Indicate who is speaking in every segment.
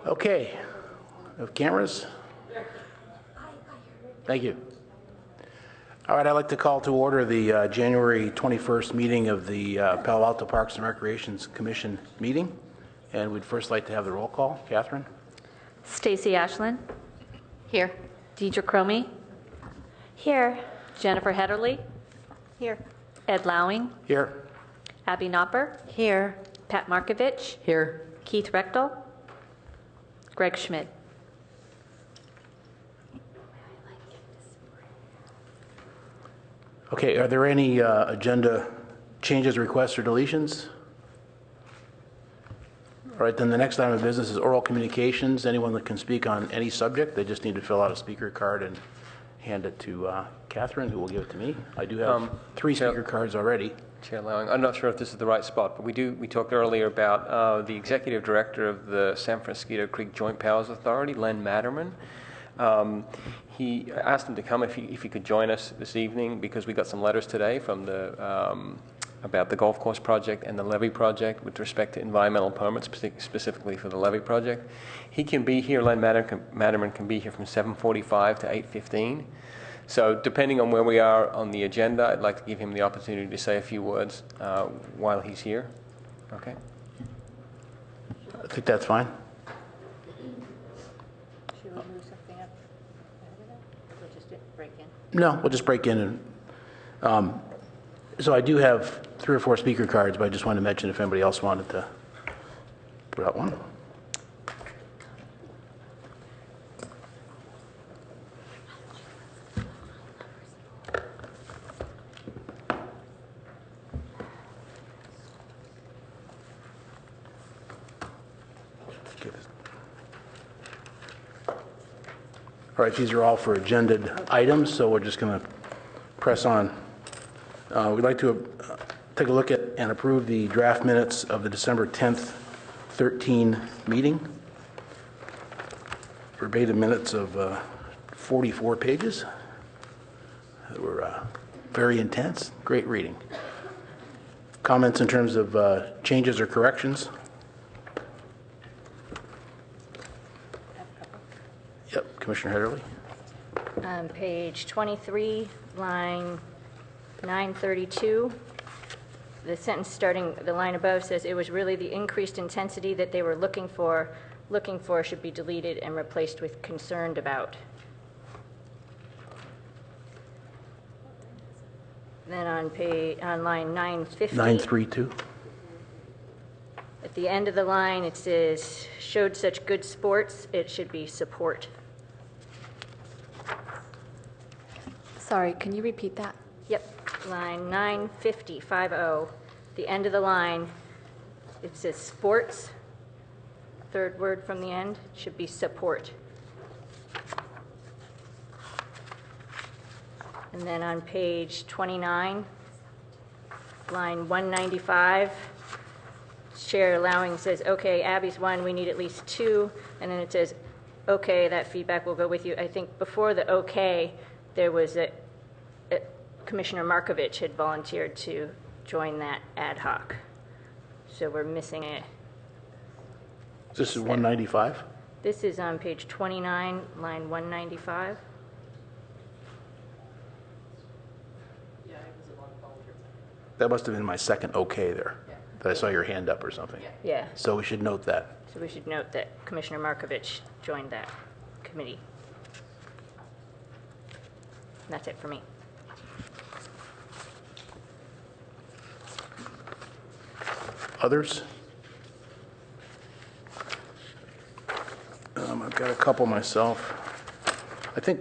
Speaker 1: Okay, we have cameras? Thank you. All right, I'd like to call to order the January 21st meeting of the Palo Alto Parks and Recreations Commission meeting. And we'd first like to have the roll call. Catherine?
Speaker 2: Stacy Ashland. Here. Deidre Cromie. Here. Jennifer Hedderly. Here. Ed Lowing.
Speaker 1: Here.
Speaker 2: Abby Knopper.
Speaker 3: Here.
Speaker 2: Pat Markovich.
Speaker 3: Here.
Speaker 2: Keith Rechtel. Greg Schmidt.
Speaker 1: Okay, are there any agenda changes, requests, or deletions? All right, then the next item of business is oral communications. Anyone that can speak on any subject, they just need to fill out a speaker card and hand it to Catherine, who will give it to me. I do have 3 speaker cards already.
Speaker 4: Chair Lowing, I'm not sure if this is the right spot, but we talked earlier about the executive director of the San Francisco Creek Joint Powers Authority, Len Matterman. He asked him to come if he could join us this evening because we got some letters today from the about the golf course project and the levee project with respect to environmental permits, specifically for the levee project. He can be here, Len Matterman can be here from 7:45 to 8:15. So depending on where we are on the agenda, I'd like to give him the opportunity to say a few words while he's here. Okay?
Speaker 1: I think that's fine.
Speaker 3: Should we move something up ahead of that? Or just break in?
Speaker 1: No, we'll just break in. And so I do have 3 or 4 speaker cards, but I just wanted to mention if anybody else wanted to put out one. All right, these are all for agended items, so we're just going to press on. We'd like to take a look at and approve the draft minutes of the December 10th, 13 meeting. Verbatim minutes of 44 pages. They were very intense, great reading. Comments in terms of changes or corrections? Yep, Commissioner Hedderly.
Speaker 3: Page 23, line 932. The sentence starting the line above says it was really the increased intensity that they were looking for should be deleted and replaced with concerned about. Then on line 950.
Speaker 1: 932.
Speaker 3: At the end of the line it says showed such good sports, it should be support.
Speaker 2: Sorry, can you repeat that?
Speaker 3: Yep, line 950, 50. The end of the line, it says sports. Third word from the end should be support. And then on page 29, line 195, Chair Lowing says, okay, Abby's 1, we need at least 2. And then it says, okay, that feedback will go with you. I think before the okay, there was Commissioner Markovich had volunteered to join that ad hoc. So we're missing a...
Speaker 1: This is 195?
Speaker 3: This is on page 29, line 195.
Speaker 1: That must have been my second okay there. That I saw your hand up or something.
Speaker 3: Yeah.
Speaker 1: So we should note that.
Speaker 3: So we should note that Commissioner Markovich joined that committee. And that's it for me.
Speaker 1: Others? I've got a couple myself. I think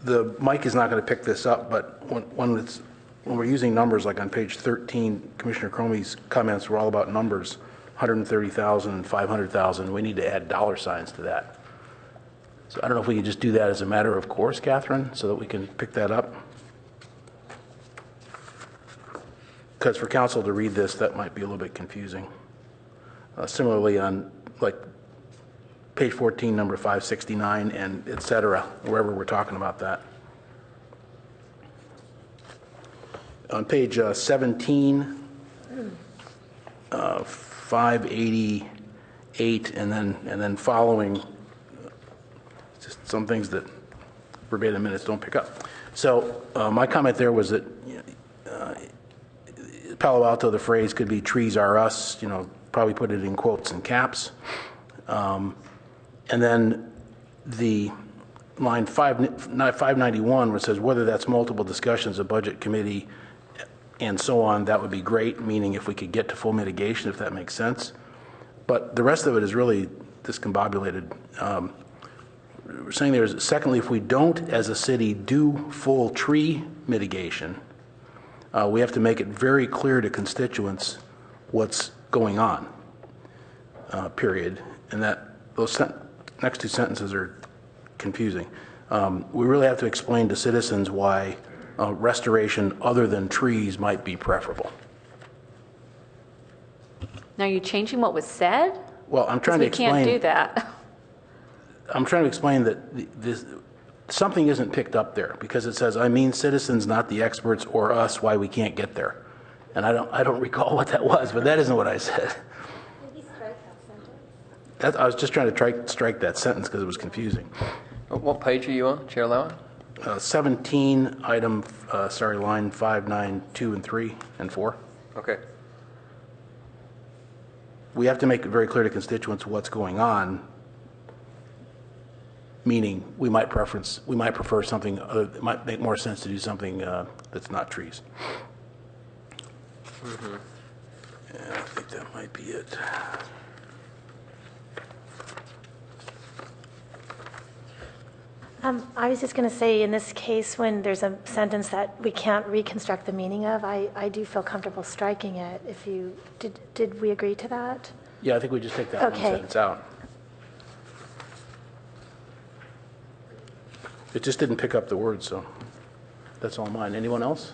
Speaker 1: the mic is not going to pick this up, but when we're using numbers like on page 13, Commissioner Cromie's comments were all about numbers, 130,000 and 500,000. We need to add dollar signs to that. So I don't know if we can just do that as a matter of course, Catherine, so that we can pick that up. Because for council to read this, that might be a little bit confusing. Similarly on like page 14, number 569, and et cetera, wherever we're talking about that. On page 17, 580 8, and then following, just some things that verbatim minutes don't pick up. So my comment there was that Palo Alto, the phrase could be "trees are us," probably put it in quotes and caps. And then the line 591, where it says whether that's multiple discussions of budget committee and so on, that would be great, meaning if we could get to full mitigation, if that makes sense. But the rest of it is really discombobulated. We're saying there is, secondly, if we don't, as a city, do full tree mitigation, we have to make it very clear to constituents what's going on, period. And those next two sentences are confusing. We really have to explain to citizens why restoration other than trees might be preferable.
Speaker 2: Now, are you changing what was said?
Speaker 1: Well, I'm trying to explain.
Speaker 2: We can't do that.
Speaker 1: I'm trying to explain that this, something isn't picked up there, because it says, I mean citizens, not the experts or us, why we can't get there. And I don't recall what that was, but that isn't what I said.
Speaker 5: Maybe strike that sentence.
Speaker 1: I was just trying to strike that sentence because it was confusing.
Speaker 4: What page are you on, Chair Lauer?
Speaker 1: 17, line 5, 9, 2, and 3, and 4.
Speaker 4: Okay.
Speaker 1: We have to make it very clear to constituents what's going on, meaning we might prefer something, it might make more sense to do something that's not trees. Mm-hmm. And I think that might be it.
Speaker 5: I was just going to say, in this case, when there's a sentence that we can't reconstruct the meaning of, I do feel comfortable striking it. If you did we agree to that?
Speaker 1: Yeah, I think we just take that one
Speaker 5: Okay.
Speaker 1: sentence out. It just didn't pick up the words, so that's all mine. Anyone else?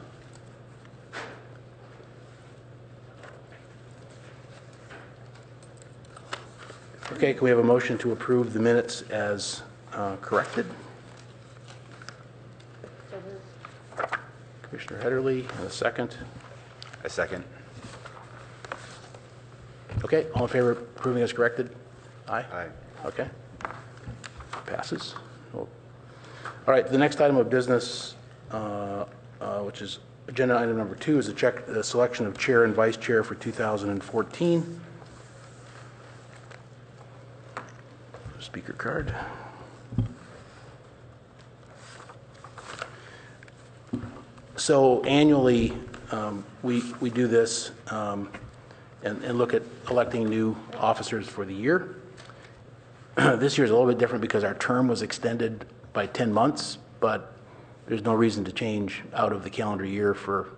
Speaker 1: Okay, can we have a motion to approve the minutes as corrected? Commissioner Hederle, and a second.
Speaker 6: A second.
Speaker 1: Okay, all in favor of approving as corrected? Aye?
Speaker 6: Aye.
Speaker 1: Okay. Passes. All right, the next item of business, which is agenda item number 2, is the selection of chair and vice chair for 2014. Speaker card. So annually, we do this and look at electing new officers for the year. This year is a little bit different because our term was extended by 10 months, but there's no reason to change out of the calendar year for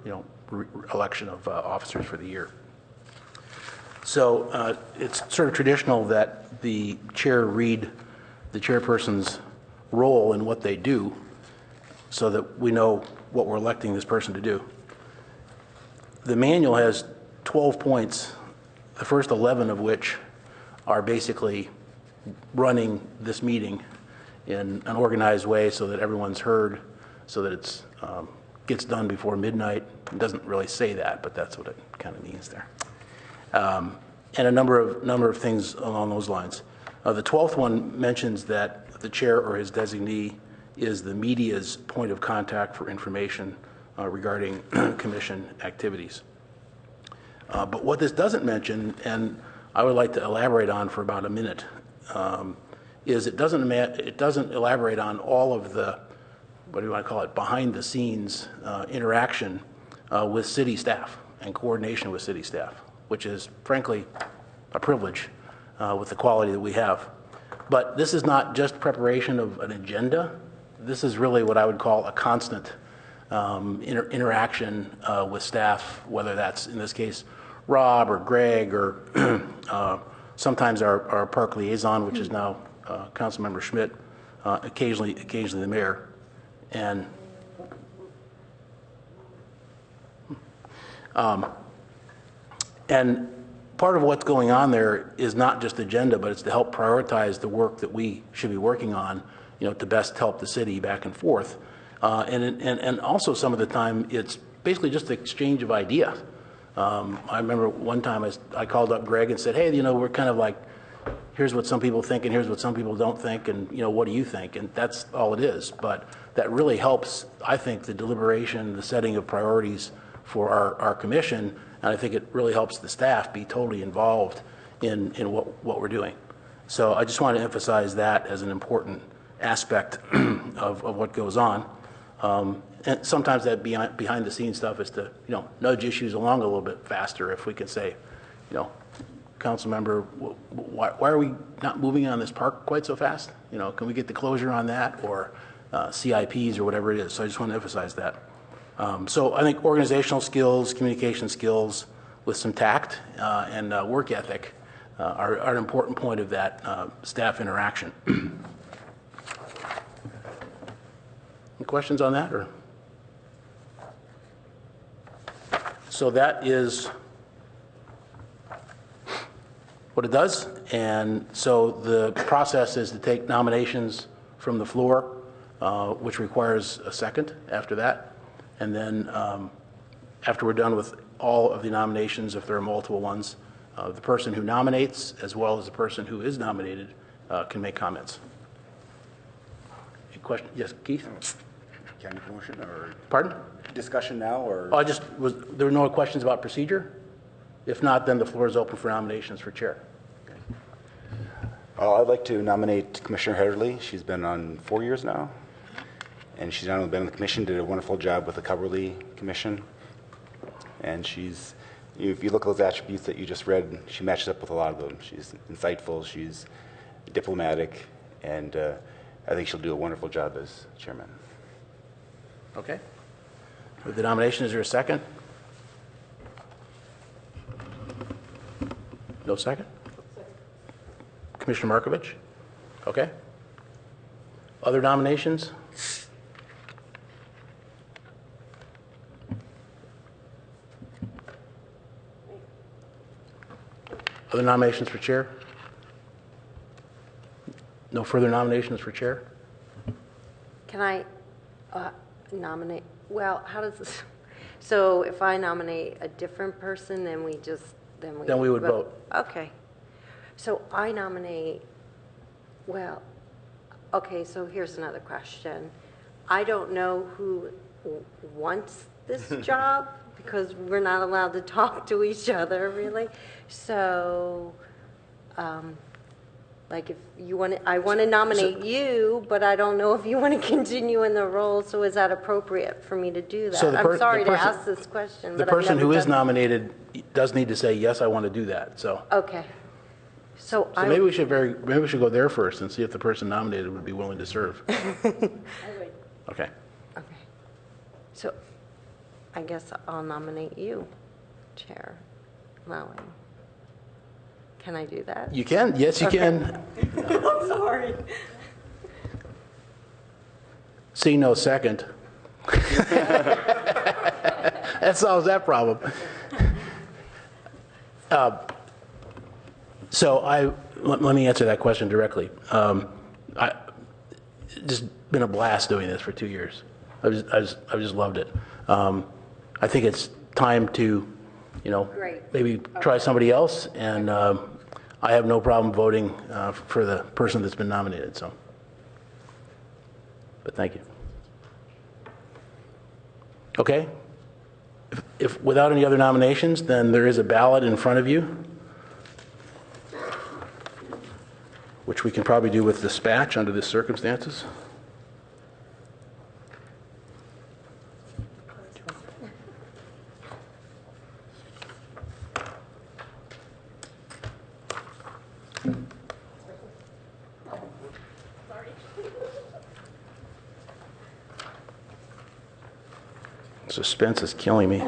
Speaker 1: election of officers for the year. So it's sort of traditional that the chair read the chairperson's role and what they do so that we know what we're electing this person to do. The manual has 12 points, the first 11 of which are basically running this meeting in an organized way so that everyone's heard, so that it's gets done before midnight. It doesn't really say that, but that's what it kind of means there. And a number of things along those lines. The 12th one mentions that the chair or his designee is the media's point of contact for information regarding commission activities. But what this doesn't mention, and I would like to elaborate on for about a minute, is it doesn't elaborate on all of the, what do you want to call it, behind the scenes interaction with city staff and coordination with city staff, which is frankly a privilege with the quality that we have. But this is not just preparation of an agenda. This is really what I would call a constant interaction with staff, whether that's in this case Rob or Greg or sometimes our park liaison, which is now Councilmember Schmidt, occasionally the mayor. And part of what's going on there is not just agenda, but it's to help prioritize the work that we should be working on, to best help the city back and forth. And also some of the time it's basically just the exchange of ideas. I remember one time I called up Greg and said, hey, we're kind of like here's what some people think and here's what some people don't think, and, you know, what do you think? And that's all it is. But that really helps, I think, the deliberation, the setting of priorities for our commission, and I think it really helps the staff be totally involved in what we're doing. So I just want to emphasize that as an important aspect of what goes on. And sometimes that behind the scenes stuff is to, you know, nudge issues along a little bit faster. If we could say, you know, council member, why are we not moving on this park quite so fast? You know, can we get the closure on that, or CIPs or whatever it is? So I just want to emphasize that. So I think organizational skills, communication skills with some tact and work ethic are an important point of that staff interaction. Any questions on that? Or? So that is what it does. And so the process is to take nominations from the floor, which requires a second after that. And then after we're done with all of the nominations, if there are multiple ones, the person who nominates as well as the person who is nominated can make comments. Any question? Yes, Keith?
Speaker 6: County promotion or
Speaker 1: Pardon?
Speaker 6: discussion now, or?
Speaker 1: Oh, there were no questions about procedure? If not, then the floor is open for nominations for chair.
Speaker 6: I'd like to nominate Commissioner Heatherly. She's been on 4 years now, and she's not only been on the commission, did a wonderful job with the Coverly Commission. And she's, if you look at those attributes that you just read, she matches up with a lot of them. She's insightful, she's diplomatic, and I think she'll do a wonderful job as chairman.
Speaker 1: Okay. With the nomination, is there a second? No second? Commissioner Markovich? Okay. Other nominations? Other nominations for chair? No further nominations for chair?
Speaker 7: Can I nominate, well, how does this, so if I nominate a different person, then we just,
Speaker 1: Then we would vote.
Speaker 7: Okay. So I nominate, well, okay, so here's another question. I don't know who wants this job because we're not allowed to talk to each other, really. So, like if you want to, I want to nominate you, but I don't know if you want to continue in the role, so is that appropriate for me to do that?
Speaker 1: So
Speaker 7: I'm sorry to ask this question,
Speaker 1: The
Speaker 7: but I've
Speaker 1: person
Speaker 7: never
Speaker 1: who is
Speaker 7: done-
Speaker 1: nominated does need to say, yes, I want to do that, so.
Speaker 7: Okay. So
Speaker 1: So maybe we should go there first and see if the person nominated would be willing to serve. Okay.
Speaker 7: Okay. So I guess I'll nominate you, Chair Lowing. Can I do that?
Speaker 1: You can, yes, you can.
Speaker 7: I'm sorry.
Speaker 1: Seeing no second. That solves that problem. So let me answer that question directly. Just been a blast doing this for 2 years. I've just loved it. I think it's time to, you know,
Speaker 7: Great.
Speaker 1: maybe try somebody else, and I have no problem voting for the person that's been nominated. So, but thank you. Okay. If without any other nominations, then there is a ballot in front of you, which we can probably do with dispatch under the circumstances. Suspense is killing me.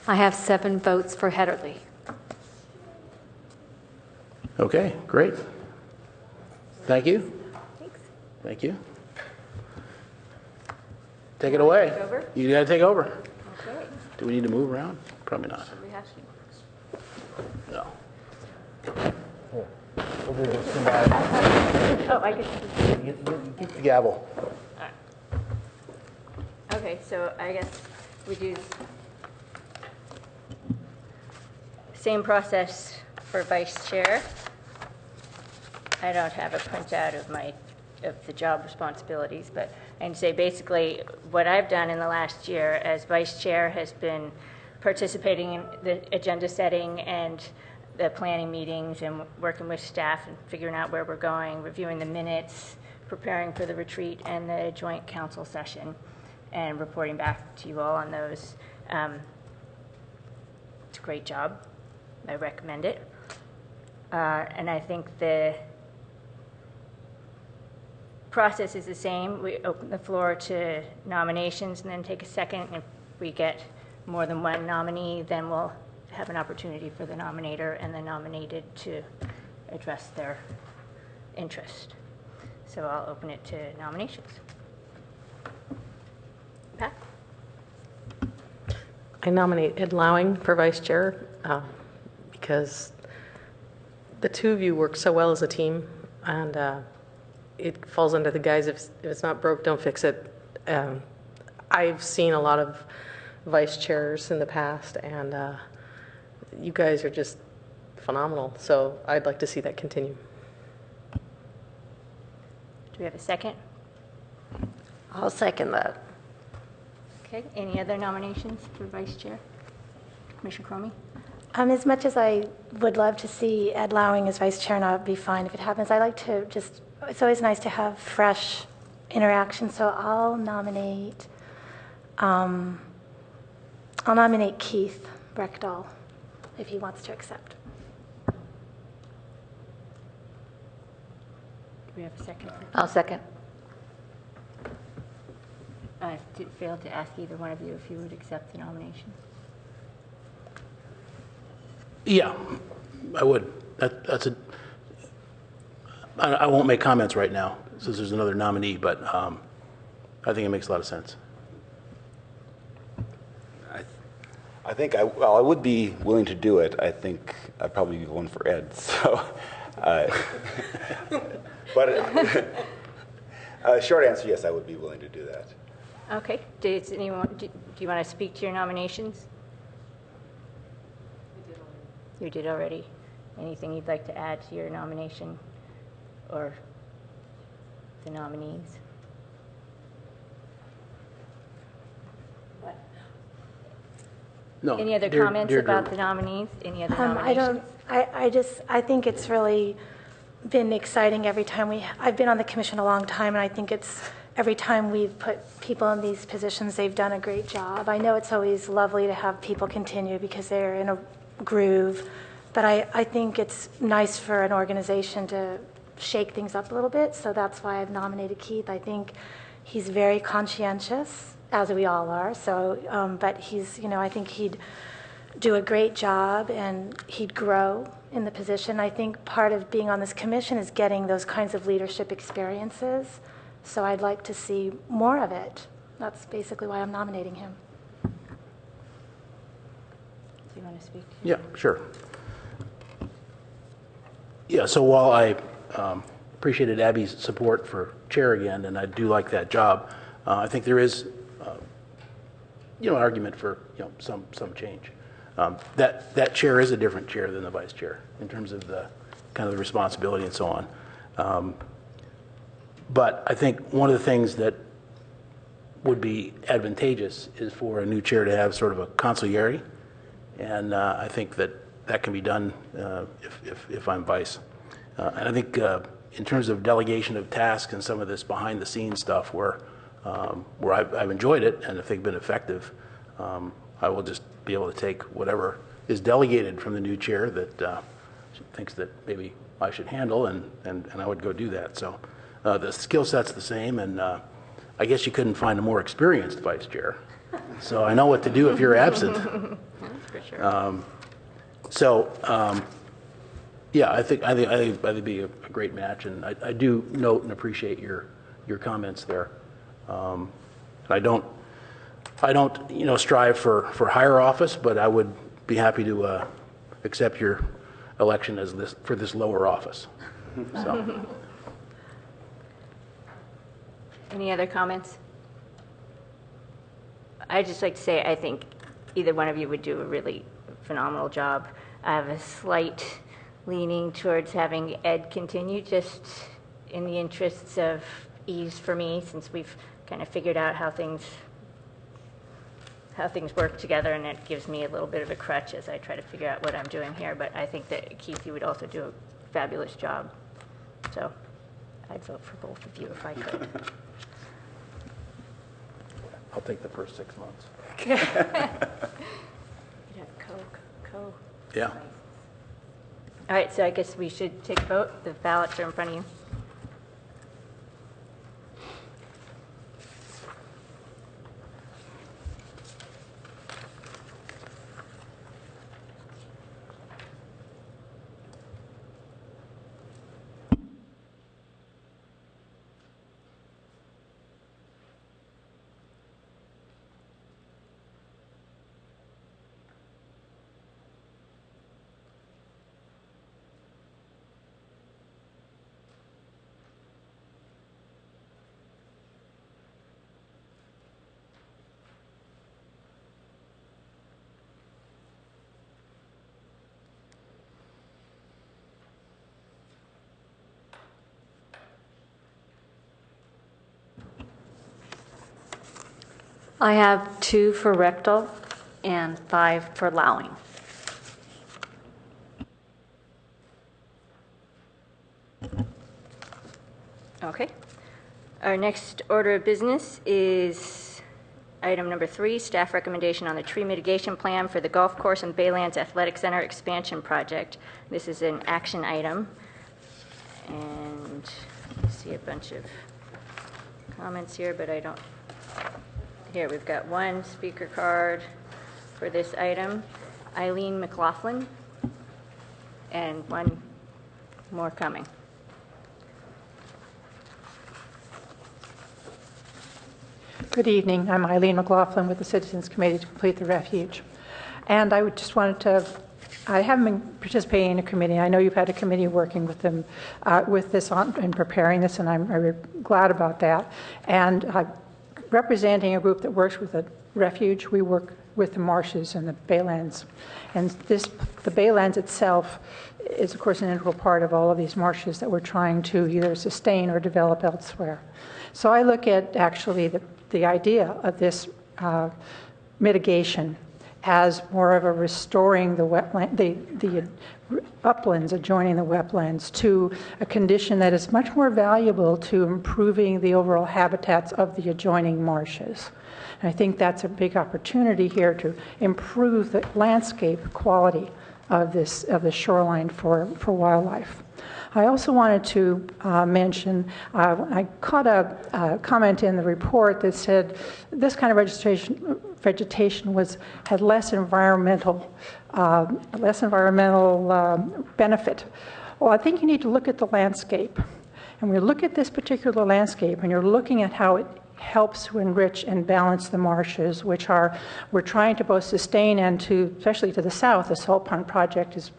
Speaker 2: I have 7 votes for Heatherly.
Speaker 1: Okay, great. Thank you. Thank you. Take it away.
Speaker 3: Take over?
Speaker 1: You got to take over.
Speaker 3: Okay.
Speaker 1: Do we need to move around? Probably not.
Speaker 3: We have to.
Speaker 1: No.
Speaker 3: Oh, I guess.
Speaker 1: Keep the gavel.
Speaker 3: Okay, so I guess we do same process for vice chair. I don't have a printout of the job responsibilities, but I can say basically what I've done in the last year as vice chair has been participating in the agenda setting and the planning meetings and working with staff and figuring out where we're going, reviewing the minutes, preparing for the retreat and the joint council session, and reporting back to you all on those. It's a great job. I recommend it. And I think the process is the same. We open the floor to nominations and then take a second. If we get more than one nominee, then we'll have an opportunity for the nominator and the nominated to address their interest. So I'll open it to nominations. Pat?
Speaker 8: I nominate Ed Lowing for vice chair because the two of you work so well as a team, and it falls under the guise if it's not broke, don't fix it. I've seen a lot of vice chairs in the past, and you guys are just phenomenal. So I'd like to see that continue.
Speaker 3: Do we have a second?
Speaker 7: I'll second that.
Speaker 3: Okay, any other nominations for vice chair? Commissioner Cromie?
Speaker 5: As much as I would love to see Ed Lowing as vice chair, and I'll be fine if it happens, I like to just, it's always nice to have fresh interaction, so I'll nominate Keith Breckdahl, if he wants to accept.
Speaker 3: Do we have a second?
Speaker 2: I'll second.
Speaker 3: I failed to ask either one of you if you would accept the nomination.
Speaker 1: Yeah, I would. I won't make comments right now since there's another nominee, but I think it makes a lot of sense.
Speaker 6: I think I would be willing to do it. I think I'd probably be going for Ed. So, but short answer, yes, I would be willing to do that.
Speaker 3: Okay, do you want to speak to your nominations? You did already. Anything you'd like to add to your nomination or the nominees?
Speaker 1: No.
Speaker 3: Any other comments about the nominees? Any other nominations?
Speaker 5: I think it's really been exciting every time I've been on the commission a long time, and I think it's every time we've put people in these positions, they've done a great job. I know it's always lovely to have people continue because they're in a groove, but I think it's nice for an organization to shake things up a little bit, so that's why I've nominated Keith. I think he's very conscientious, as we all are, so, but he's, I think he'd do a great job and he'd grow in the position. I think part of being on this commission is getting those kinds of leadership experiences, so I'd like to see more of it. That's basically why I'm nominating him.
Speaker 3: Do you want to speak?
Speaker 1: Yeah, sure. Yeah, so while I appreciated Abby's support for chair again, and I do like that job, I think there is, an argument for, some change. That chair is a different chair than the vice chair in terms of the kind of the responsibility and so on. But I think one of the things that would be advantageous is for a new chair to have sort of a consigliere, and I think that can be done if I'm vice. And I think in terms of delegation of tasks and some of this behind the scenes stuff where I've enjoyed it, and if they've been effective, I will just be able to take whatever is delegated from the new chair that she thinks that maybe I should handle, and I would go do that. So the skill set's the same, and I guess you couldn't find a more experienced vice chair. So I know what to do if you're absent.
Speaker 3: For sure.
Speaker 1: Yeah, I think it'd be a great match, and I do note and appreciate your comments there. And I don't, strive for higher office, but I would be happy to accept your election for this lower office. So,
Speaker 3: Any other comments? I'd just like to say I think either one of you would do a really phenomenal job. I have a slight leaning towards having Ed continue, just in the interests of ease for me, since we've kind of figured out how things work together, and it gives me a little bit of a crutch as I try to figure out what I'm doing here. But I think that Keith, you would also do a fabulous job. So I'd vote for both of you if I could.
Speaker 1: I'll take the first 6 months.
Speaker 3: You'd have co.
Speaker 1: Yeah.
Speaker 3: All right, so I guess we should take a vote. The ballots are in front of you.
Speaker 2: I have 2 for rectal and 5 for allowing.
Speaker 3: Okay. Our next order of business is item number 3, staff recommendation on the tree mitigation plan for the golf course and Baylands Athletic Center expansion project. This is an action item. And I see a bunch of comments here, but I don't. Here, we've got one speaker card for this item, Eileen McLaughlin, and one more coming.
Speaker 9: Good evening. I'm Eileen McLaughlin with the Citizens Committee to Complete the Refuge. And I just wanted to, I haven't been participating in a committee. I know you've had a committee working with them with this and preparing this, and I'm very glad about that. And representing a group that works with the refuge, we work with the marshes and the Baylands. And the Baylands itself is, of course, an integral part of all of these marshes that we're trying to either sustain or develop elsewhere. So I look at actually the idea of this mitigation as more of a restoring the wetland, the uplands adjoining the wetlands to a condition that is much more valuable to improving the overall habitats of the adjoining marshes. And I think that's a big opportunity here to improve the landscape quality of the shoreline for wildlife. I also wanted to mention, I caught a comment in the report that said this kind of vegetation had less environmental benefit. Well, I think you need to look at the landscape. And we look at this particular landscape, and you're looking at how it helps to enrich and balance the marshes, which we're trying to both sustain and to, especially to the south, the Salt Pond project is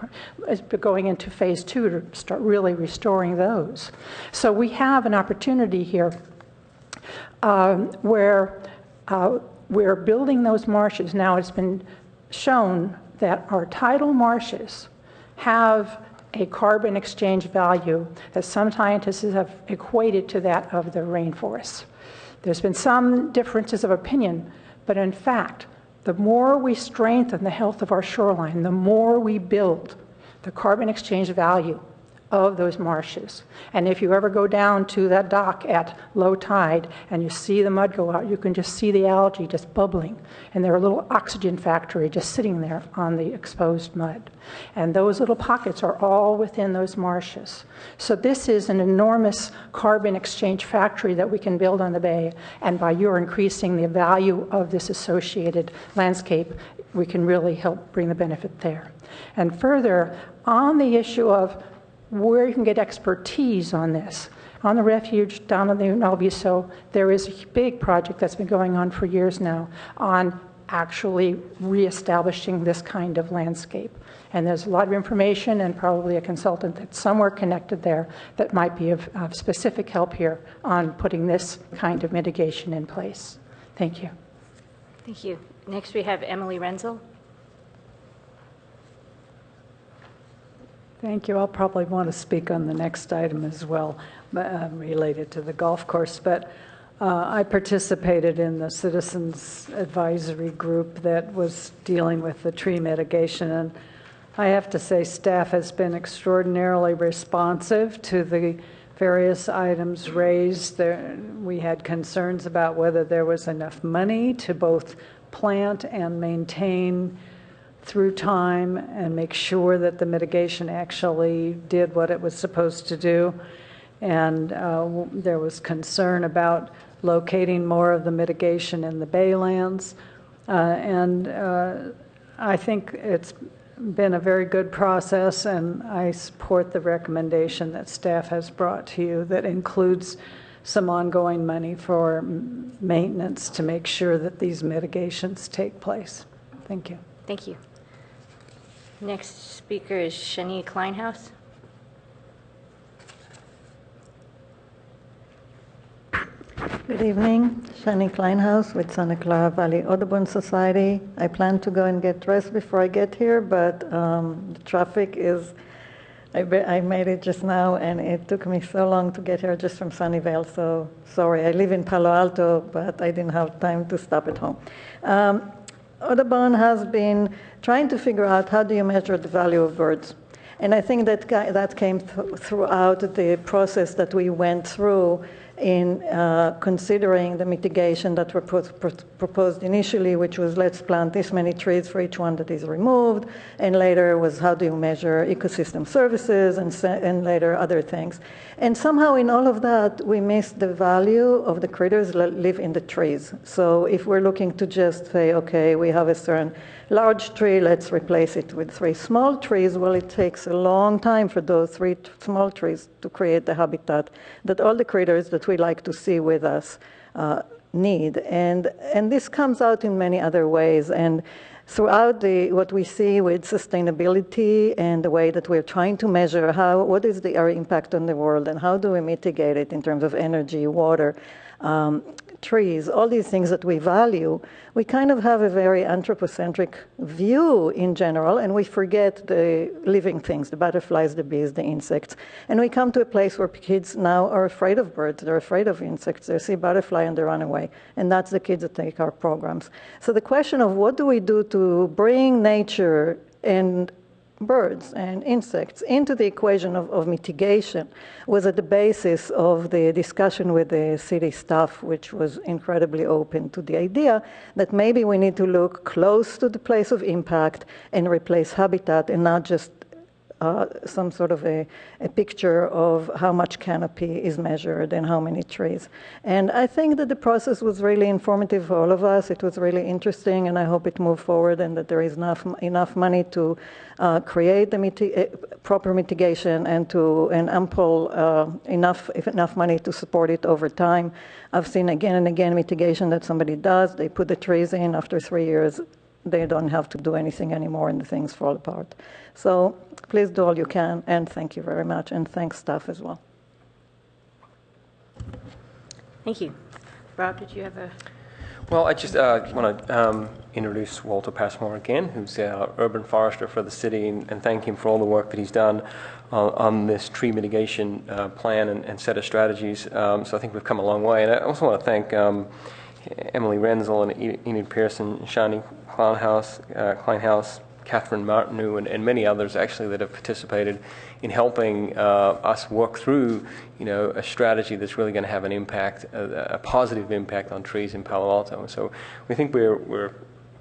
Speaker 9: going into phase 2 to start really restoring those. So we have an opportunity here where we're building those marshes. Now it's been shown that our tidal marshes have a carbon exchange value that some scientists have equated to that of the rainforests. There's been some differences of opinion, but in fact, the more we strengthen the health of our shoreline, the more we build the carbon exchange value of those marshes. And if you ever go down to that dock at low tide and you see the mud go out, you can just see the algae just bubbling. And they're a little oxygen factory just sitting there on the exposed mud. And those little pockets are all within those marshes. So this is an enormous carbon exchange factory that we can build on the bay. And by your increasing the value of this associated landscape, we can really help bring the benefit there. And further, on the issue of where you can get expertise on this. On the refuge down in the Alviso, there is a big project that's been going on for years now on actually reestablishing this kind of landscape. And there's a lot of information and probably a consultant that's somewhere connected there that might be of specific help here on putting this kind of mitigation in place. Thank you.
Speaker 3: Thank you. Next, we have Emily Renzel.
Speaker 10: Thank you. I'll probably want to speak on the next item as well, related to the golf course. But I participated in the Citizens Advisory Group that was dealing with the tree mitigation. And I have to say, staff has been extraordinarily responsive to the various items raised. We had concerns about whether there was enough money to both plant and maintain through time and make sure that the mitigation actually did what it was supposed to do. And there was concern about locating more of the mitigation in the baylands. I think it's been a very good process, and I support the recommendation that staff has brought to you that includes some ongoing money for maintenance to make sure that these mitigations take place. Thank you.
Speaker 3: Thank you. Next speaker is Shani Kleinhaus.
Speaker 11: Good evening, Shani Kleinhaus with Santa Clara Valley Audubon Society. I plan to go and get dressed before I get here, but the traffic is, I made it just now and it took me so long to get here just from Sunnyvale, so sorry. I live in Palo Alto, but I didn't have time to stop at home. Audubon has been trying to figure out how do you measure the value of birds. And I think that came throughout the process that we went through in considering the mitigation that were proposed initially, which was let's plant this many trees for each one that is removed, and later was how do you measure ecosystem services, and later other things. And somehow in all of that, we missed the value of the critters that live in the trees. So if we're looking to just say, okay, we have a certain large tree, let's replace it with 3 small trees, well, it takes a long time for those 3 small trees to create the habitat that all the critters that we like to see with us need. And this comes out in many other ways. And throughout what we see with sustainability and the way that we're trying to measure what is our impact on the world and how do we mitigate it in terms of energy, water, trees, all these things that we value, we kind of have a very anthropocentric view in general, and we forget the living things, the butterflies, the bees, the insects. And we come to a place where kids now are afraid of birds, they're afraid of insects, they see a butterfly and they run away. And that's the kids that take our programs. So the question of what do we do to bring nature and birds and insects into the equation of mitigation was at the basis of the discussion with the city staff, which was incredibly open to the idea that maybe we need to look close to the place of impact and replace habitat and not just some sort of a picture of how much canopy is measured and how many trees. And I think that the process was really informative for all of us. It was really interesting, and I hope it moved forward and that there is enough money to create the proper mitigation and enough money to support it over time. I've seen again and again mitigation that somebody does. They put the trees in. After 3 years, they don't have to do anything anymore and the things fall apart. So please do all you can, and thank you very much, and thanks staff as well.
Speaker 3: Thank you. Rob, did you have a...
Speaker 4: Well, I just want to introduce Walter Passmore again, who's our urban forester for the city, and thank him for all the work that he's done on this tree mitigation plan and set of strategies. So I think we've come a long way. And I also want to thank Emily Renzel and Enid Pearson, Shani Kleinhaus, Catherine Martineau, and many others actually that have participated in helping us work through, a strategy that's really going to have an impact, a positive impact on trees in Palo Alto. So we think we're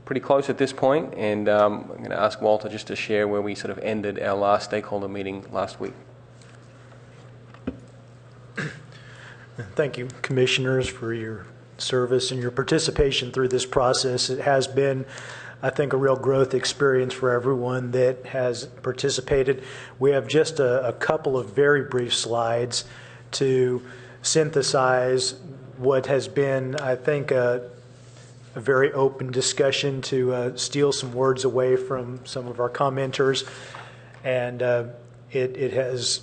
Speaker 4: pretty close at this point, and I'm going to ask Walter just to share where we sort of ended our last stakeholder meeting last week.
Speaker 12: Thank you, commissioners, for your service and your participation through this process. It has been, I think, a real growth experience for everyone that has participated. We have just a couple of very brief slides to synthesize what has been, I think, a very open discussion, to steal some words away from some of our commenters. And it has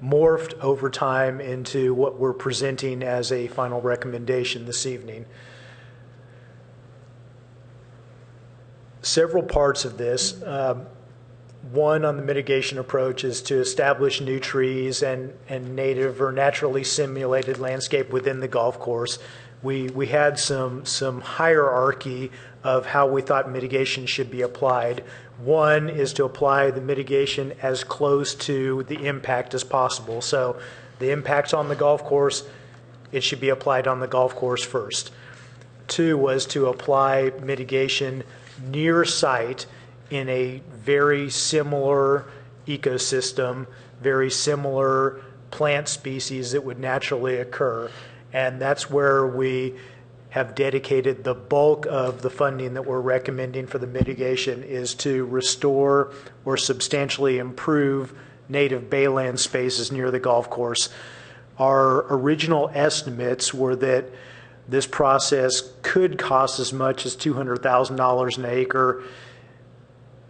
Speaker 12: morphed over time into what we're presenting as a final recommendation this evening. Several parts of this. One, on the mitigation approach, is to establish new trees and native or naturally simulated landscape within the golf course. We had some hierarchy of how we thought mitigation should be applied. One is to apply the mitigation as close to the impact as possible. So the impact's on the golf course, it should be applied on the golf course first. Two was to apply mitigation near site in a very similar ecosystem, very similar plant species that would naturally occur. And that's where we have dedicated the bulk of the funding that we're recommending for the mitigation, is to restore or substantially improve native bayland spaces near the golf course. Our original estimates were that this process could cost as much as $200,000 an acre.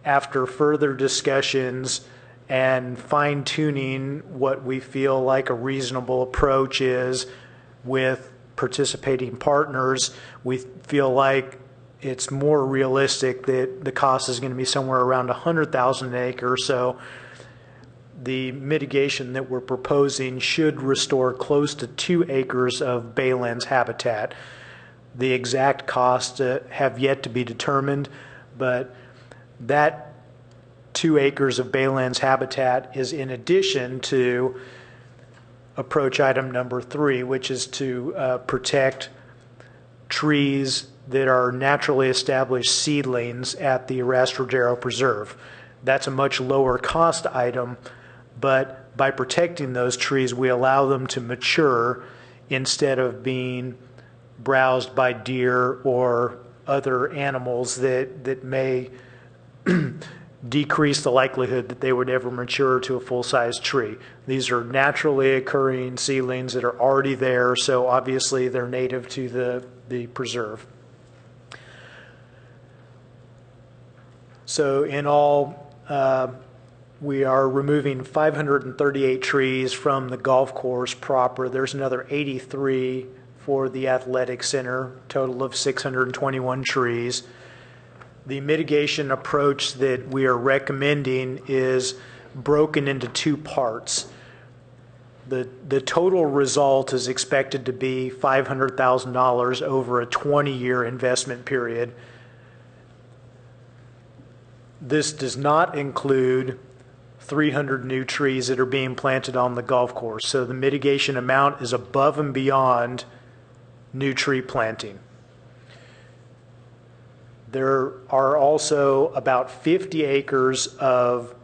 Speaker 12: After further discussions and fine-tuning what we feel like a reasonable approach is with participating partners, we feel like it's more realistic that the cost is going to be somewhere around $100,000 an acre. So the mitigation that we're proposing should restore close to 2 acres of baylands habitat. The exact costs have yet to be determined, but that 2 acres of baylands habitat is in addition to approach item number 3, which is to protect trees that are naturally established seedlings at the Arrastradero Preserve. That's a much lower cost item, but by protecting those trees, we allow them to mature instead of being browsed by deer or other animals that may decrease the likelihood that they would ever mature to a full-size tree. These are naturally occurring seedlings that are already there, so obviously they're native to the preserve. So in all, we are removing 538 trees from the golf course proper. There's another 83 for the athletic center, total of 621 trees. The mitigation approach that we are recommending is broken into 2 parts. The total result is expected to be $500,000 over a 20-year investment period. This does not include 300 new trees that are being planted on the golf course. So the mitigation amount is above and beyond new tree planting. There are also about 50 acres of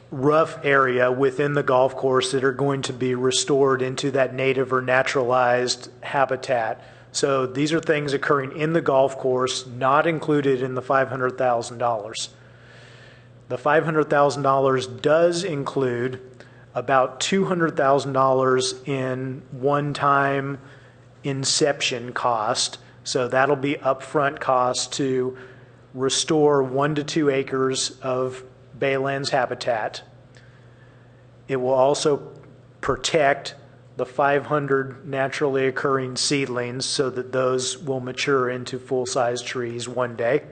Speaker 12: rough area within the golf course that are going to be restored into that native or naturalized habitat. So these are things occurring in the golf course, not included in the $500,000. The $500,000 does include about $200,000 in one-time inception cost. So that'll be upfront cost to restore 1 to 2 acres of baylands habitat. It will also protect the 500 naturally occurring seedlings so that those will mature into full-size trees one day.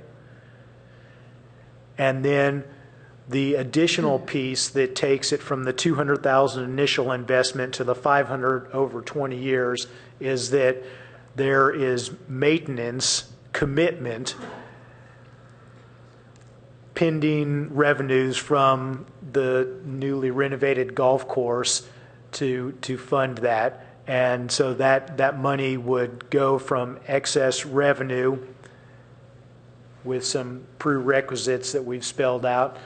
Speaker 12: And then the additional piece that takes it from the $200,000 initial investment to the $500,000 over 20 years is that there is maintenance commitment pending revenues from the newly renovated golf course to fund that. And so that money would go from excess revenue with some prerequisites that we've spelled out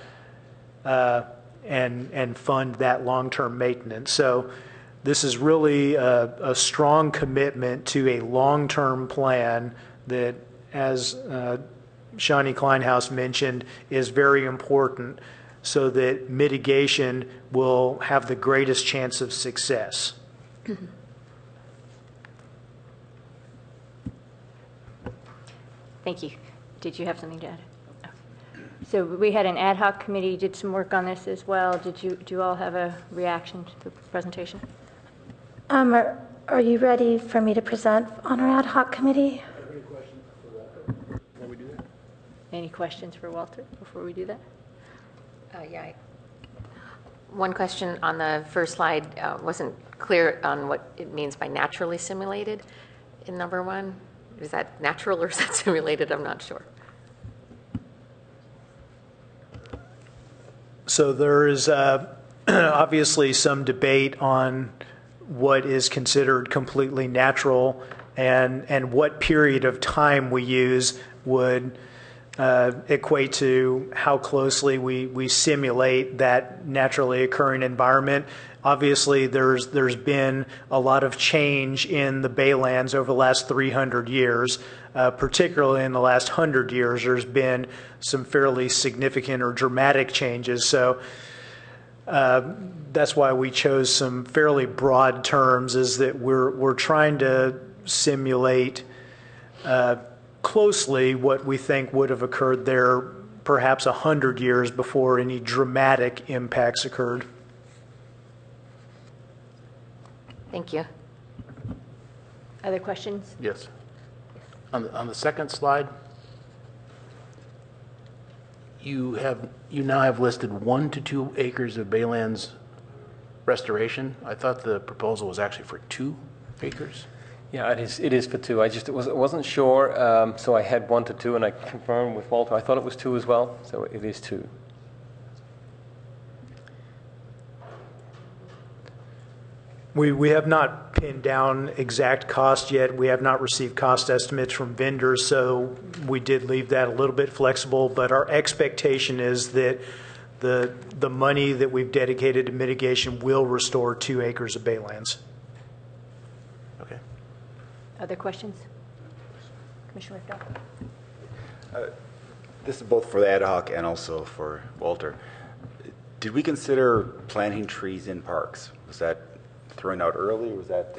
Speaker 12: and fund that long-term maintenance. So this is really a strong commitment to a long-term plan that, as Shawnee Kleinhaus mentioned, is very important. so that mitigation will have the greatest chance of success.
Speaker 3: Thank you. Did you have something to add? Oh. So we had an ad hoc committee, did some work on this as well. Do you all have a reaction to the presentation?
Speaker 5: Are you ready for me to present on our ad hoc committee?
Speaker 3: Any questions for Walter before we do that?
Speaker 13: Yeah. One question on the first slide, wasn't clear on what it means by naturally simulated in number 1. Is that natural or is that simulated? I'm not sure.
Speaker 12: So there is obviously some debate on what is considered completely natural and what period of time we use would equate to how closely we simulate that naturally occurring environment. Obviously, there's been a lot of change in the Baylands over the last 300 years. Particularly in the last 100 years, there's been some fairly significant or dramatic changes. So that's why we chose some fairly broad terms, is that we're trying to simulate closely what we think would have occurred there perhaps 100 years before any dramatic impacts occurred.
Speaker 13: Thank you.
Speaker 3: Other questions?
Speaker 1: Yes. On the second slide, you now have listed 1 to 2 acres of Baylands restoration. I thought the proposal was actually for 2 acres.
Speaker 4: Yeah, it is for 2. I wasn't sure, so I had 1 to 2, and I confirmed with Walter. I thought it was 2 as well, so it is 2.
Speaker 12: We have not pinned down exact cost yet. We have not received cost estimates from vendors, so we did leave that a little bit flexible. But our expectation is that the money that we've dedicated to mitigation will restore 2 acres of Baylands.
Speaker 1: Okay.
Speaker 3: Other questions? Commissioner Richter?
Speaker 6: This is both for the ad hoc and also for Walter. Did we consider planting trees in parks? Was that throwing out early, or was that?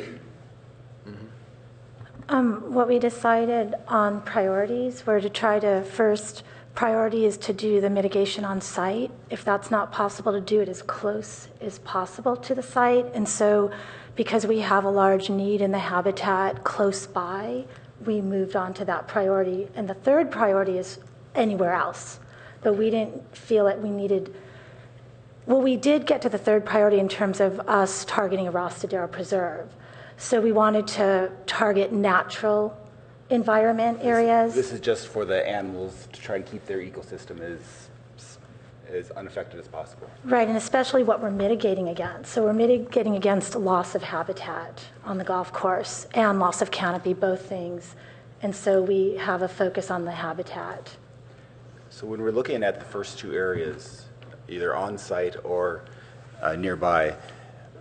Speaker 5: What we decided on priorities were to try to first, priority is to do the mitigation on site. If that's not possible, to do it as close as possible to the site. And so because we have a large need in the habitat close by, we moved on to that priority. And the third priority is anywhere else. But we didn't feel that we needed. Well, we did get to the third priority in terms of us targeting a Rostadero preserve. So we wanted to target natural environment areas.
Speaker 6: This is just for the animals to try and keep their ecosystem as unaffected as possible.
Speaker 5: Right, and especially what we're mitigating against. So we're mitigating against loss of habitat on the golf course and loss of canopy, both things. And so we have a focus on the habitat.
Speaker 6: So when we're looking at the first 2 areas, either on-site or nearby,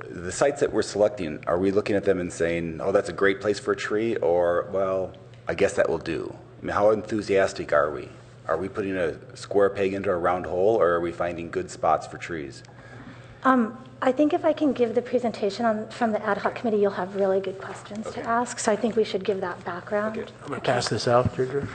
Speaker 6: the sites that we're selecting, are we looking at them and saying, oh, that's a great place for a tree, or, well, I guess that will do? I mean, how enthusiastic are we? Are we putting a square peg into a round hole, or are we finding good spots for trees?
Speaker 5: I think if I can give the presentation from the ad hoc committee, you'll have really good questions to ask. So I think we should give that background.
Speaker 6: Okay.
Speaker 1: I'm going to pass this out, Deirdre.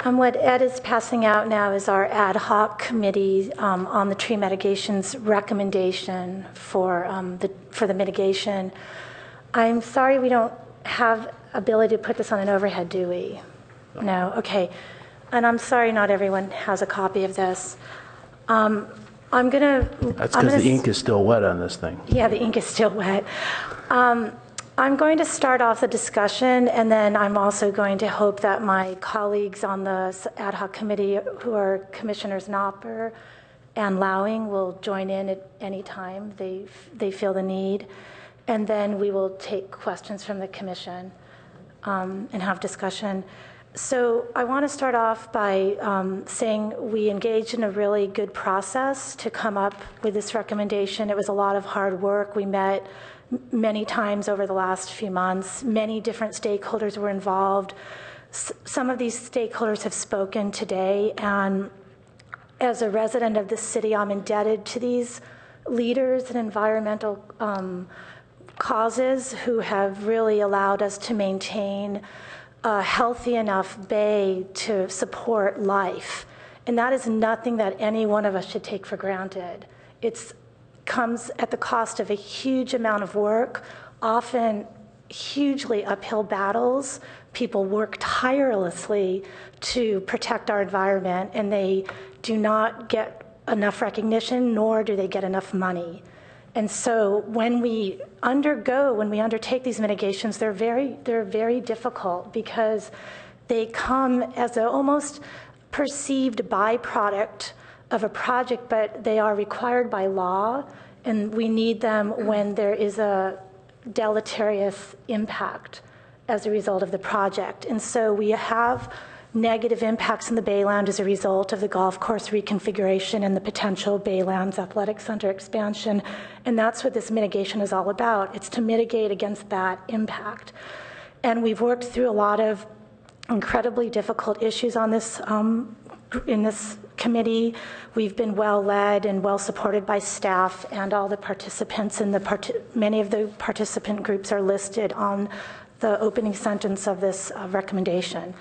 Speaker 5: What Ed is passing out now is our ad hoc committee on the tree mitigations recommendation for the mitigation. I'm sorry we don't have ability to put this on an overhead, do we? No, okay. And I'm sorry not everyone has a copy of this.
Speaker 1: That's because the ink is still wet on this thing.
Speaker 5: Yeah, the ink is still wet. I'm going to start off the discussion, and then I'm also going to hope that my colleagues on the ad hoc committee, who are Commissioners Knopper and Lowing, will join in at any time they feel the need. And then we will take questions from the commission. and have discussion. So I want to start off by saying we engaged in a really good process to come up with this recommendation. It was a lot of hard work. We met many times over the last few months. Many different stakeholders were involved. Some of these stakeholders have spoken today, and as a resident of the city, I'm indebted to these leaders and environmental causes who have really allowed us to maintain a healthy enough bay to support life. And that is nothing that any one of us should take for granted. It comes at the cost of a huge amount of work, often hugely uphill battles. People work tirelessly to protect our environment, and they do not get enough recognition, nor do they get enough money. And so when we undertake these mitigations, they're very difficult because they come as an almost perceived byproduct of a project, but they are required by law, and we need them when there is a deleterious impact as a result of the project. And so we have negative impacts in the Bayland as a result of the golf course reconfiguration and the potential Baylands Athletic Center expansion. And that's what this mitigation is all about. It's to mitigate against that impact. And we've worked through a lot of incredibly difficult issues on this in this committee. We've been well led and well supported by staff and all the participants, and many of the participant groups are listed on the opening sentence of this recommendation.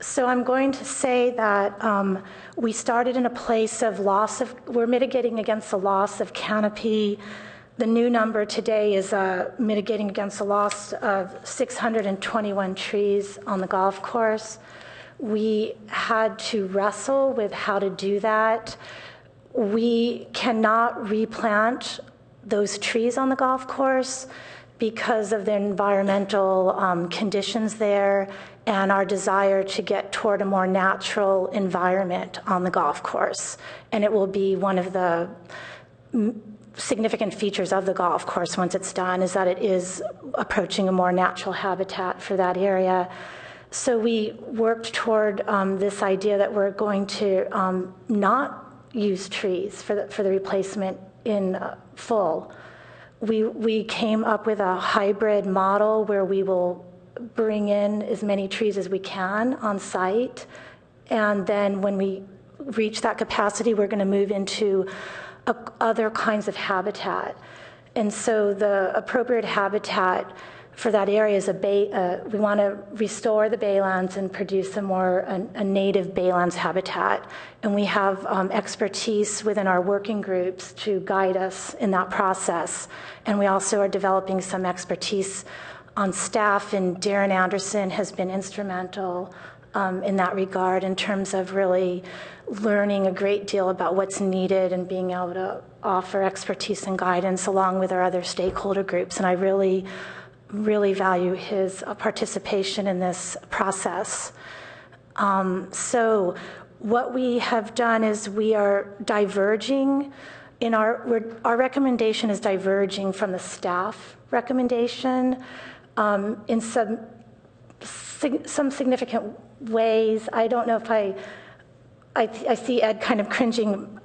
Speaker 5: So I'm going to say that we started in a place of we're mitigating against the loss of canopy. The new number today is mitigating against the loss of 621 trees on the golf course. We had to wrestle with how to do that. We cannot replant those trees on the golf course because of the environmental conditions there and our desire to get toward a more natural environment on the golf course. And it will be one of the significant features of the golf course once it's done, is that it is approaching a more natural habitat for that area. So we worked toward this idea that we're going to not use trees for the replacement in full. We came up with a hybrid model where we will bring in as many trees as we can on site, and then when we reach that capacity, we're going to move into other kinds of habitat. And so the appropriate habitat for that area is we want to restore the baylands and produce a native baylands habitat. And we have expertise within our working groups to guide us in that process. And we also are developing some expertise on staff, and Darren Anderson has been instrumental in that regard in terms of really learning a great deal about what's needed and being able to offer expertise and guidance along with our other stakeholder groups. And I really value his participation in this process. So what we have done is we are diverging in our recommendation is diverging from the staff recommendation in some significant ways. I don't know if I see Ed kind of cringing.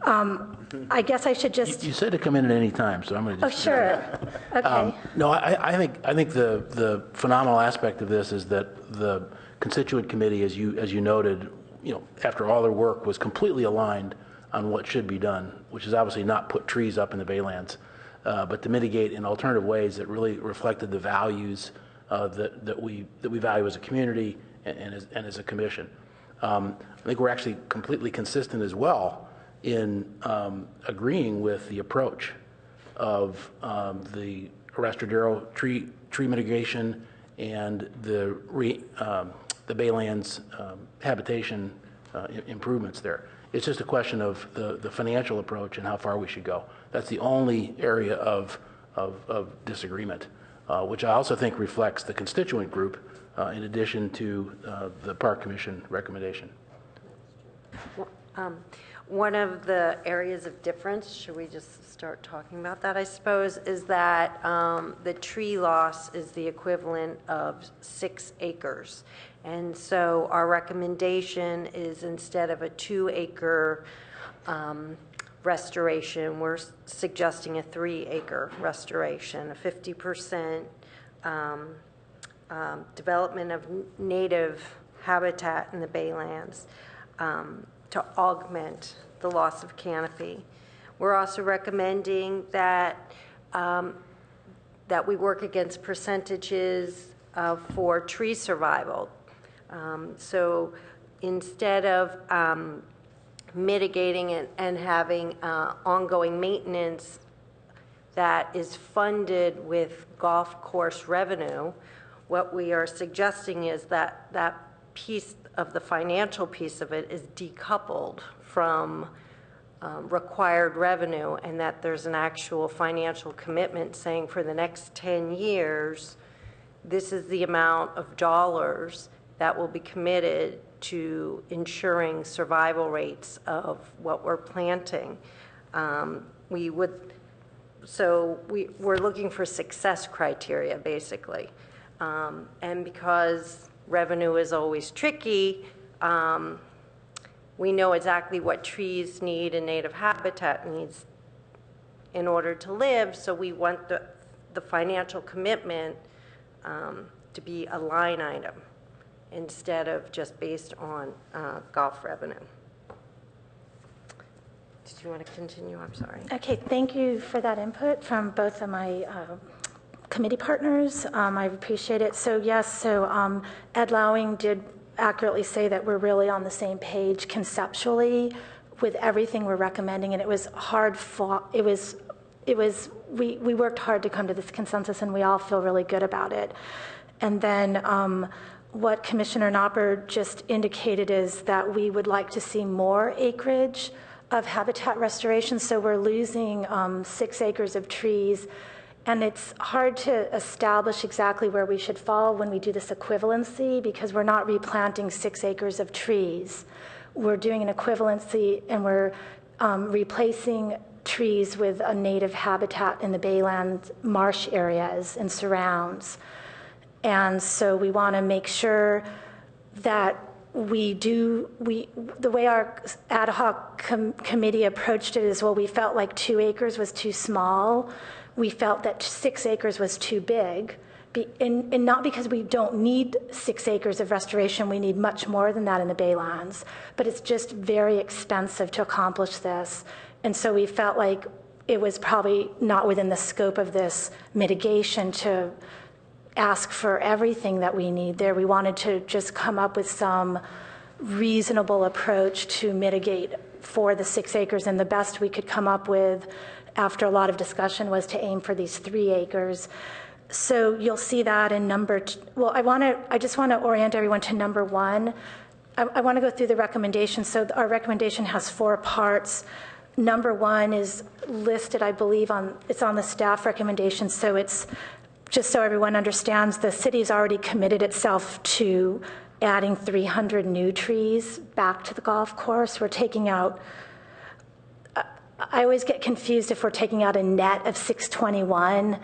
Speaker 5: I guess I should just...
Speaker 1: You said to come in at any time, so I'm going to just...
Speaker 5: Oh, sure. Okay.
Speaker 1: No, I think the phenomenal aspect of this is that the constituent committee, as you noted, after all their work, was completely aligned on what should be done, which is obviously not put trees up in the baylands, but to mitigate in alternative ways that really reflected the values that we value as a community and as a commission. I think we're actually completely consistent as well in agreeing with the approach of the Arrestradero tree mitigation and the Baylands habitation improvements there. It's just a question of the financial approach and how far we should go. That's the only area of disagreement, which I also think reflects the constituent group in addition to the Park Commission recommendation.
Speaker 7: one of the areas of difference, should we just start talking about that, I suppose, is that the tree loss is the equivalent of 6 acres. And so our recommendation is instead of a 2-acre restoration, we're suggesting a 3-acre restoration, a 50% development of native habitat in the baylands to augment the loss of canopy. We're also recommending that that we work against percentages for tree survival. So instead of mitigating it and having ongoing maintenance that is funded with golf course revenue, what we are suggesting is that that piece of the financial piece of it is decoupled from required revenue, and that there's an actual financial commitment saying for the next 10 years, this is the amount of dollars that will be committed to ensuring survival rates of what we're planting. We're looking for success criteria, basically. And because revenue is always tricky, we know exactly what trees need and native habitat needs in order to live, so we want the financial commitment to be a line item instead of just based on golf revenue. Did you want to continue? I'm sorry.
Speaker 5: Okay, thank you for that input from both of my committee partners. I appreciate it. So yes, Ed Lowing did accurately say that we're really on the same page conceptually with everything we're recommending, and it was hard fought. We worked hard to come to this consensus, and we all feel really good about it. And then what Commissioner Knopper just indicated is that we would like to see more acreage of habitat restoration. So we're losing 6 acres of trees, and it's hard to establish exactly where we should fall when we do this equivalency, because we're not replanting 6 acres of trees. We're doing an equivalency, and we're replacing trees with a native habitat in the bayland marsh areas and surrounds. And so we want to make sure that the way our ad hoc committee approached it is, well, we felt like 2 acres was too small. We felt that 6 acres was too big. And not because we don't need 6 acres of restoration, we need much more than that in the baylands, but it's just very expensive to accomplish this. And so we felt like it was probably not within the scope of this mitigation to ask for everything that we need there. We wanted to just come up with some reasonable approach to mitigate for the 6 acres, and the best we could come up with after a lot of discussion was to aim for these 3 acres. So you'll see that in I just want to orient everyone to number 1. I want to go through the recommendation. So our recommendation has 4 parts. Number 1 is listed, I believe, it's on the staff recommendation. So it's just so everyone understands, the city's already committed itself to adding 300 new trees back to the golf course. We're taking out, I always get confused if we're taking out a net of 621,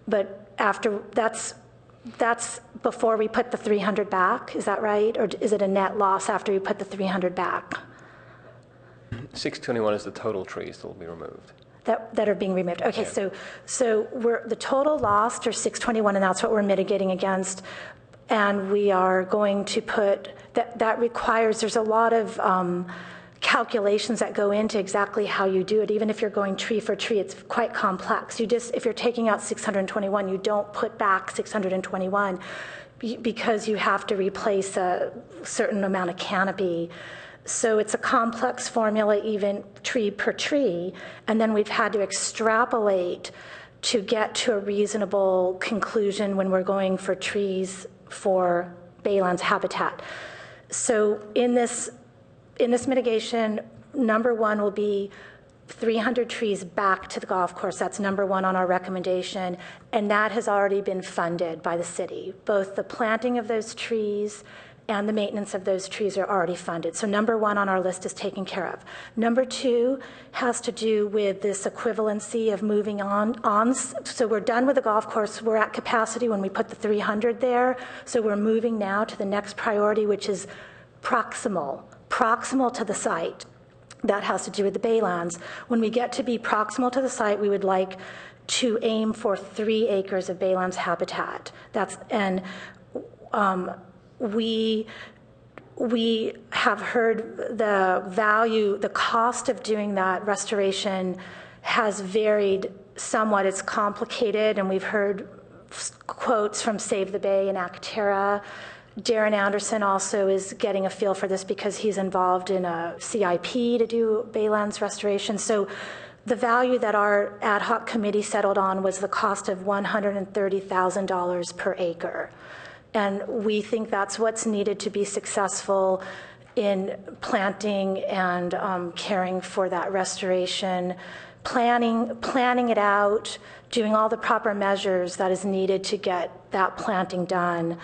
Speaker 5: but that's before we put the 300 back, is that right? Or is it a net loss after we put the 300 back?
Speaker 4: 621 is the total trees that will be removed.
Speaker 5: That are being removed. Okay,
Speaker 4: Yeah.
Speaker 5: so we're the total lost are 621, and that's what we're mitigating against. And we are going to put that requires, there's a lot of calculations that go into exactly how you do it. Even if you're going tree for tree, it's quite complex. If you're taking out 621, you don't put back 621 because you have to replace a certain amount of canopy. So it's a complex formula, even tree per tree, and then we've had to extrapolate to get to a reasonable conclusion when we're going for trees for baylands habitat. So in this mitigation, number 1 will be 300 trees back to the golf course. That's number 1 on our recommendation, and that has already been funded by the city, both the planting of those trees and the maintenance of those trees are already funded. So number one on our list is taken care of. Number two has to do with this equivalency of moving on. So we're done with the golf course. We're at capacity when we put the 300 there. So we're moving now to the next priority, which is proximal to the site. That has to do with the baylands. When we get to be proximal to the site, we would like to aim for 3 acres of baylands habitat. We have heard the value, the cost of doing that restoration has varied somewhat. It's complicated, and we've heard quotes from Save the Bay and Acterra. Darren Anderson also is getting a feel for this because he's involved in a CIP to do baylands restoration. So the value that our ad hoc committee settled on was the cost of $130,000 per acre. And we think that's what's needed to be successful in planting and caring for that restoration, planning it out, doing all the proper measures that is needed to get that planting done.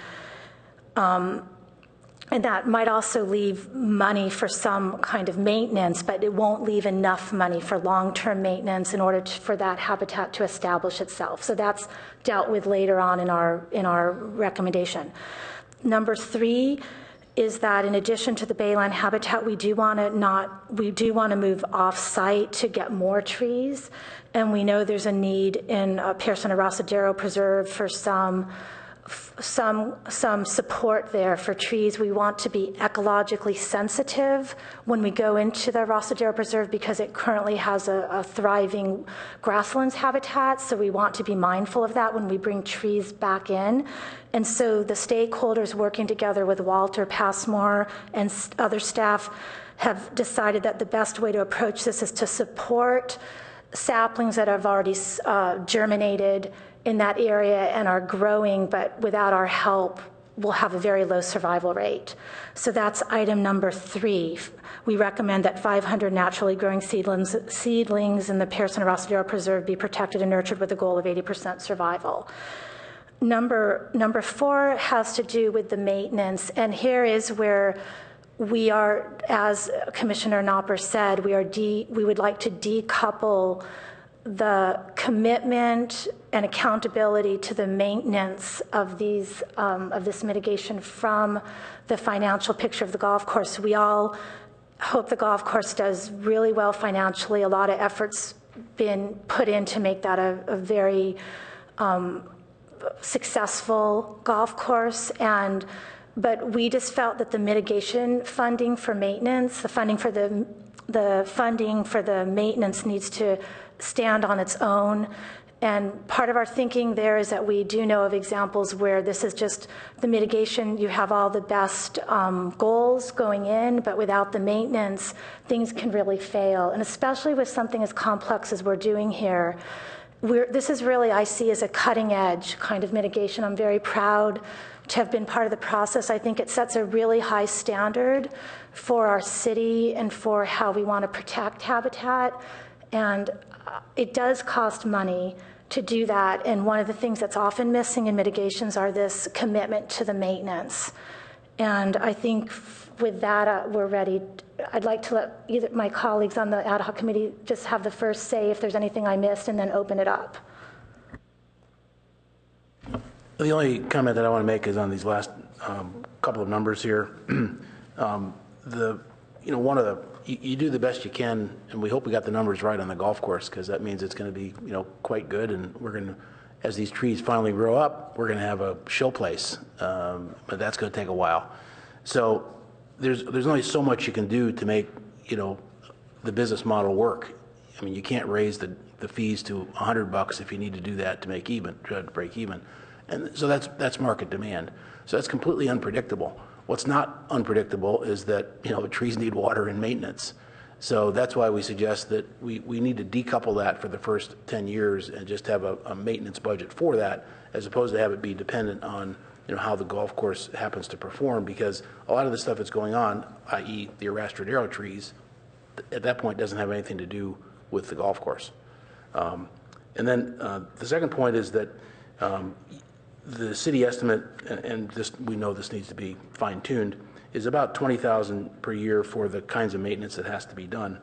Speaker 5: And that might also leave money for some kind of maintenance, but it won't leave enough money for long-term maintenance in order for that habitat to establish itself. So that's dealt with later on in our recommendation. Number 3 is that in addition to the bayland habitat, we do want to move off-site to get more trees, and we know there's a need in Pearson and Rosadero Preserve for some support there for trees. We want to be ecologically sensitive when we go into the Rosadero Preserve because it currently has a thriving grasslands habitat, so we want to be mindful of that when we bring trees back in. And so the stakeholders working together with Walter Passmore and other staff have decided that the best way to approach this is to support saplings that have already germinated in that area and are growing, but without our help, we'll have a very low survival rate. So that's item number 3. We recommend that 500 naturally growing seedlings in the Pearson and Rosadero Preserve be protected and nurtured with a goal of 80% survival. Number 4 has to do with the maintenance, and here is where we are, as Commissioner Knopper said, we would like to decouple the commitment and accountability to the maintenance of this mitigation from the financial picture of the golf course. We all hope the golf course does really well financially. A lot of effort's been put in to make that a very successful golf course, but we just felt that the mitigation funding for maintenance, the funding for the maintenance needs to stand on its own. And part of our thinking there is that we do know of examples where this is just the mitigation, you have all the best goals going in, but without the maintenance, things can really fail. And especially with something as complex as we're doing here, this is really, I see as a cutting edge kind of mitigation. I'm very proud to have been part of the process. I think it sets a really high standard for our city and for how we want to protect habitat. And it does cost money to do that. And one of the things that's often missing in mitigations are this commitment to the maintenance. And I think with that, we're ready. I'd like to let either my colleagues on the ad hoc committee just have the first say if there's anything I missed and then open it up.
Speaker 1: The only comment that I want to make is on these last couple of numbers here. You do the best you can, and we hope we got the numbers right on the golf course, because that means it's going to be, quite good, and we're going to, as these trees finally grow up, we're going to have a show place, but that's going to take a while. So there's only so much you can do to make, the business model work. I mean, you can't raise the fees to $100 if you need to do that to make even, to break even. And so that's market demand. So that's completely unpredictable. What's not unpredictable is that, trees need water and maintenance. So that's why we suggest that we need to decouple that for the first 10 years and just have a maintenance budget for that, as opposed to have it be dependent on, how the golf course happens to perform, because a lot of the stuff that's going on, i.e. the Arastradero trees, at that point doesn't have anything to do with the golf course. And then the second point is that the city estimate, and this, we know this needs to be fine-tuned, is about 20,000 per year for the kinds of maintenance that has to be done.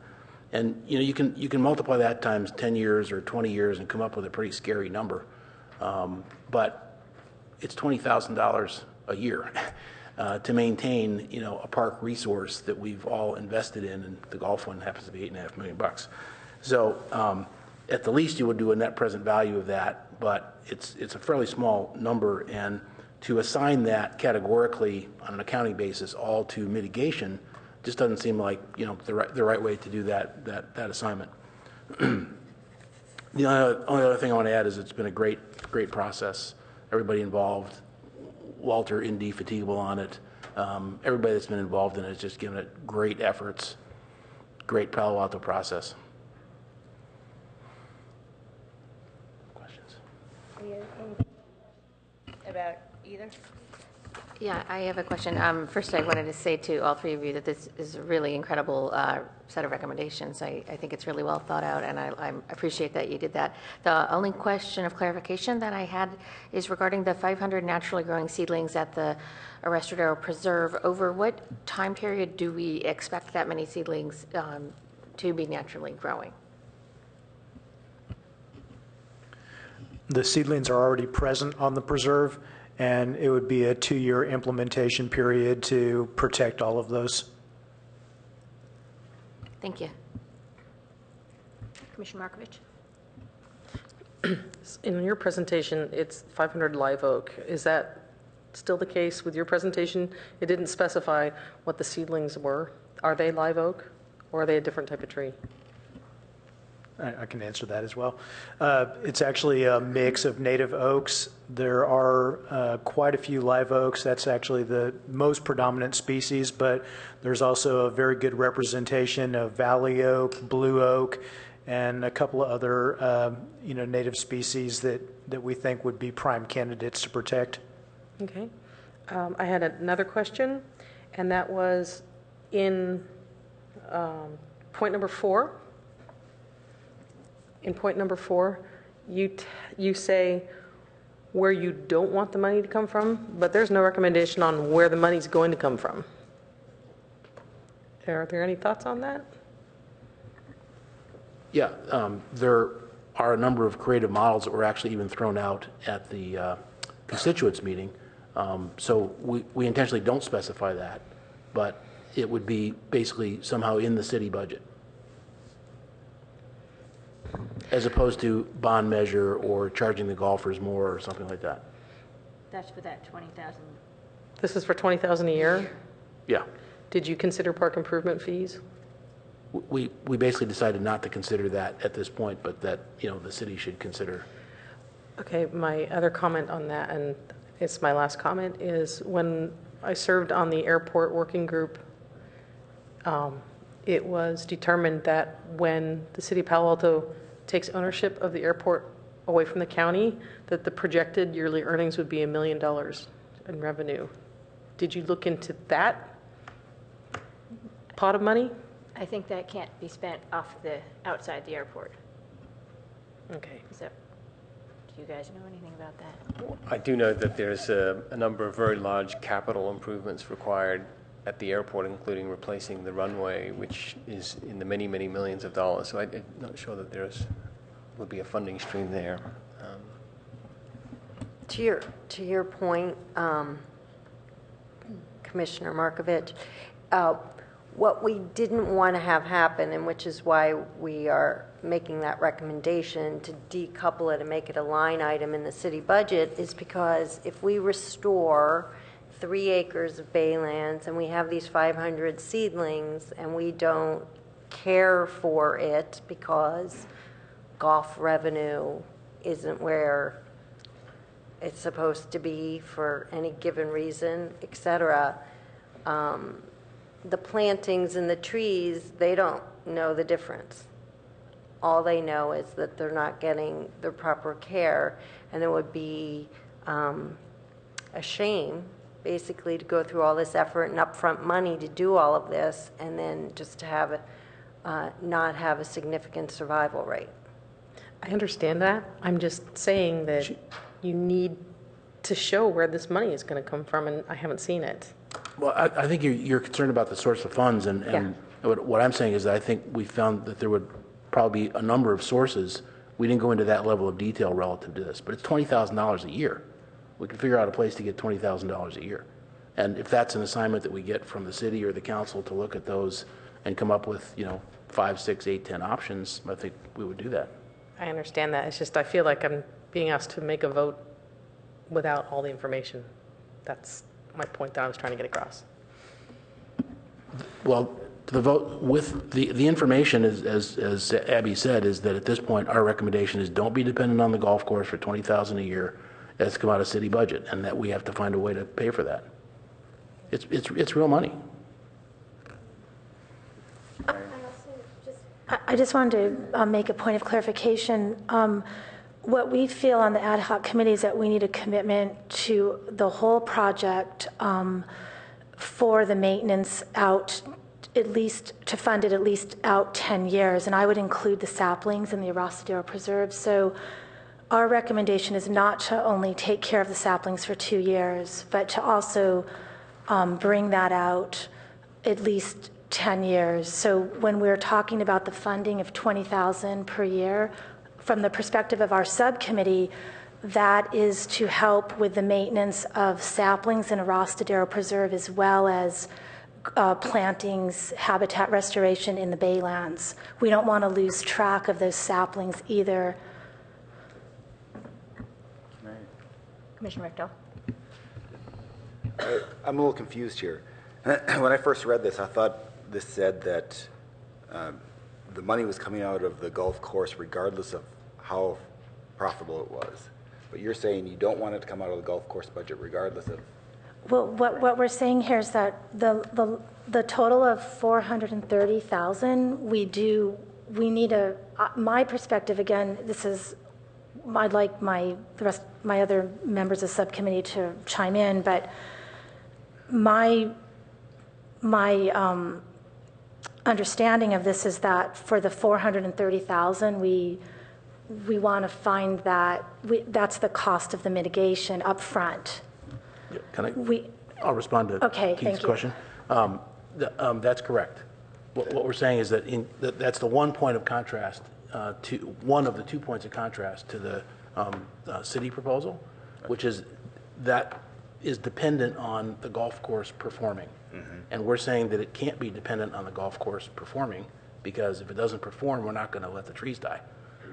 Speaker 1: And you can multiply that times 10 years or 20 years and come up with a pretty scary number. But it's $20,000 a year to maintain a park resource that we've all invested in, and the golf one happens to be $8.5 million. So at the least, you would do a net present value of that, but it's a fairly small number, and to assign that categorically on an accounting basis all to mitigation just doesn't seem like the right way to do that assignment. The only other thing I want to add is it's been a great process. Everybody involved, Walter indefatigable on it. Everybody that's been involved in it has just given it great efforts. Great Palo Alto process. Questions?
Speaker 3: About either?
Speaker 13: Yeah, I have a question. First, I wanted to say to all three of you that this is a really incredible set of recommendations. I think it's really well thought out, and I appreciate that you did that. The only question of clarification that I had is regarding the 500 naturally growing seedlings at the Arrestradero Preserve. Over what time period do we expect that many seedlings to be naturally growing?
Speaker 12: The seedlings are already present on the preserve, and it would be a 2-year implementation period to protect all of those.
Speaker 13: Thank you.
Speaker 3: Commissioner Markovich?
Speaker 8: In your presentation, it's 500 live oak. Is that still the case with your presentation? It didn't specify what the seedlings were. Are they live oak, or are they a different type of tree?
Speaker 12: I can answer that as well. It's actually a mix of native oaks. There are quite a few live oaks. That's actually the most predominant species, but there's also a very good representation of valley oak, blue oak, and a couple of other native species that we think would be prime candidates to protect.
Speaker 8: Okay. I had another question, and that was in point number 4. In point number 4, you say where you don't want the money to come from, but there's no recommendation on where the money's going to come from. Are there any thoughts on that?
Speaker 1: Yeah, there are a number of creative models that were actually even thrown out at the constituents meeting. So we intentionally don't specify that, but it would be basically somehow in the city budget, as opposed to bond measure or charging the golfers more or something like that.
Speaker 3: That's for that 20,000.
Speaker 8: This is for $20,000 a year?
Speaker 1: Yeah.
Speaker 8: Did you consider park improvement fees?
Speaker 1: We basically decided not to consider that at this point, but that the city should consider. Okay,
Speaker 8: my other comment on that, and it's my last comment, is when I served on the airport working group, it was determined that when the city of Palo Alto takes ownership of the airport away from the county, that the projected yearly earnings would be $1 million in revenue. Did you look into that pot of money?
Speaker 3: I think that can't be spent outside the airport.
Speaker 8: Okay.
Speaker 3: Do you guys know anything about that?
Speaker 4: I do know that there's a number of very large capital improvements required at the airport, including replacing the runway, which is in the many, many millions of dollars. So I'm not sure that would be a funding stream there.
Speaker 7: To your point, Commissioner Markovich, what we didn't want to have happen, and which is why we are making that recommendation to decouple it and make it a line item in the city budget, is because if we restore 3 acres of baylands and we have these 500 seedlings and we don't care for it because golf revenue isn't where it's supposed to be for any given reason, etc., the plantings and the trees, they don't know the difference. All they know is that they're not getting the proper care, and it would be a shame basically to go through all this effort and upfront money to do all of this and then just to have it not have a significant survival rate.
Speaker 8: I understand that. I'm just saying that you need to show where this money is going to come from, and I haven't seen it.
Speaker 1: Well, I think you're concerned about the source of funds, and what I'm saying is that I think we found that there would probably be a number of sources. We didn't go into that level of detail relative to this, but it's $20,000 a year. We can figure out a place to get $20,000 a year. And if that's an assignment that we get from the city or the council to look at those and come up with, 5, 6, 8, 10 options, I think we would do that.
Speaker 8: I understand that. It's just I feel like I'm being asked to make a vote without all the information. That's my point that I was trying to get across.
Speaker 1: Well, the vote with the information, as Abby said, is that at this point, our recommendation is don't be dependent on the golf course for $20,000 a year. That's come out of city budget, and that we have to find a way to pay for that. It's real money.
Speaker 5: I just wanted to make a point of clarification. What we feel on the ad hoc committee is that we need a commitment to the whole project for the maintenance out, at least to fund it at least out 10 years. And I would include the saplings and the Arrostadero Preserve. So our recommendation is not to only take care of the saplings for 2 years, but to also bring that out at least 10 years. So when we're talking about the funding of $20,000 per year, from the perspective of our subcommittee, that is to help with the maintenance of saplings in Arrostadero Preserve, as well as plantings, habitat restoration in the baylands. We don't want to lose track of those saplings either.
Speaker 3: Commissioner Rechtel.
Speaker 6: I'm a little confused here. When I first read this, I thought this said that the money was coming out of the golf course regardless of how profitable it was. But you're saying you don't want it to come out of the golf course budget regardless of...
Speaker 5: Well, what we're saying here is that the total of $430,000, we need my perspective, again, this is, I'd like my other members of subcommittee to chime in, but my understanding of this is that for the $430,000, we want to find that that's the cost of the mitigation up front.
Speaker 1: I'll respond to Keith's question. That's correct. What we're saying is that that's the one point of contrast to one of the 2 points of contrast to the city proposal, which is that is dependent on the golf course performing. And we're saying that it can't be dependent on the golf course performing, because if it doesn't perform, we're not going to let the trees die.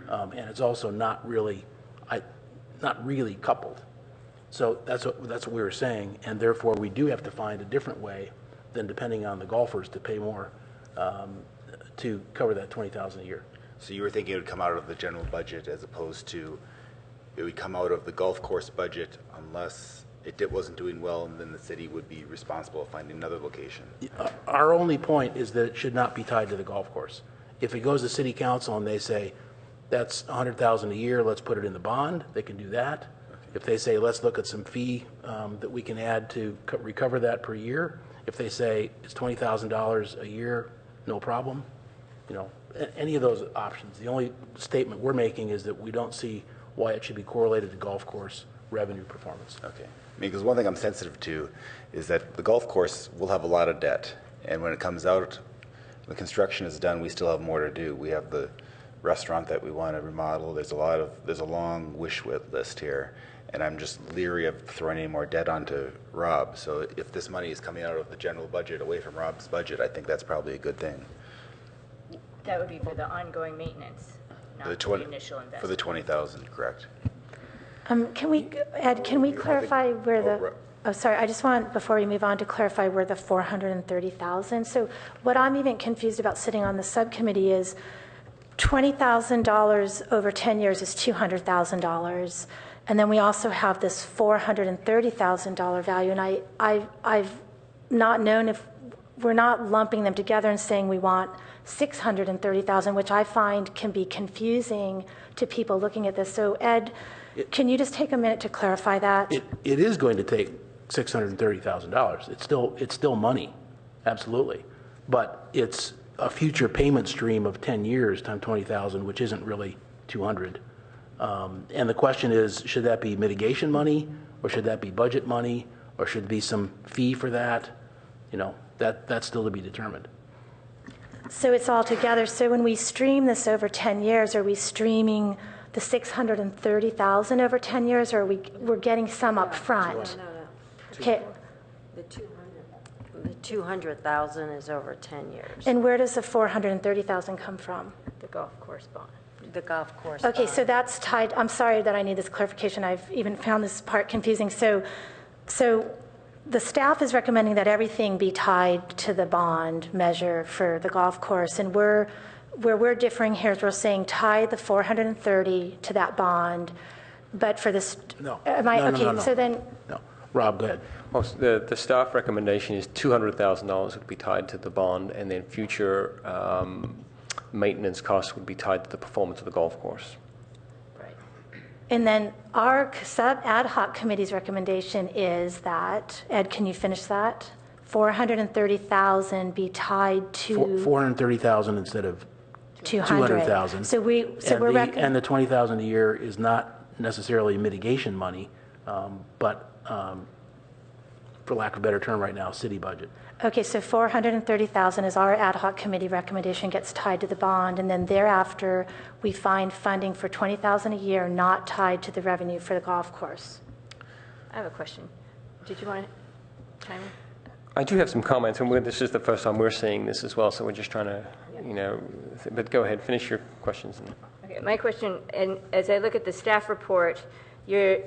Speaker 1: And it's also not really coupled. So that's what we were saying, and therefore we do have to find a different way than depending on the golfers to pay more to cover that $20,000 a year.
Speaker 6: So you were thinking it would come out of the general budget as opposed to it would come out of the golf course budget unless it wasn't doing well, and then the city would be responsible for finding another location.
Speaker 1: Our only point is that it should not be tied to the golf course. If it goes to city council and they say, that's $100,000 a year, let's put it in the bond, they can do that. Okay. If they say, let's look at some fee that we can add to recover that per year. If they say it's $20,000 a year, no problem. Any of those options. The only statement we're making is that we don't see why it should be correlated to golf course revenue performance.
Speaker 6: Okay. Because one thing I'm sensitive to is that the golf course will have a lot of debt, and when it comes out, the construction is done, we still have more to do. We have the restaurant that we want to remodel. There's a long wish list here, and I'm just leery of throwing any more debt onto Rob. So if this money is coming out of the general budget away from Rob's budget, I think that's probably a good thing.
Speaker 3: That would be for the ongoing maintenance, not for the initial investment.
Speaker 6: For the $20,000, correct.
Speaker 5: Ed, can we clarify where sorry, I just want, before we move on, to clarify where the $430,000. So what I'm even confused about sitting on the subcommittee is $20,000 over 10 years is $200,000. And then we also have this $430,000 value. And I've not known if we're not lumping them together and saying we want $630,000, which I find can be confusing to people looking at this. So Ed, can you just take a minute to clarify that?
Speaker 1: It is going to take $630,000. It's still money, absolutely. But it's a future payment stream of 10 years times 20,000, which isn't really 200. And the question is, should that be mitigation money or should that be budget money, or should there be some fee for that? You know, that's still to be determined.
Speaker 5: So it's all together. So when we stream this over 10 years, are we streaming the 630,000 over 10 years, or we're getting some up front?
Speaker 7: No.
Speaker 5: Okay.
Speaker 7: The 200,000 is over 10 years.
Speaker 5: And where does the 430,000 come from?
Speaker 3: The golf course bond.
Speaker 7: The golf course.
Speaker 5: Okay,
Speaker 7: bond.
Speaker 5: so that's tied, I'm sorry that I need this clarification. I've even found this part confusing. So the staff is recommending that everything be tied to the bond measure for the golf course. And where we're differing here is we're saying tie the 430 to that bond, but for this.
Speaker 1: No.
Speaker 5: Okay, so then.
Speaker 1: No. Rob, go ahead.
Speaker 4: Well, the staff recommendation is $200,000 would be tied to the bond, and then future maintenance costs would be tied to the performance of the golf course.
Speaker 3: Right.
Speaker 5: And then our ad hoc committee's recommendation is that, Ed, can you finish that? 430,000 be tied to
Speaker 1: 430,000 instead of
Speaker 5: 200,000. So we're
Speaker 1: and the 20,000 a year is not necessarily mitigation money, but for lack of a better term right now, city budget.
Speaker 5: Okay, so 430,000 is our ad hoc committee recommendation, gets tied to the bond, and then thereafter we find funding for 20,000 a year not tied to the revenue for the golf course.
Speaker 3: I have a question. Did you want to chime in?
Speaker 4: I do have some comments, and this is the first time we're seeing this as well, so we're just trying to, but go ahead, finish your questions.
Speaker 3: Okay, my question, and as I look at the staff report, your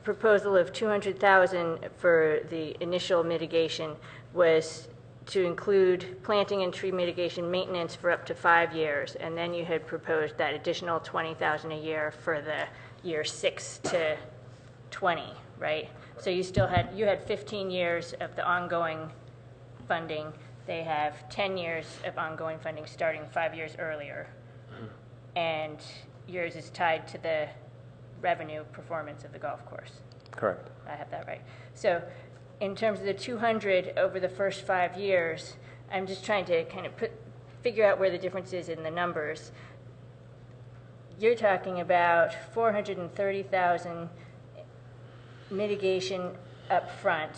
Speaker 3: proposal of 200,000 for the initial mitigation was to include planting and tree mitigation maintenance for up to 5 years, and then you had proposed that additional 20,000 a year for the year 6 to 20, right? So you had 15 years of the ongoing funding. They have 10 years of ongoing funding starting 5 years earlier, and yours is tied to the revenue performance of the golf course.
Speaker 4: Correct.
Speaker 3: I have that right. So in terms of the 200 over the first 5 years, I'm just trying to kind of figure out where the difference is in the numbers. You're talking about 430,000 mitigation up front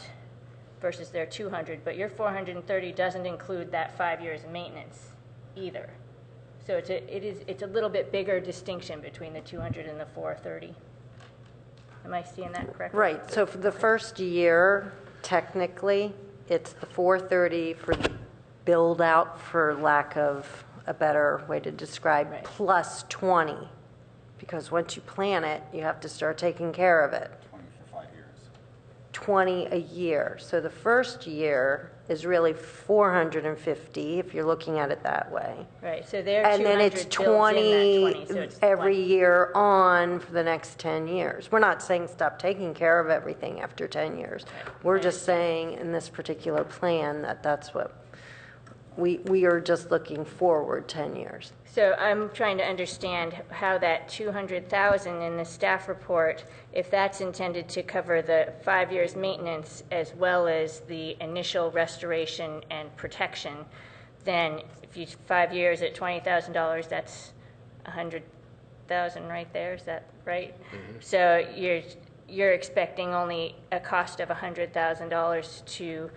Speaker 3: versus their 200, but your 430 doesn't include that 5 years of maintenance either. So it's a little bit bigger distinction between the 200 and the 430. Am I seeing that correctly?
Speaker 7: Right, so for the first year, technically, it's the 430 for the build out, for lack of a better way to describe,
Speaker 3: Right.
Speaker 7: plus 20. Because once you plan it, you have to start taking care of it. 20 a year. So the first year is really 450 if you're looking at it that way.
Speaker 3: Right, so their
Speaker 7: And
Speaker 3: 200
Speaker 7: then it's
Speaker 3: builds in that 20, so it's
Speaker 7: every
Speaker 3: 20.
Speaker 7: year on for the next 10 years. We're not saying stop taking care of everything after 10 years. We're just saying in this particular plan that that's what we are just looking forward 10 years.
Speaker 3: So I'm trying to understand how that 200,000 in the staff report, if that's intended to cover the 5 years maintenance as well as the initial restoration and protection, then if you 5 years at $20,000, that's 100,000 right there. Is that right? Mm-hmm. So you're expecting only a cost of $100,000 to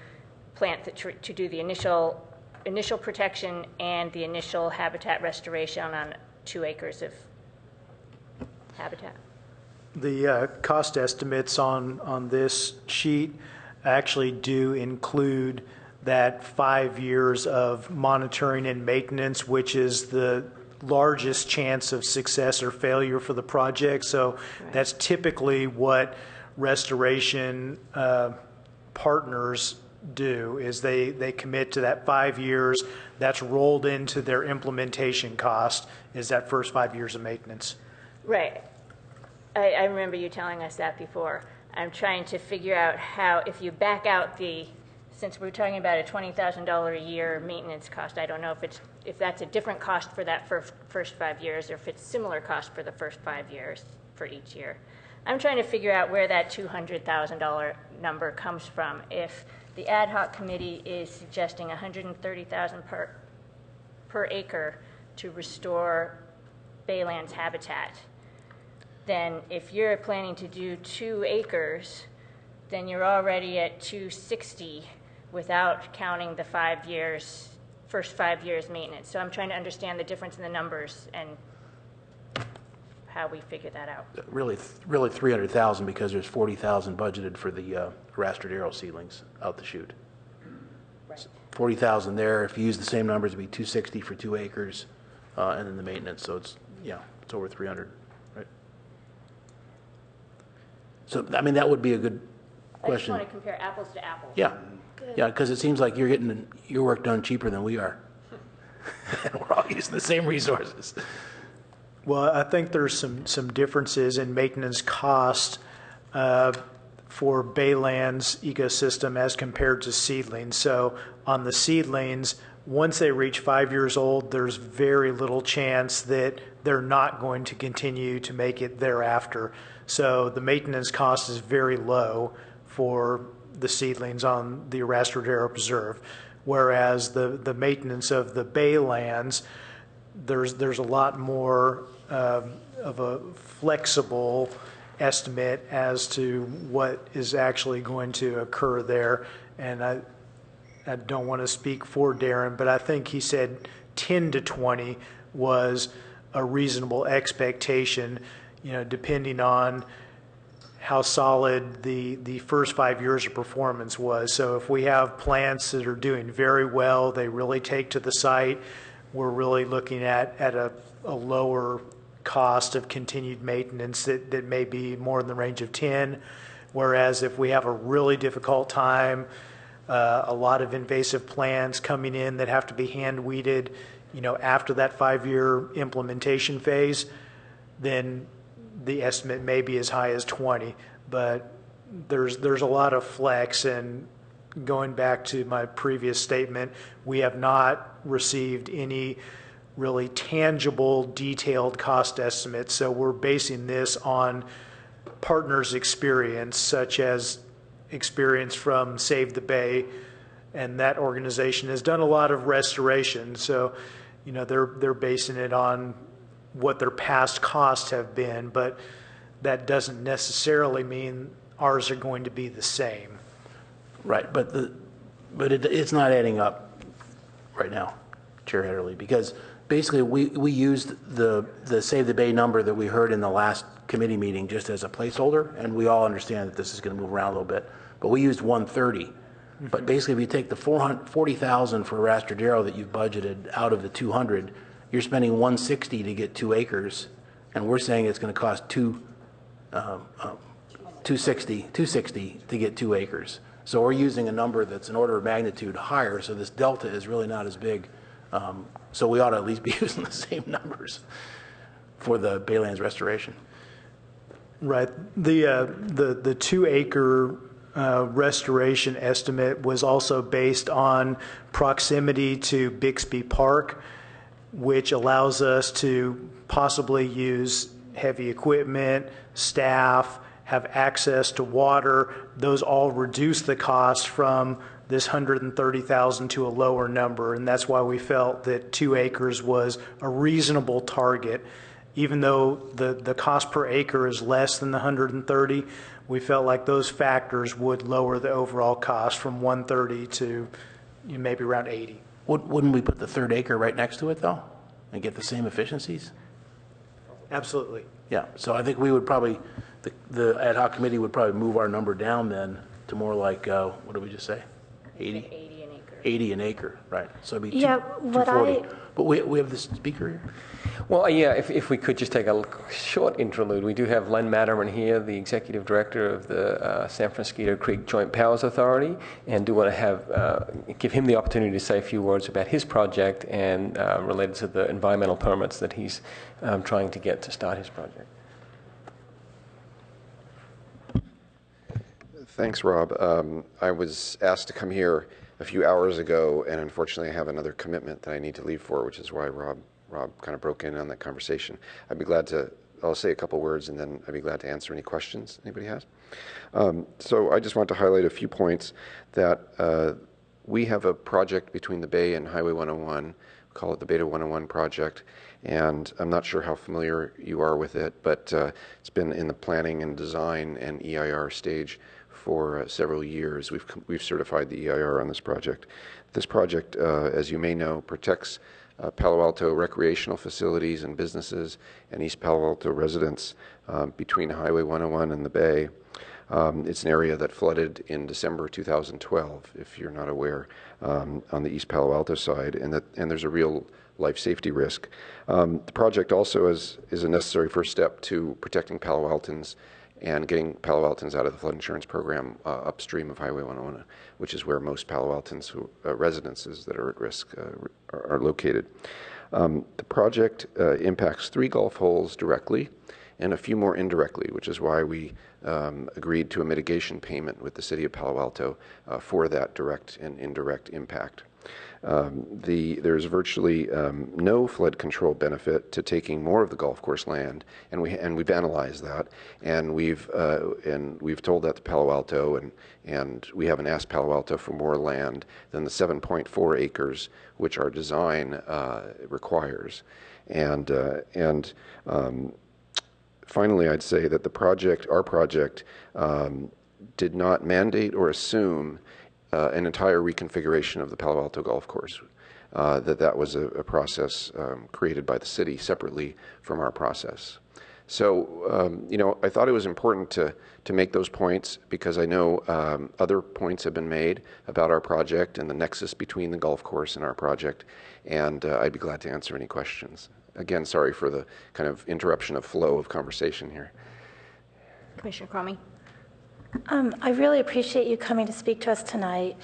Speaker 3: plant to do the initial protection and the initial habitat restoration on 2 acres of habitat.
Speaker 12: The cost estimates on this sheet actually do include that 5 years of monitoring and maintenance, which is the largest chance of success or failure for the project. So that's typically what restoration partners do, is they commit to that 5 years. That's rolled into their implementation cost, is that first 5 years of maintenance.
Speaker 3: Right. I remember you telling us that before. I'm trying to figure out how, if you back out since we're talking about a $20,000 a year maintenance cost, I don't know if that's a different cost for that first 5 years, or if it's similar cost for the first 5 years for each year. I'm trying to figure out where that $200,000 number comes from. If the ad hoc committee is suggesting $130,000 per acre to restore baylands habitat, then if you're planning to do 2 acres then you're already at 260 without counting the 5 years, first 5 years maintenance. So I'm trying to understand the difference in the numbers and how we figure that out.
Speaker 1: Really 300,000 because there's 40,000 budgeted for the Rastradero seedlings out the chute.
Speaker 3: Right.
Speaker 1: 40,000 there. If you use the same numbers, it'd be 260 for 2 acres, and then the maintenance. So it's it's over 300, right? So I mean that would be a good question.
Speaker 3: I just want to compare apples to apples.
Speaker 1: Yeah, yeah, because it seems like you're getting your work done cheaper than we are, and we're all using the same resources.
Speaker 12: Well, I think there's some differences in maintenance cost for Bayland's ecosystem as compared to seedlings. So on the seedlings, once they reach 5 years old, there's very little chance that they're not going to continue to make it thereafter. So the maintenance cost is very low for the seedlings on the Rastradero Preserve, whereas the maintenance of the Baylands, there's a lot more of a flexible estimate as to what is actually going to occur there. And I don't want to speak for Darren, but I think he said 10 to 20 was a reasonable expectation, depending on how solid the first 5 years of performance was. So if we have plants that are doing very well, they really take to the site, we're really looking at a lower cost of continued maintenance that may be more in the range of 10. Whereas if we have a really difficult time, a lot of invasive plants coming in that have to be hand weeded, after that 5-year implementation phase, then the estimate may be as high as 20. But there's a lot of flex, and going back to my previous statement, we have not received any really tangible, detailed cost estimates. So we're basing this on partners' experience, such as experience from Save the Bay, and that organization has done a lot of restoration. So, they're basing it on what their past costs have been, but that doesn't necessarily mean ours are going to be the same.
Speaker 1: Right, but it's not adding up right now, Chair Hetterly, because basically we used the Save the Bay number that we heard in the last committee meeting just as a placeholder, and we all understand that this is going to move around a little bit, but we used 130. But basically, if you take the 40,000 for Rastradero that you've budgeted out of the 200, you're spending 160 to get 2 acres, and we're saying it's going to cost 260 to get 2 acres. So we're using a number that's an order of magnitude higher, so this delta is really not as big. So we ought to at least be using the same numbers for the Baylands restoration.
Speaker 12: Right. The 2 acre restoration estimate was also based on proximity to Bixby Park, which allows us to possibly use heavy equipment, staff, have access to water. Those all reduce the cost from this 130,000 to a lower number, and that's why we felt that 2 acres was a reasonable target. Even though the cost per acre is less than the 130, we felt like those factors would lower the overall cost from 130 to maybe around 80.
Speaker 1: Wouldn't we put the 3rd acre right next to it, though, and get the same efficiencies?
Speaker 12: Absolutely.
Speaker 1: Yeah, so I think we would probably, the ad hoc committee would probably move our number down then to more like, what did we just say? 80?
Speaker 3: 80 an acre.
Speaker 1: 80 an acre, right. So it'd be
Speaker 5: Yeah,
Speaker 1: 240. But we have the speaker here.
Speaker 4: Well, yeah, if we could just take a short interlude. We do have Len Matterman here, the Executive Director of the San Francisco Creek Joint Powers Authority, and do want to give him the opportunity to say a few words about his project and related to the environmental permits that he's trying to get to start his project.
Speaker 14: Thanks, Rob. I was asked to come here a few hours ago, and unfortunately I have another commitment that I need to leave for, which is why Rob kind of broke in on that conversation. I'll say a couple words, and then I'd be glad to answer any questions anybody has. So I just want to highlight a few points that we have a project between the Bay and Highway 101. We call it the Beta 101 project, and I'm not sure how familiar you are with it, but it's been in the planning and design and EIR stage for several years. We've certified the EIR on this project. This project, as you may know, protects Palo Alto recreational facilities and businesses and East Palo Alto residents between Highway 101 and the Bay. It's an area that flooded in December 2012, if you're not aware, on the East Palo Alto side, and there's a real life safety risk. The project also is a necessary first step to protecting Palo Altans and getting Palo Altans out of the flood insurance program upstream of Highway 101, which is where most Palo Altans residences that are at risk are located. The project impacts 3 golf holes directly and a few more indirectly, which is why we agreed to a mitigation payment with the City of Palo Alto for that direct and indirect impact. There's virtually no flood control benefit to taking more of the golf course land, and we've analyzed that, and we've told that to Palo Alto, and we haven't asked Palo Alto for more land than the 7.4 acres which our design requires, and finally, I'd say that our project, did not mandate or assume an entire reconfiguration of the Palo Alto golf course. That was a process created by the city separately from our process. So, I thought it was important to make those points because I know other points have been made about our project and the nexus between the golf course and our project, and I'd be glad to answer any questions. Again, sorry for the kind of interruption of flow of conversation here.
Speaker 3: Commissioner Cromie?
Speaker 5: I really appreciate you coming to speak to us tonight.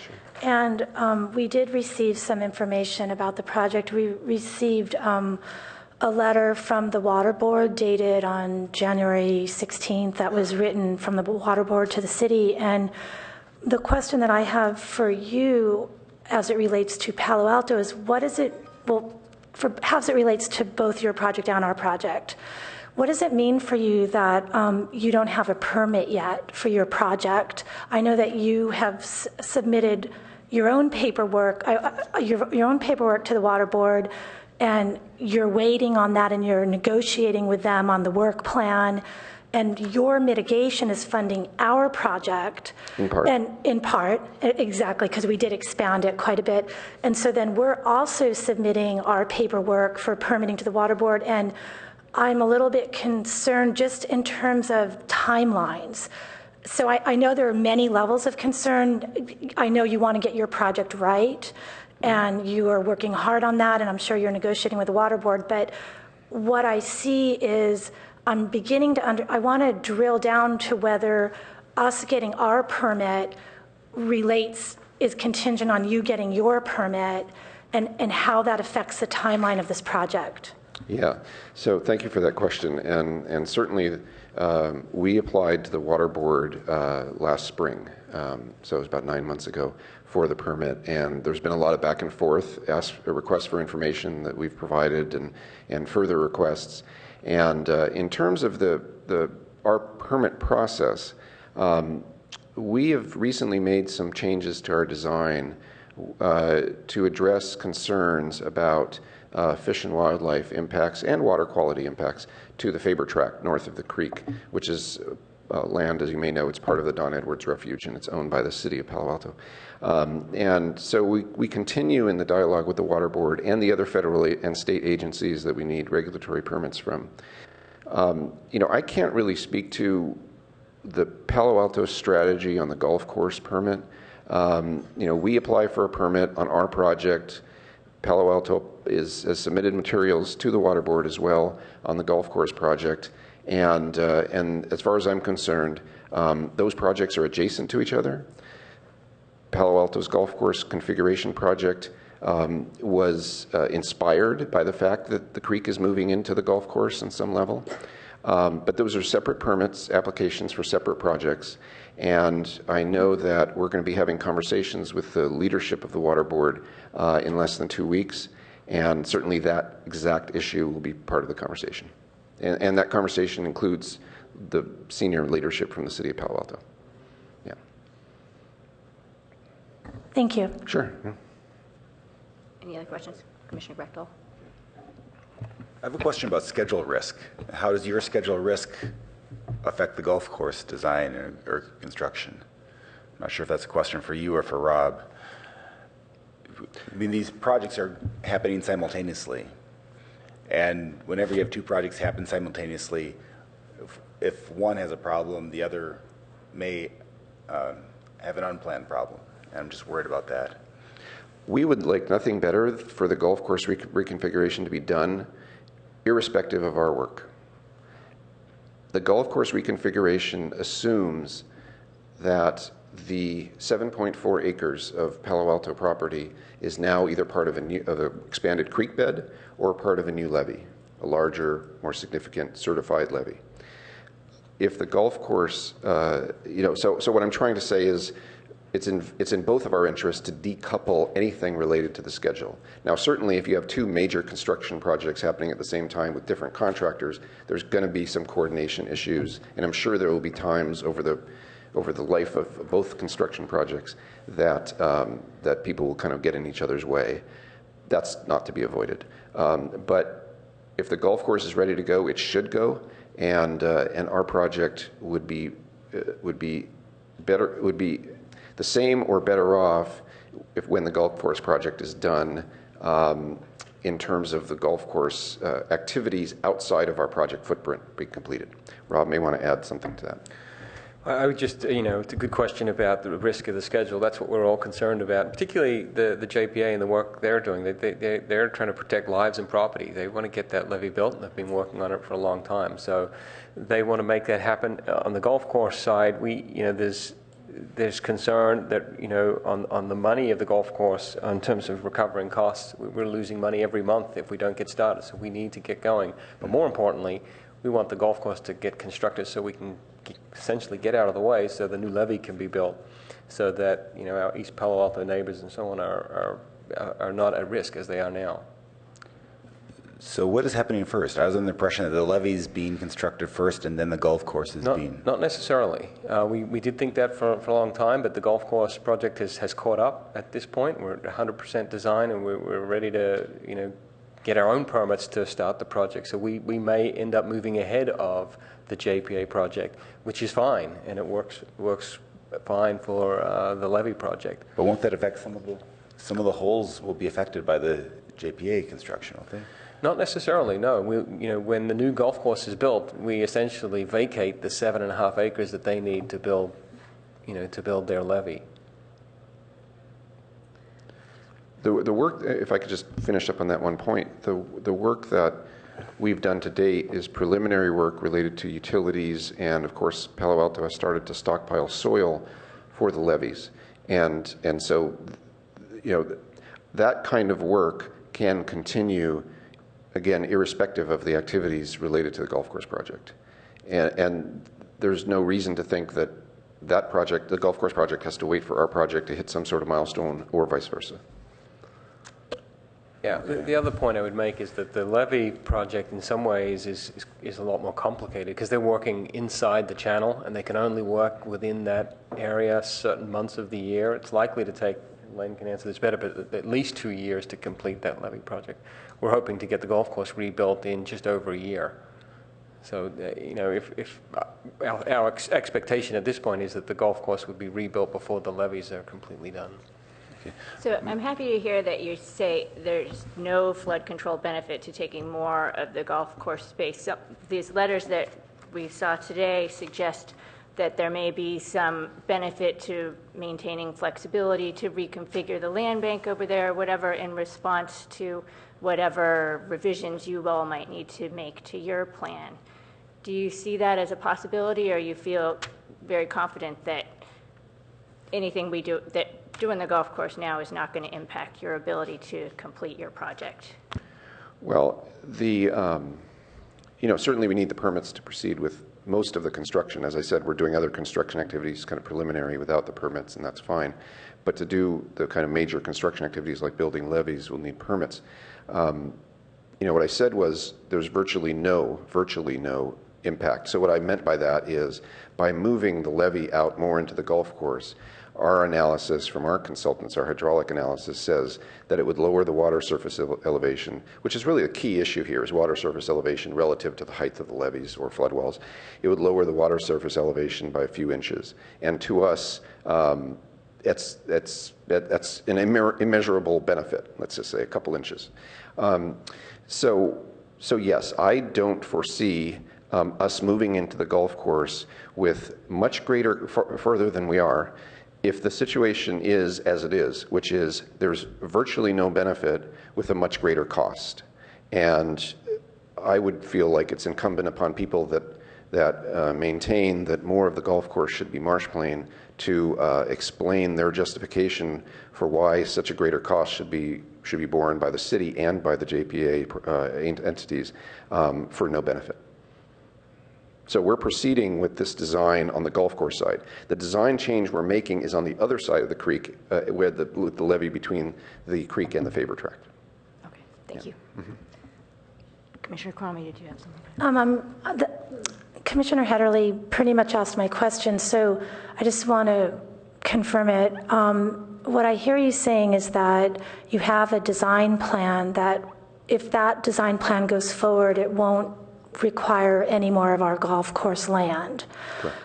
Speaker 5: Sure. And we did receive some information about the project. We received a letter from the Water Board dated on January 16th that was written from the Water Board to the city. And the question that I have for you as it relates to Palo Alto is what is it, well, how it relates to both your project and our project. What does it mean for you that you don't have a permit yet for your project? I know that you have submitted your own paperwork, your own paperwork to the Water Board, and you're waiting on that, and you're negotiating with them on the work plan. And your mitigation is funding our project.
Speaker 14: In part.
Speaker 5: And in part, exactly, because we did expand it quite a bit. And so then we're also submitting our paperwork for permitting to the Water Board. And I'm a little bit concerned just in terms of timelines. So I know there are many levels of concern. I know you want to get your project right, and you are working hard on that, and I'm sure you're negotiating with the Water Board. But what I see is I'm beginning to I want to drill down to whether us getting our permit is contingent on you getting your permit, and how that affects the timeline of this project.
Speaker 14: Yeah, so thank you for that question, and certainly we applied to the Water Board last spring, so it was about 9 months ago, for the permit, and there's been a lot of back and forth, requests for information that we've provided, and further requests. And in terms of our permit process, we have recently made some changes to our design to address concerns about fish and wildlife impacts and water quality impacts to the Faber Tract north of the creek, which is land, as you may know, it's part of the Don Edwards Refuge, and it's owned by the City of Palo Alto. And so we continue in the dialogue with the Water Board and the other federal and state agencies that we need regulatory permits from. I can't really speak to the Palo Alto strategy on the golf course permit. We apply for a permit on our project. Palo Alto has submitted materials to the Water Board as well on the golf course project. And as far as I'm concerned, those projects are adjacent to each other. Palo Alto's golf course configuration project was inspired by the fact that the creek is moving into the golf course on some level. But those are separate permits, applications for separate projects. And I know that we're going to be having conversations with the leadership of the Water Board in less than 2 weeks. And certainly that exact issue will be part of the conversation. And that conversation includes the senior leadership from the City of Palo Alto. Yeah.
Speaker 5: Thank you.
Speaker 14: Sure. Yeah.
Speaker 3: Any other questions? Commissioner Brechtel?
Speaker 6: I have a question about schedule risk. How does your schedule risk affect the golf course design or construction? not sure if that's a question for you or for Rob. I mean, these projects are happening simultaneously. And whenever you have two projects happen simultaneously, if one has a problem, the other may have an unplanned problem. And I'm just worried about that.
Speaker 14: We would like nothing better for the golf course reconfiguration to be done irrespective of our work. The golf course reconfiguration assumes that the 7.4 acres of Palo Alto property is now either part of an expanded creek bed or part of a new levee, a larger, more significant certified levee. If the golf course, so what I'm trying to say is it's in both of our interests to decouple anything related to the schedule. Now, certainly if you have two major construction projects happening at the same time with different contractors, there's going to be some coordination issues, and I'm sure there will be times over the life of both construction projects that that people will kind of get in each other's way. That's not to be avoided. But if the golf course is ready to go, it should go, and our project would be the same or better off when the golf course project is done in terms of the golf course activities outside of our project footprint be completed. Rob may want to add something to that.
Speaker 4: I would just, it's a good question about the risk of the schedule. That's what we're all concerned about, particularly the JPA and the work they're doing. They're trying to protect lives and property. They want to get that levee built, and they've been working on it for a long time. So they want to make that happen. On the golf course side, there's concern that, on the money of the golf course, in terms of recovering costs, we're losing money every month if we don't get started. So we need to get going. But more importantly, we want the golf course to get constructed so we can essentially get out of the way so the new levee can be built, so that our East Palo Alto neighbors and so on are not at risk as they are now.
Speaker 6: So what is happening first? I was under the impression that the levee's being constructed first and then the golf course is being...
Speaker 4: Not necessarily. We did think that for a long time, but the golf course project has caught up at this point. We're at 100% design, and we're ready to get our own permits to start the project. So we may end up moving ahead of the JPA project, which is fine, and it works fine for the levee project.
Speaker 6: But won't that affect some of the holes will be affected by the JPA construction, won't they?
Speaker 4: Not necessarily, no. When the new golf course is built, we essentially vacate the 7.5 acres that they need to build, to build their levee.
Speaker 14: The work, if I could just finish up on that one point, the work that we've done to date is preliminary work related to utilities, and of course Palo Alto has started to stockpile soil for the levees, and so that kind of work can continue, again, irrespective of the activities related to the golf course project, and there's no reason to think that project, the golf course project, has to wait for our project to hit some sort of milestone or vice versa.
Speaker 4: Yeah, the other point I would make is that the levee project in some ways is a lot more complicated because they're working inside the channel and they can only work within that area certain months of the year. It's likely to take, Len can answer this better, but at least 2 years to complete that levee project. We're hoping to get the golf course rebuilt in just over a year. So, if our expectation at this point is that the golf course would be rebuilt before the levees are completely done.
Speaker 3: So I'm happy to hear that you say there's no flood control benefit to taking more of the golf course space. So these letters that we saw today suggest that there may be some benefit to maintaining flexibility to reconfigure the land bank over there, whatever, in response to whatever revisions you all might need to make to your plan. Do you see that as a possibility, or you feel very confident that anything we do, that doing the golf course now is not going to impact your ability to complete your project?
Speaker 14: Well, certainly we need the permits to proceed with most of the construction. As I said, we're doing other construction activities kind of preliminary without the permits, and that's fine. But to do the kind of major construction activities like building levees, we'll need permits. What I said was there's virtually no impact. So what I meant by that is by moving the levee out more into the golf course, our analysis from our consultants, our hydraulic analysis, says that it would lower the water surface elevation, which is really a key issue here, is water surface elevation relative to the height of the levees or flood walls. It would lower the water surface elevation by a few inches. And to us, that's an immeasurable benefit, let's just say a couple inches. So yes, I don't foresee us moving into the golf course with much greater, further than we are, if the situation is as it is, which is there's virtually no benefit with a much greater cost. And I would feel like it's incumbent upon people that maintain that more of the golf course should be marsh plain to explain their justification for why such a greater cost should be borne by the city and by the JPA entities for no benefit. So we're proceeding with this design on the golf course side. The design change we're making is on the other side of the creek, where the levee between the creek and the Faber tract.
Speaker 3: Okay, thank you. Mm-hmm. Commissioner Cromie, did you have something?
Speaker 5: Commissioner Hederle pretty much asked my question, so I just want to confirm it. What I hear you saying is that you have a design plan that if that design plan goes forward, it won't require any more of our golf course land.
Speaker 14: Correct.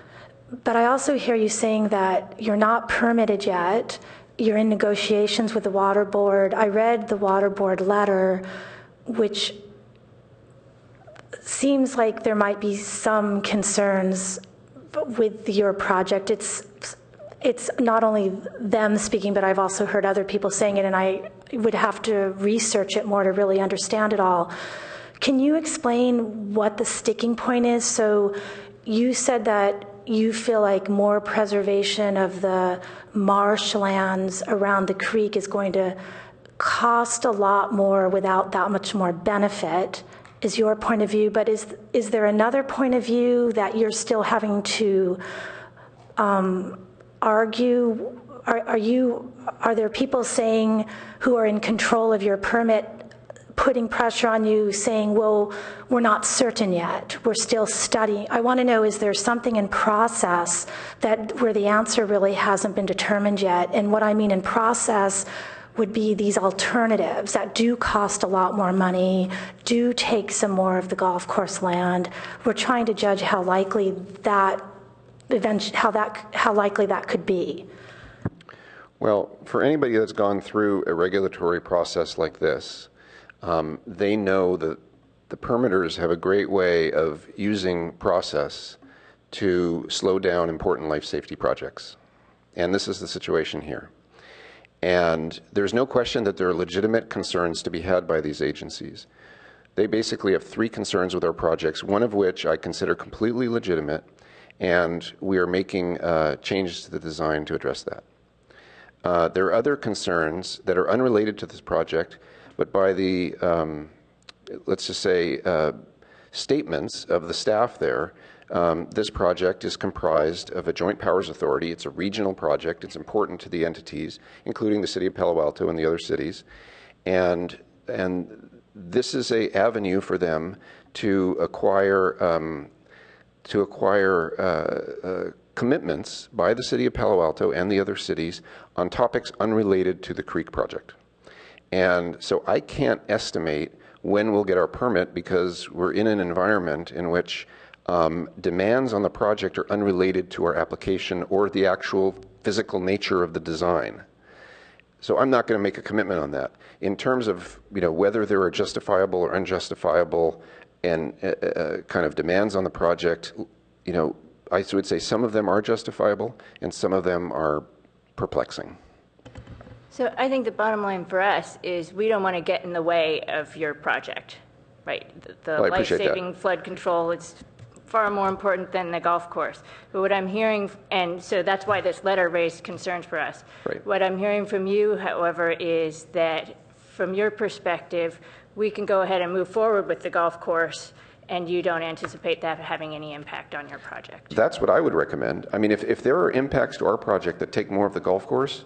Speaker 5: But I also hear you saying that you're not permitted yet. You're in negotiations with the water board. I read the water board letter, which seems like there might be some concerns with your project. It's not only them speaking, but I've also heard other people saying it, and I would have to research it more to really understand it all. Can you explain what the sticking point is? So you said that you feel like more preservation of the marshlands around the creek is going to cost a lot more without that much more benefit, is your point of view. But is there another point of view that you're still having to argue? Are there people saying who are in control of your permit putting pressure on you saying, well, we're not certain yet, we're still studying? I want to know, is there something in process where the answer really hasn't been determined yet? And what I mean in process would be these alternatives that do cost a lot more money, do take some more of the golf course land. We're trying to judge how likely that could be.
Speaker 14: Well, for anybody that's gone through a regulatory process like this, they know that the permitters have a great way of using process to slow down important life safety projects. And this is the situation here. And there's no question that there are legitimate concerns to be had by these agencies. They basically have three concerns with our projects, one of which I consider completely legitimate, and we are making changes to the design to address that. There are other concerns that are unrelated to this project, but by the, let's just say, statements of the staff there, this project is comprised of a joint powers authority. It's a regional project. It's important to the entities, including the city of Palo Alto and the other cities. And this is an avenue for them to acquire commitments by the city of Palo Alto and the other cities on topics unrelated to the creek project. And so I can't estimate when we'll get our permit because we're in an environment in which demands on the project are unrelated to our application or the actual physical nature of the design. So I'm not going to make a commitment on that. In terms of whether there are justifiable or unjustifiable and kind of demands on the project, I would say some of them are justifiable and some of them are perplexing.
Speaker 3: So I think the bottom line for us is we don't want to get in the way of your project, right? The life-saving flood control is far more important than the golf course. But what I'm hearing, and so that's why this letter raised concerns for us.
Speaker 14: Right.
Speaker 3: What I'm hearing from you, however, is that from your perspective, we can go ahead and move forward with the golf course and you don't anticipate that having any impact on your project.
Speaker 14: That's what I would recommend. I mean, if there are impacts to our project that take more of the golf course,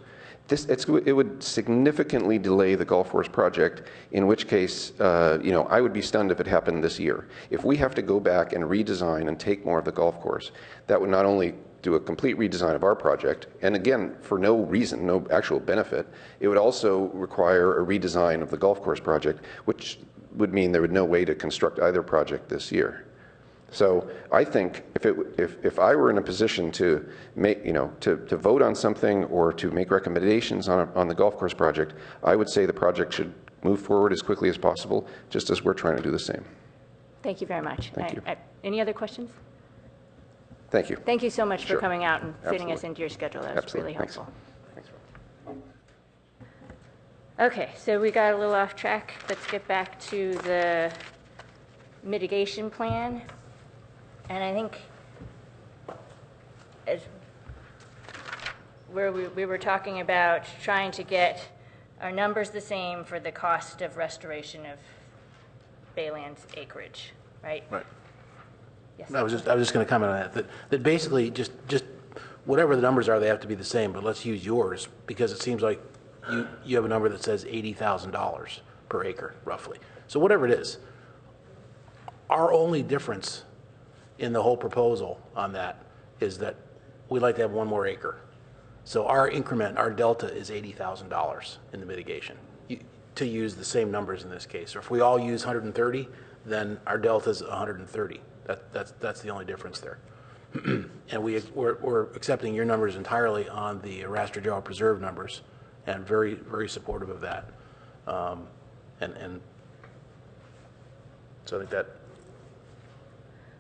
Speaker 14: it would significantly delay the golf course project, in which case, I would be stunned if it happened this year. If we have to go back and redesign and take more of the golf course, that would not only do a complete redesign of our project, and again, for no reason, no actual benefit, it would also require a redesign of the golf course project, which would mean there would no way to construct either project this year. So I think if I were in a position to make, to vote on something or to make recommendations on the golf course project, I would say the project should move forward as quickly as possible, just as we're trying to do the same.
Speaker 3: Thank you very much.
Speaker 14: Thank you.
Speaker 3: Any other questions?
Speaker 14: Thank you.
Speaker 3: Thank you so much for
Speaker 14: Sure.
Speaker 3: coming out and fitting us
Speaker 14: Absolutely.
Speaker 3: into your schedule. That was
Speaker 14: Absolutely.
Speaker 3: really
Speaker 14: Thanks.
Speaker 3: helpful.
Speaker 14: Thanks.
Speaker 3: Okay, so we got a little off track. Let's get back to the mitigation plan. And I think as where we were talking about trying to get our numbers the same for the cost of restoration of Baylands acreage, right?
Speaker 1: Right.
Speaker 3: Yes.
Speaker 1: I was just going to comment on that basically just whatever the numbers are, they have to be the same, but let's use yours, because it seems like you have a number that says $80,000 per acre, roughly. So whatever it is, our only difference in the whole proposal on that is that we'd like to have one more acre. So our increment, our delta is $80,000 in the mitigation, to use the same numbers in this case. Or if we all use 130, then our delta is 130. That's the only difference there. And we're accepting your numbers entirely on the Arastra Preserve numbers, and very, very supportive of that. And so I think that.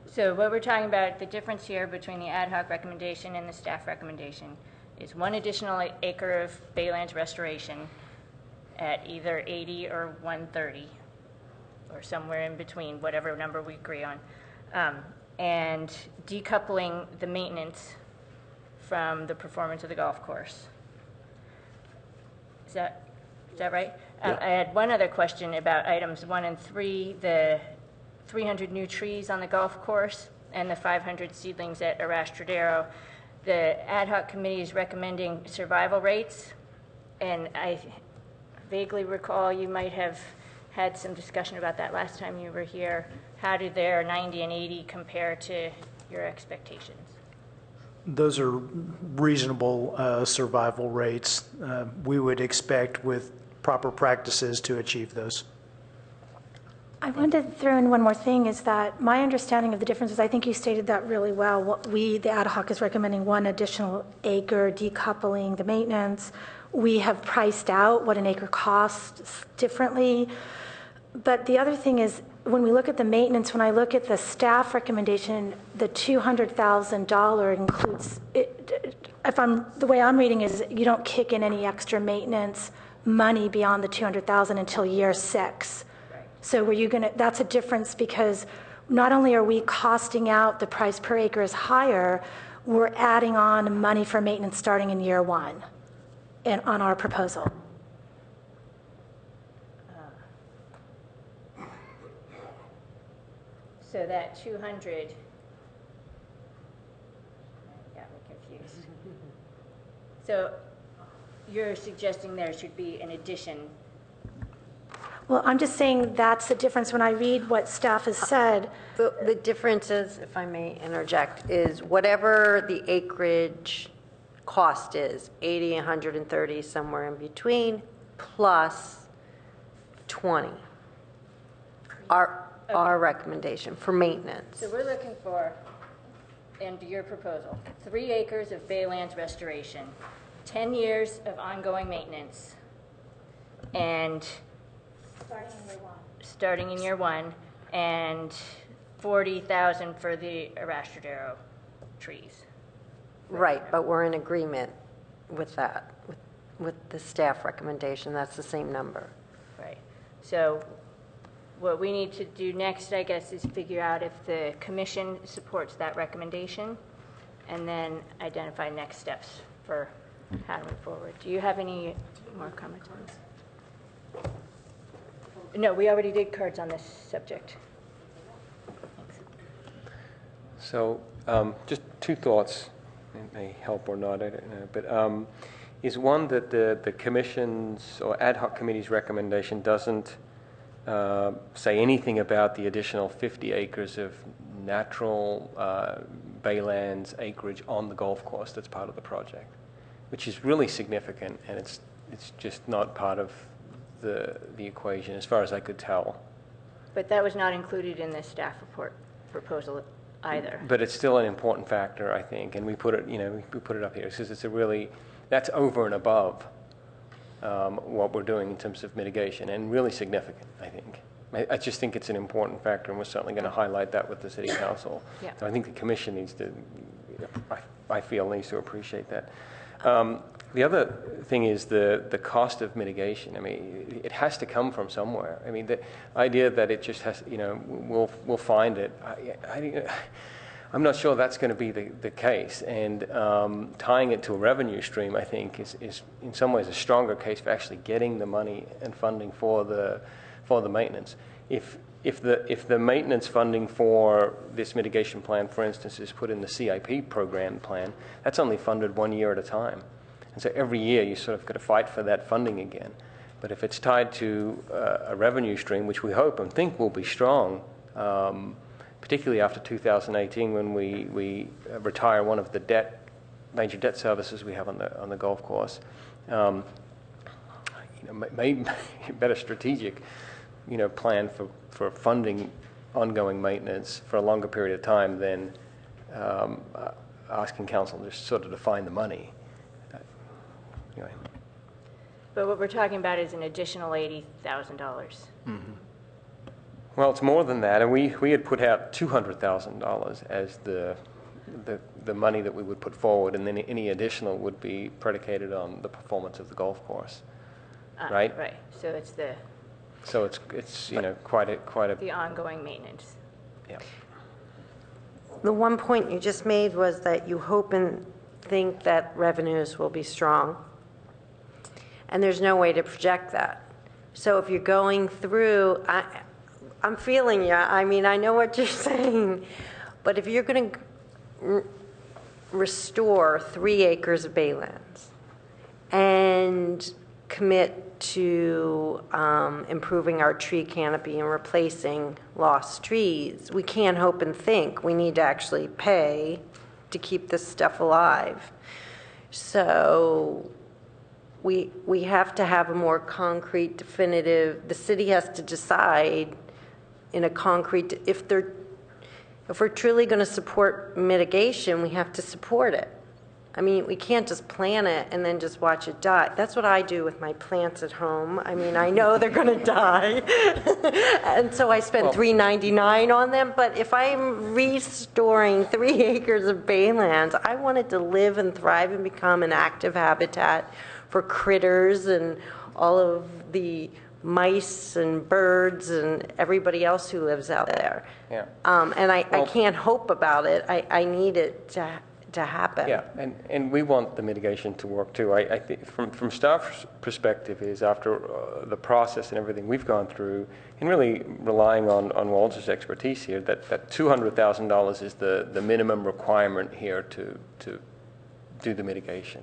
Speaker 3: So what we're talking about, the difference here between the ad hoc recommendation and the staff recommendation is one additional acre of Baylands restoration at either 80 or 130, or somewhere in between, whatever number we agree on, and decoupling the maintenance from the performance of the golf course. Is that right?
Speaker 1: Yeah.
Speaker 3: I had one other question about items 1 and 3, the 300 new trees on the golf course and the 500 seedlings at Arastradero. The ad hoc committee is recommending survival rates, and I vaguely recall you might have had some discussion about that last time you were here. How do their 90 and 80 compare to your expectations?
Speaker 12: Those are reasonable survival rates. We would expect with proper practices to achieve those.
Speaker 5: I wanted to throw in one more thing, is that my understanding of the differences, I think you stated that really well. What the ad hoc is recommending one additional acre, decoupling the maintenance. We have priced out what an acre costs differently. But the other thing is, when we look at the maintenance, when I look at the staff recommendation, the $200,000 includes, the way I'm reading is you don't kick in any extra maintenance money beyond the $200,000 until year 6. So that's a difference, because not only are we costing out, the price per acre is higher, we're adding on money for maintenance starting in year 1 on our proposal.
Speaker 3: So that 200 got me confused. So you're suggesting there should be an addition.
Speaker 5: Well, I'm just saying that's the difference when I read what staff has said.
Speaker 7: The difference is, if I may interject, is whatever the acreage cost is, 80, 130, somewhere in between, plus 20. Our recommendation for maintenance.
Speaker 3: So we're looking for, and your proposal, 3 acres of Baylands restoration, 10 years of ongoing maintenance, and starting in year 1, and 40,000 for the Arastradero trees.
Speaker 7: Right, but we're in agreement with that, with the staff recommendation. That's the same number.
Speaker 3: Right. So what we need to do next, I guess, is figure out if the commission supports that recommendation, and then identify next steps for how to move forward. Do you have any more comments on this? No, we already did cards on this subject. Thanks.
Speaker 4: So just 2 thoughts. It may help or not, I don't know. But is one that the commission's or ad hoc committee's recommendation doesn't say anything about the additional 50 acres of natural baylands acreage on the golf course that's part of the project, which is really significant, and it's just not part of the equation as far as I could tell.
Speaker 3: But that was not included in the staff report proposal either.
Speaker 4: But it's still an important factor, I think, and we put it, we put it up here because it's a really, that's over and above what we're doing in terms of mitigation, and really significant, I think. I just think it's an important factor, and we're certainly going to highlight that with the City Council.
Speaker 3: Yeah.
Speaker 4: So I think the Commission needs to, I feel, needs to appreciate that. The other thing is the cost of mitigation. I mean, it has to come from somewhere. I mean, the idea that it just has, we'll find it. I'm not sure that's going to be the case. And tying it to a revenue stream, I think, is in some ways a stronger case for actually getting the money and funding for the maintenance. If the maintenance funding for this mitigation plan, for instance, is put in the CIP program plan, that's only funded 1 year at a time. And so every year you sort of got to fight for that funding again. But if it's tied to a revenue stream, which we hope and think will be strong, particularly after 2018 when we retire one of the major debt services we have on the golf course, maybe a better strategic plan for funding ongoing maintenance for a longer period of time than asking council to sort of define the money. Anyway.
Speaker 3: But what we're talking about is an additional $80,000.
Speaker 4: Mm-hmm. Well, it's more than that, and we had put out $200,000 as the money that we would put forward, and then any additional would be predicated on the performance of the golf course, right?
Speaker 3: Right. So it's
Speaker 4: quite a
Speaker 3: the ongoing maintenance.
Speaker 4: Yeah.
Speaker 7: The one point you just made was that you hope and think that revenues will be strong. And there's no way to project that. So if you're going through, I'm feeling you. I mean, I know what you're saying. But if you're going to restore 3 acres of baylands and commit to improving our tree canopy and replacing lost trees, we can't hope and think. We need to actually pay to keep this stuff alive. So we have to have a more concrete, definitive, the city has to decide in a concrete, if we're truly going to support mitigation, we have to support it. I mean, we can't just plant it and then just watch it die. That's what I do with my plants at home. I mean, I know they're going to die. And so I spend $3.99 on them. But if I'm restoring 3 acres of baylands, I want it to live and thrive and become an active habitat for critters and all of the mice and birds and everybody else who lives out there.
Speaker 4: Yeah.
Speaker 7: And I can't hope about it. I need it to happen.
Speaker 4: Yeah, and we want the mitigation to work too. I think from staff's perspective is after the process and everything we've gone through, and really relying on Walter's expertise here, that $200,000 is the minimum requirement here to do the mitigation.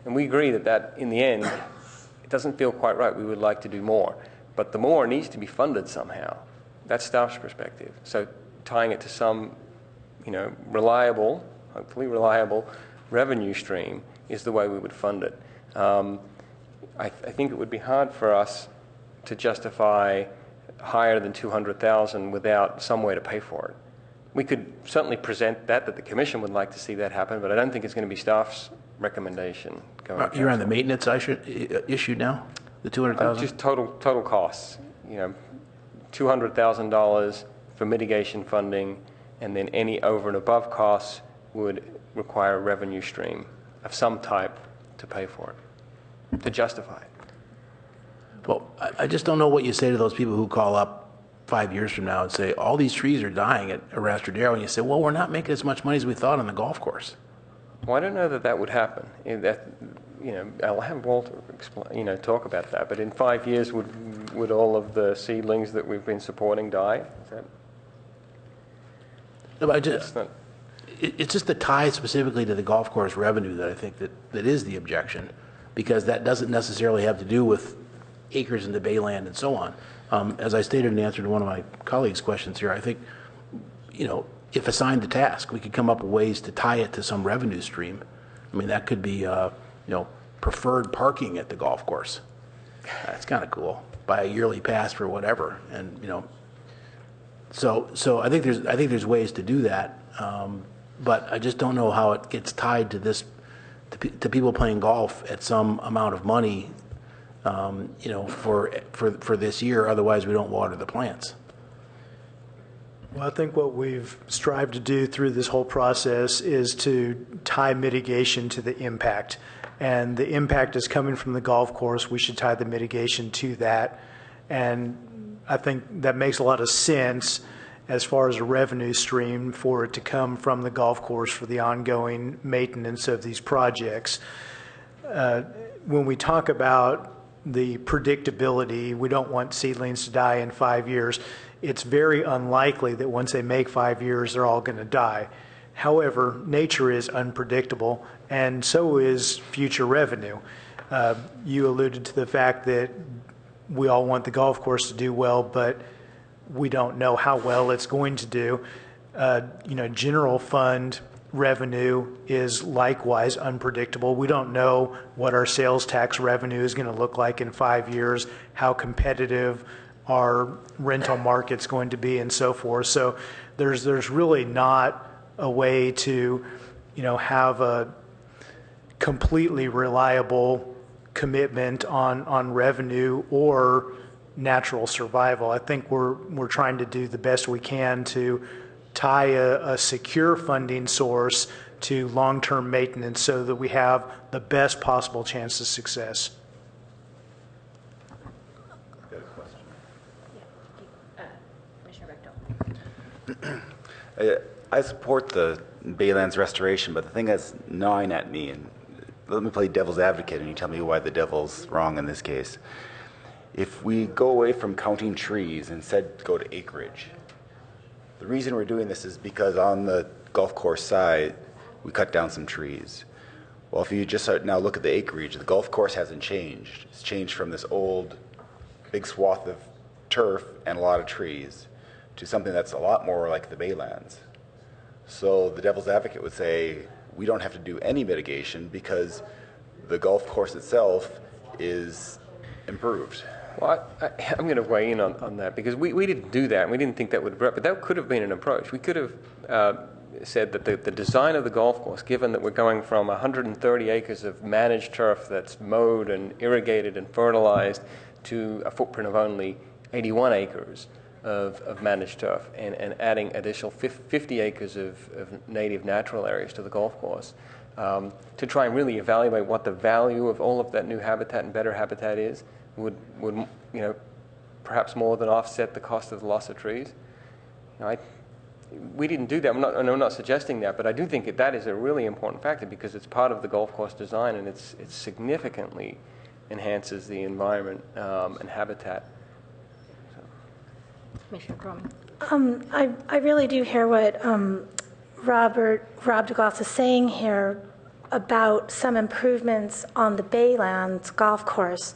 Speaker 4: And we agree that in the end, it doesn't feel quite right. We would like to do more, but the more needs to be funded somehow. That's staff's perspective. So tying it to some, reliable, hopefully reliable revenue stream is the way we would fund it. I think it would be hard for us to justify higher than $200,000 without some way to pay for it. We could certainly present that the Commission would like to see that happen, but I don't think it's going to be staff's recommendation going.
Speaker 1: You're on the maintenance issue now, the $200,000?
Speaker 4: Just total costs. $200,000 for mitigation funding, and then any over and above costs would require a revenue stream of some type to pay for it, to justify it.
Speaker 1: Well, I just don't know what you say to those people who call up 5 years from now and say, all these trees are dying at Arrastradero, and you say, well, we're not making as much money as we thought on the golf course.
Speaker 4: Well, I don't know that would happen. I'll have Walter explain, talk about that. But in 5 years, would all of the seedlings that we've been supporting die? Is that?
Speaker 1: No, it's just the tie specifically to the golf course revenue that I think that is the objection, because that doesn't necessarily have to do with acres into bayland and so on. As I stated in answer to one of my colleagues' questions here, I think, if assigned the task, we could come up with ways to tie it to some revenue stream. I mean, that could be, preferred parking at the golf course. That's kind of cool. Buy a yearly pass for whatever, and so I think there's ways to do that, but I just don't know how it gets tied to this, to people playing golf at some amount of money, for this year. Otherwise, we don't water the plants.
Speaker 12: Well, I think what we've strived to do through this whole process is to tie mitigation to the impact. And the impact is coming from the golf course. We should tie the mitigation to that. And I think that makes a lot of sense as far as a revenue stream for it to come from the golf course for the ongoing maintenance of these projects. When we talk about the predictability, we don't want seedlings to die in 5 years. It's very unlikely that once they make 5 years, they're all going to die. However, nature is unpredictable, and so is future revenue. You alluded to the fact that we all want the golf course to do well, but we don't know how well it's going to do. General fund revenue is likewise unpredictable. We don't know what our sales tax revenue is going to look like in 5 years, how competitive our rental market's going to be, and so forth. So there's really not a way to, have a completely reliable commitment on revenue or natural survival. I think we're trying to do the best we can to tie a secure funding source to long-term maintenance so that we have the best possible chance of success.
Speaker 6: I support the Baylands restoration, but the thing that's gnawing at me, and let me play devil's advocate and you tell me why the devil's wrong in this case. If we go away from counting trees and instead go to acreage, the reason we're doing this is because on the golf course side, we cut down some trees. Well, if you just now look at the acreage, the golf course hasn't changed. It's changed from this old big swath of turf and a lot of trees to something that's a lot more like the Baylands. So the devil's advocate would say, we don't have to do any mitigation because the golf course itself is improved.
Speaker 4: Well, I'm going to weigh in on that because we didn't do that. We didn't think that would work, but that could have been an approach. We could have said that the design of the golf course, given that we're going from 130 acres of managed turf that's mowed and irrigated and fertilized to a footprint of only 81 acres of managed turf and adding additional 50 acres of native natural areas to the golf course to try and really evaluate what the value of all of that new habitat and better habitat is would perhaps more than offset the cost of the loss of trees. We didn't do that. I'm not suggesting that, but I do think that is a really important factor because it's part of the golf course design and it significantly enhances the environment and habitat.
Speaker 3: Commissioner Cromie.
Speaker 5: I really do hear what Rob DeGoss is saying here about some improvements on the Baylands golf course.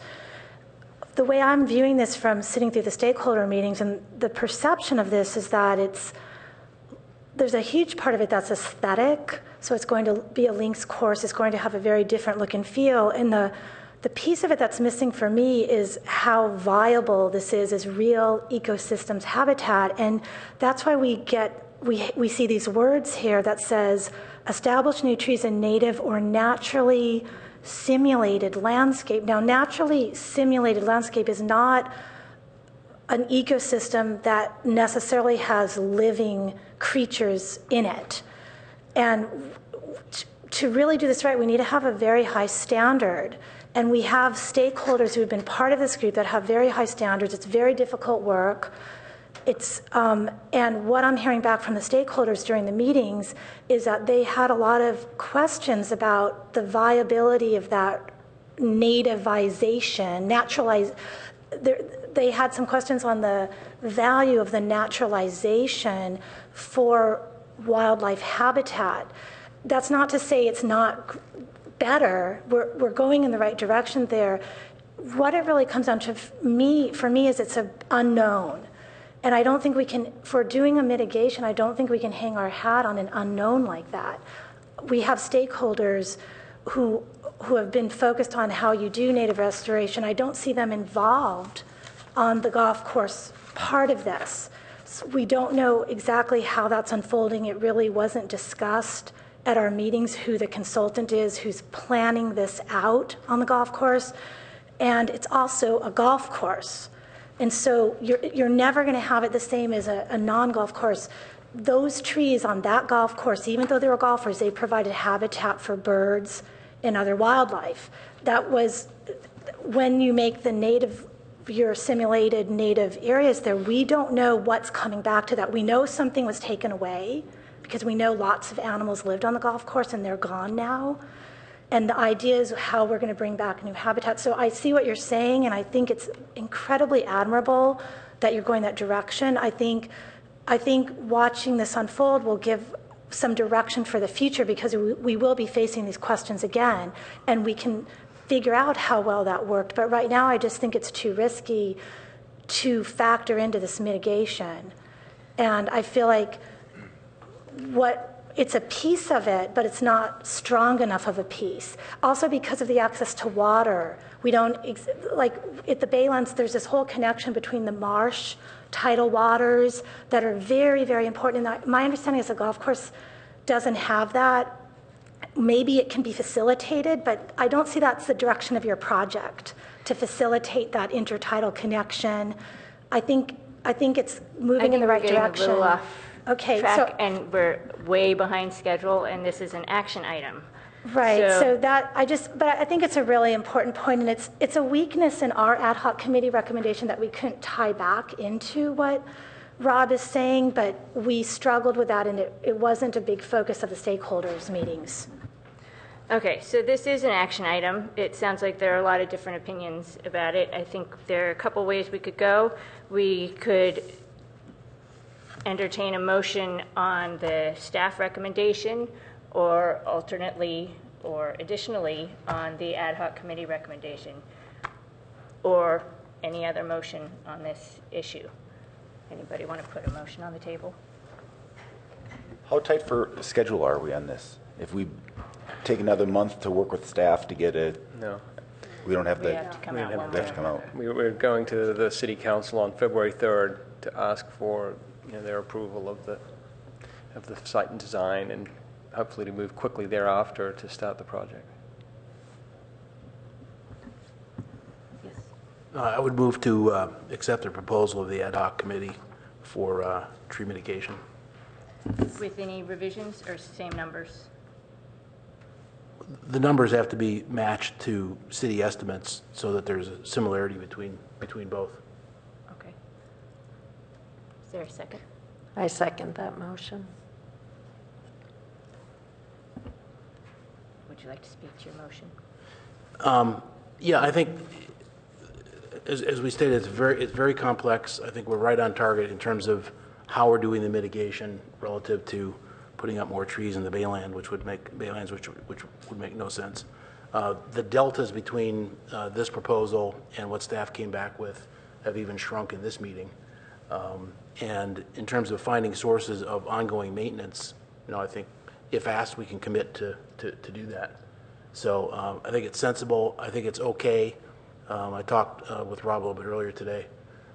Speaker 5: The way I'm viewing this from sitting through the stakeholder meetings and the perception of this is that there's a huge part of it that's aesthetic. So it's going to be a links course. It's going to have a very different look and feel. And the piece of it that's missing for me is how viable this is as real ecosystems habitat. And that's why we see these words here that says, establish new trees in native or naturally simulated landscape. Now, naturally simulated landscape is not an ecosystem that necessarily has living creatures in it. And to really do this right, we need to have a very high standard. And we have stakeholders who have been part of this group that have very high standards. It's very difficult work. And what I'm hearing back from the stakeholders during the meetings is that they had a lot of questions about the viability of that nativization, they had some questions on the value of the naturalization for wildlife habitat. That's not to say it's not better. We're going in the right direction there. What it really comes down to for me is it's an unknown. And I don't think we can, for doing a mitigation, I don't think we can hang our hat on an unknown like that. We have stakeholders who have been focused on how you do native restoration. I don't see them involved on the golf course part of this. So we don't know exactly how that's unfolding. It really wasn't discussed at our meetings who the consultant is, who's planning this out on the golf course. And it's also a golf course. And so you're never going to have it the same as a non-golf course. Those trees on that golf course, even though they were golfers, they provided habitat for birds and other wildlife. That was, when you make the native, your simulated native areas there, we don't know what's coming back to that. We know something was taken away because we know lots of animals lived on the golf course and they're gone now. And the idea is how we're going to bring back new habitat. So I see what you're saying, and I think it's incredibly admirable that you're going that direction. I think watching this unfold will give some direction for the future, because we will be facing these questions again, and we can figure out how well that worked. But right now, I just think it's too risky to factor into this mitigation. And I feel like it's a piece of it, but it's not strong enough of a piece. Also because of the access to water. We don't, like at the Baylands, there's this whole connection between the marsh, tidal waters that are very, very important. And my understanding is the golf course doesn't have that. Maybe it can be facilitated, but I don't see that's the direction of your project, to facilitate that intertidal connection. I think it's moving in the right direction.
Speaker 3: A little off
Speaker 5: okay,
Speaker 3: track, and we're way behind schedule, and this is an action item.
Speaker 5: Right. So that but I think it's a really important point, and it's a weakness in our ad hoc committee recommendation that we couldn't tie back into what Rob is saying, but we struggled with that, and it wasn't a big focus of the stakeholders meetings.
Speaker 3: Okay, so this is an action item. It sounds like there are a lot of different opinions about it. I think there are a couple ways we could go. We could entertain a motion on the staff recommendation, or alternately or additionally on the ad hoc committee recommendation, or any other motion on this issue. Anybody want to put a motion on the table?
Speaker 6: How tight for schedule are we on this? If we take another month to work with staff to get it,
Speaker 4: No.
Speaker 6: we don't have
Speaker 3: We
Speaker 6: the,
Speaker 3: have to come out
Speaker 6: they
Speaker 3: one
Speaker 6: have
Speaker 3: way
Speaker 6: to come
Speaker 3: or
Speaker 6: out.
Speaker 4: We're going to the city council on February 3rd to ask for their approval of the site and design, and hopefully to move quickly thereafter to start the project.
Speaker 3: Yes.
Speaker 1: I would move to accept the proposal of the ad hoc committee for tree mitigation.
Speaker 3: With any revisions or same numbers?
Speaker 1: The numbers have to be matched to city estimates so that there's a similarity between both.
Speaker 3: Okay. Is there a second?
Speaker 7: I second that motion.
Speaker 3: Would you like to speak to your motion?
Speaker 1: Yeah, I think, as we stated, it's very complex. I think we're right on target in terms of how we're doing the mitigation relative to putting up more trees in the Bayland, which would make no sense. The deltas between this proposal and what staff came back with have even shrunk in this meeting. And in terms of finding sources of ongoing maintenance, I think if asked, we can commit to do that. So I think it's sensible. I think it's okay. I talked with Rob a little bit earlier today.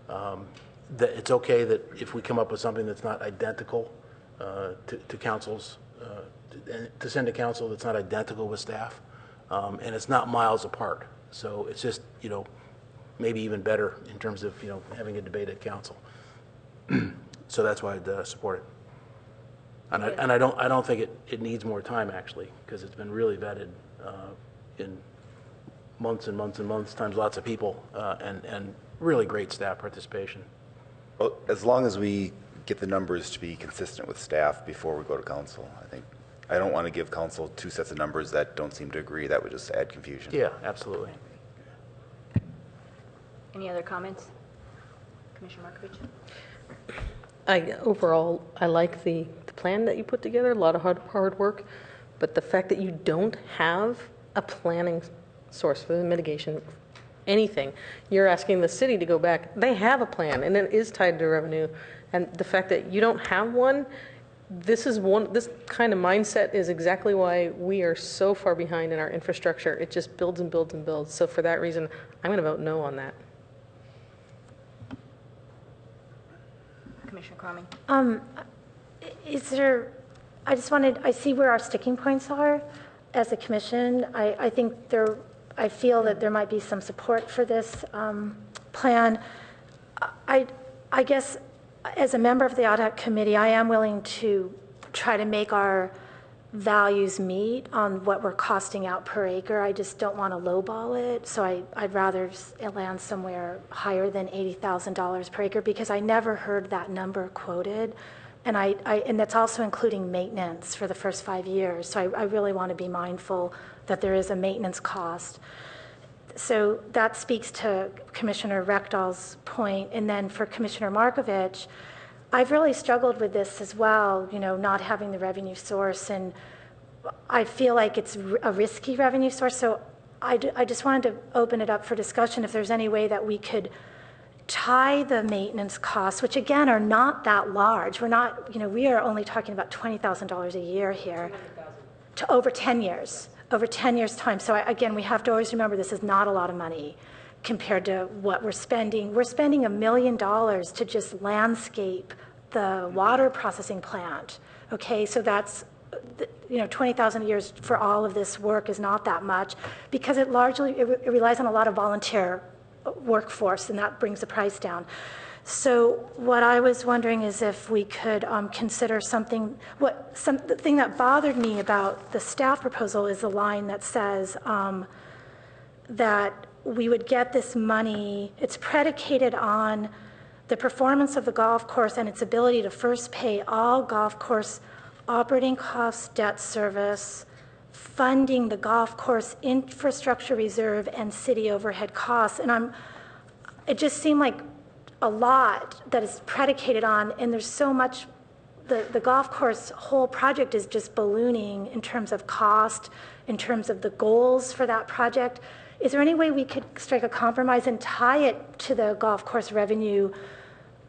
Speaker 1: That it's okay that if we come up with something that's not identical to councils, to send to council that's not identical with staff, and it's not miles apart. So it's just, maybe even better in terms of, having a debate at council. So that's why I'd support it. And I don't think it needs more time, actually, because it's been really vetted in months and months and months, times lots of people, and really great staff participation.
Speaker 6: Well, as long as we get the numbers to be consistent with staff before we go to council, I don't want to give council two sets of numbers that don't seem to agree. That would just add confusion.
Speaker 1: Yeah, absolutely.
Speaker 3: Any other comments? Commissioner Markovich?
Speaker 8: Overall, I like the plan that you put together, a lot of hard work, but the fact that you don't have a planning source for the mitigation anything. You're asking the city to go back. They have a plan, and it is tied to revenue. And the fact that you don't have one, this kind of mindset is exactly why we are so far behind in our infrastructure. It just builds and builds and builds. So for that reason, I'm going to vote no on that.
Speaker 3: Commissioner Cromie?
Speaker 5: I see where our sticking points are as a commission. I feel that there might be some support for this plan. I guess as a member of the ad hoc committee, I am willing to try to make our values meet on what we're costing out per acre. I just don't want to lowball it. So I'd rather land somewhere higher than $80,000 per acre, because I never heard that number quoted. And and that's also including maintenance for the first 5 years. So I really want to be mindful that there is a maintenance cost. So that speaks to Commissioner Rechthal's point. And then for Commissioner Markovich, I've really struggled with this as well, not having the revenue source. And I feel like it's a risky revenue source. So I just wanted to open it up for discussion if there's any way that we could tie the maintenance costs, which again are not that large. We're not, we are only talking about $20,000 a year here to over 10 years. Over 10 years' time. So again, we have to always remember this is not a lot of money compared to what we're spending. We're spending $1 million to just landscape the water processing plant. Okay, so that's, 20,000 a year for all of this work is not that much, because it relies on a lot of volunteer workforce, and that brings the price down. So what I was wondering is if we could consider something. The thing that bothered me about the staff proposal is the line that says that we would get this money. It's predicated on the performance of the golf course and its ability to first pay all golf course operating costs, debt service, funding the golf course infrastructure reserve, and city overhead costs. And it just seemed like a lot that is predicated on, and there's so much, the golf course whole project is just ballooning in terms of cost, in terms of the goals for that project. Is there any way we could strike a compromise and tie it to the golf course revenue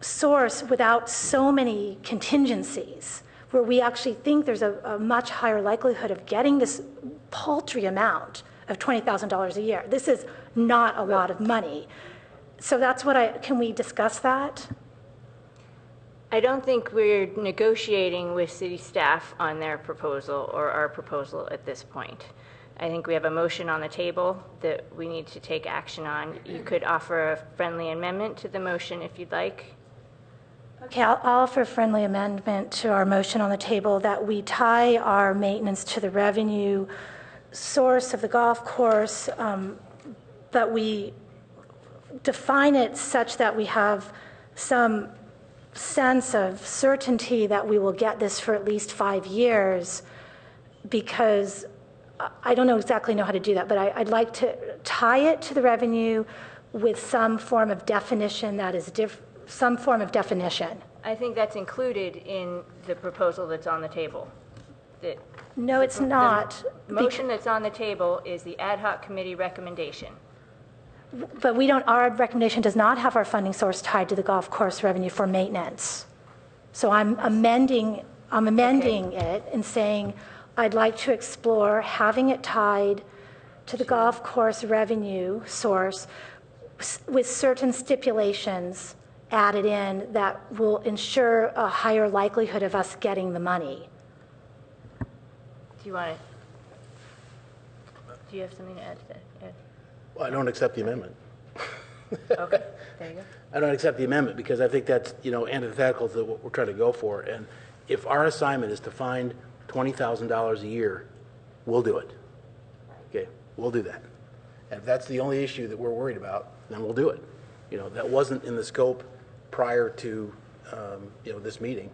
Speaker 5: source without so many contingencies, where we actually think there's a much higher likelihood of getting this paltry amount of $20,000 a year? This is not a lot of money. So that's can we discuss that?
Speaker 3: I don't think we're negotiating with city staff on their proposal or our proposal at this point. I think we have a motion on the table that we need to take action on. You could offer a friendly amendment to the motion if you'd like.
Speaker 5: Okay, I'll offer a friendly amendment to our motion on the table that we tie our maintenance to the revenue source of the golf course, that we define it such that we have some sense of certainty that we will get this for at least 5 years, because I don't exactly know how to do that, but I'd like to tie it to the revenue with some form of definition that is some form of definition.
Speaker 3: I think that's included in the proposal that's on the table.
Speaker 5: No, it's not.
Speaker 3: The motion that's on the table is the ad hoc committee recommendation.
Speaker 5: But our recommendation does not have our funding source tied to the golf course revenue for maintenance. So I'm amending it and saying I'd like to explore having it tied to the golf course revenue source with certain stipulations added in that will ensure a higher likelihood of us getting the money.
Speaker 3: Do you have something to add to that, Ed?
Speaker 1: Well, I don't accept the amendment.
Speaker 3: Okay, there you go.
Speaker 1: I don't accept the amendment because I think that's, antithetical to what we're trying to go for. And if our assignment is to find $20,000 a year, we'll do it. Okay, we'll do that. And if that's the only issue that we're worried about, then we'll do it. That wasn't in the scope prior to, this meeting,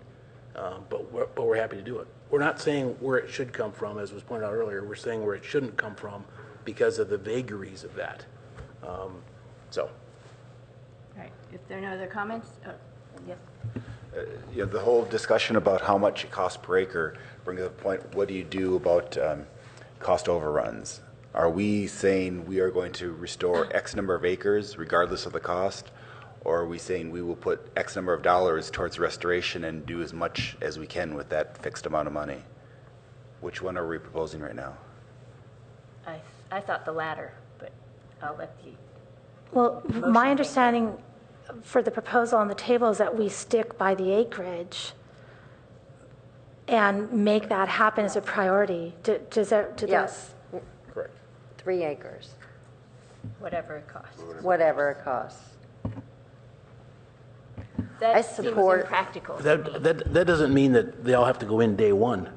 Speaker 1: but we're happy to do it. We're not saying where it should come from, as was pointed out earlier. We're saying where it shouldn't come from because of the vagaries of that.
Speaker 3: All right, if there are no other comments, yes.
Speaker 6: The whole discussion about how much it costs per acre brings up a point, what do you do about cost overruns? Are we saying we are going to restore X number of acres regardless of the cost? Or are we saying we will put X number of dollars towards restoration and do as much as we can with that fixed amount of money? Which one are we proposing right now?
Speaker 3: I thought the latter, but I'll let you.
Speaker 5: Well, my understanding for the proposal on the table is that we stick by the acreage and make that happen as a priority.
Speaker 7: Yes,
Speaker 1: Correct.
Speaker 7: 3 acres,
Speaker 3: Whatever it costs.
Speaker 7: whatever it costs.
Speaker 3: That
Speaker 7: I
Speaker 3: seems
Speaker 7: support-
Speaker 3: impractical to me.
Speaker 1: That doesn't mean that they all have to go in day one.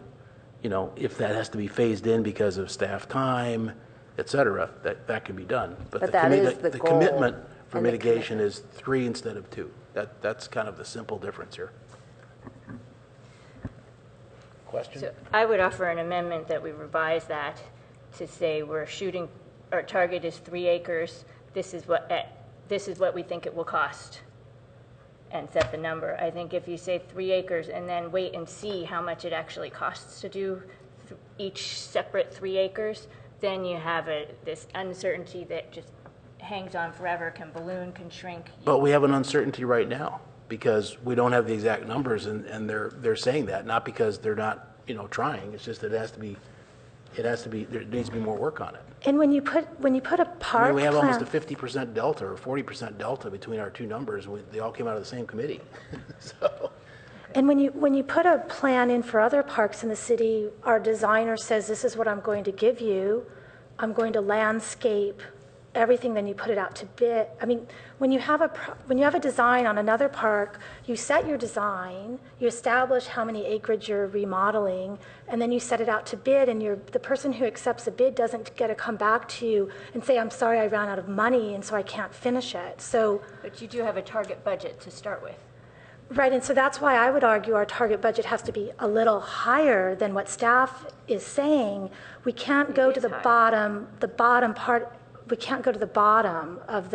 Speaker 1: You know, if that has to be phased in because of staff time, et cetera, that can be done.
Speaker 7: But
Speaker 1: the
Speaker 7: that is the
Speaker 1: the
Speaker 7: goal
Speaker 1: commitment for
Speaker 7: and the
Speaker 1: mitigation is 3 instead of 2. That's kind of the simple difference here. Question?
Speaker 3: So I would offer an amendment that we revise that to say we're shooting, our target is 3 acres. This is what we think it will cost, and set the number. I think if you say 3 acres and then wait and see how much it actually costs to do each separate 3 acres, then you have this uncertainty that just hangs on forever, can balloon, can shrink.
Speaker 1: But we have an uncertainty right now because we don't have the exact numbers, and they're saying that, not because they're not, trying. It's just that there needs to be more work on it.
Speaker 5: And when you put a park
Speaker 1: I mean, we have almost a
Speaker 5: plan,
Speaker 1: 50% delta or 40% delta between our 2 numbers. They all came out of the same committee. So,
Speaker 5: and when you put a plan in for other parks in the city, our designer says, this is what I'm going to give you. I'm going to landscape everything, then you put it out to bid. I mean, when you have a design on another park, you set your design, you establish how many acreage you're remodeling, and then you set it out to bid, and the person who accepts the bid doesn't get to come back to you and say, I'm sorry, I ran out of money, and so I can't finish it. So,
Speaker 3: But you do have a target budget to start with.
Speaker 5: right, and so that's why I would argue our target budget has to be a little higher than what staff is saying. We can't go to the bottom part. We can't go to the bottom of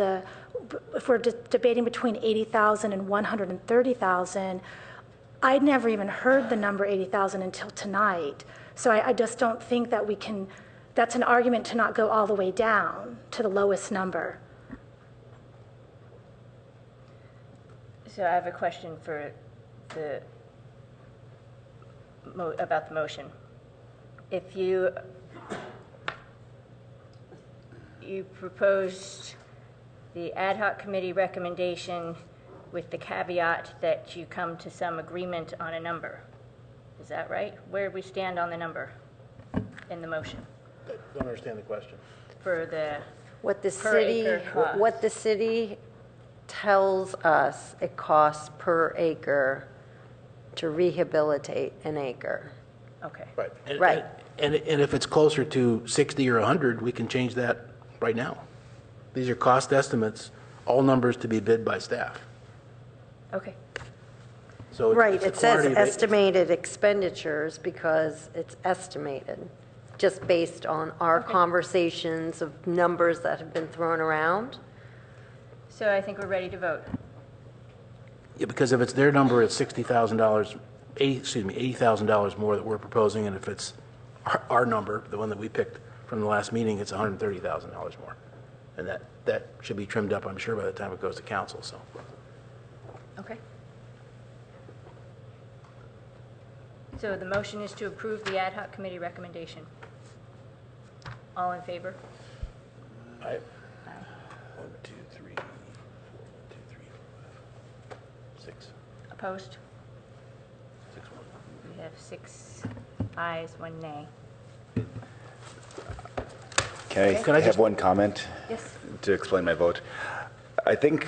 Speaker 5: if we're debating between 80,000 and 130,000. I'd never even heard the number 80,000 until tonight. So I just don't think that we can, that's an argument to not go all the way down to the lowest number.
Speaker 3: So I have a question for about the motion. If you proposed the ad hoc committee recommendation with the caveat that you come to some agreement on a number. Is that right? Where do we stand on the number in the motion
Speaker 1: don't understand the question.
Speaker 3: for the
Speaker 7: What the
Speaker 3: per acre cost?
Speaker 7: what the city tells us it costs per acre to rehabilitate an acre.
Speaker 3: Okay.
Speaker 1: Right.
Speaker 7: Right.
Speaker 1: And if it's closer to 60 or 100, we can change that right now. These are cost estimates, all numbers to be bid by staff.
Speaker 3: Okay.
Speaker 1: So
Speaker 7: Right,
Speaker 1: it's a
Speaker 7: it says
Speaker 1: quantity of acres.
Speaker 7: estimated expenditures because it's estimated, just based on our conversations of numbers that have been thrown around.
Speaker 3: So I think we're ready to vote.
Speaker 1: Yeah, because if it's their number, it's $60,000, $80,000 more that we're proposing, and if it's our number, the one that we picked from the last meeting, it's $130,000 more. And that should be trimmed up, I'm sure, by the time it goes to council, so.
Speaker 3: Okay. So the motion is to approve the ad hoc committee recommendation. All in favor?
Speaker 1: Aye. 1, 2, 3, 4, 1, 2, 3, 4, 5, 6.
Speaker 3: Opposed?
Speaker 1: 6, 1.
Speaker 3: We have 6 ayes, 1 nay.
Speaker 6: Can I have one comment?
Speaker 3: Yes.
Speaker 6: To explain my vote? I think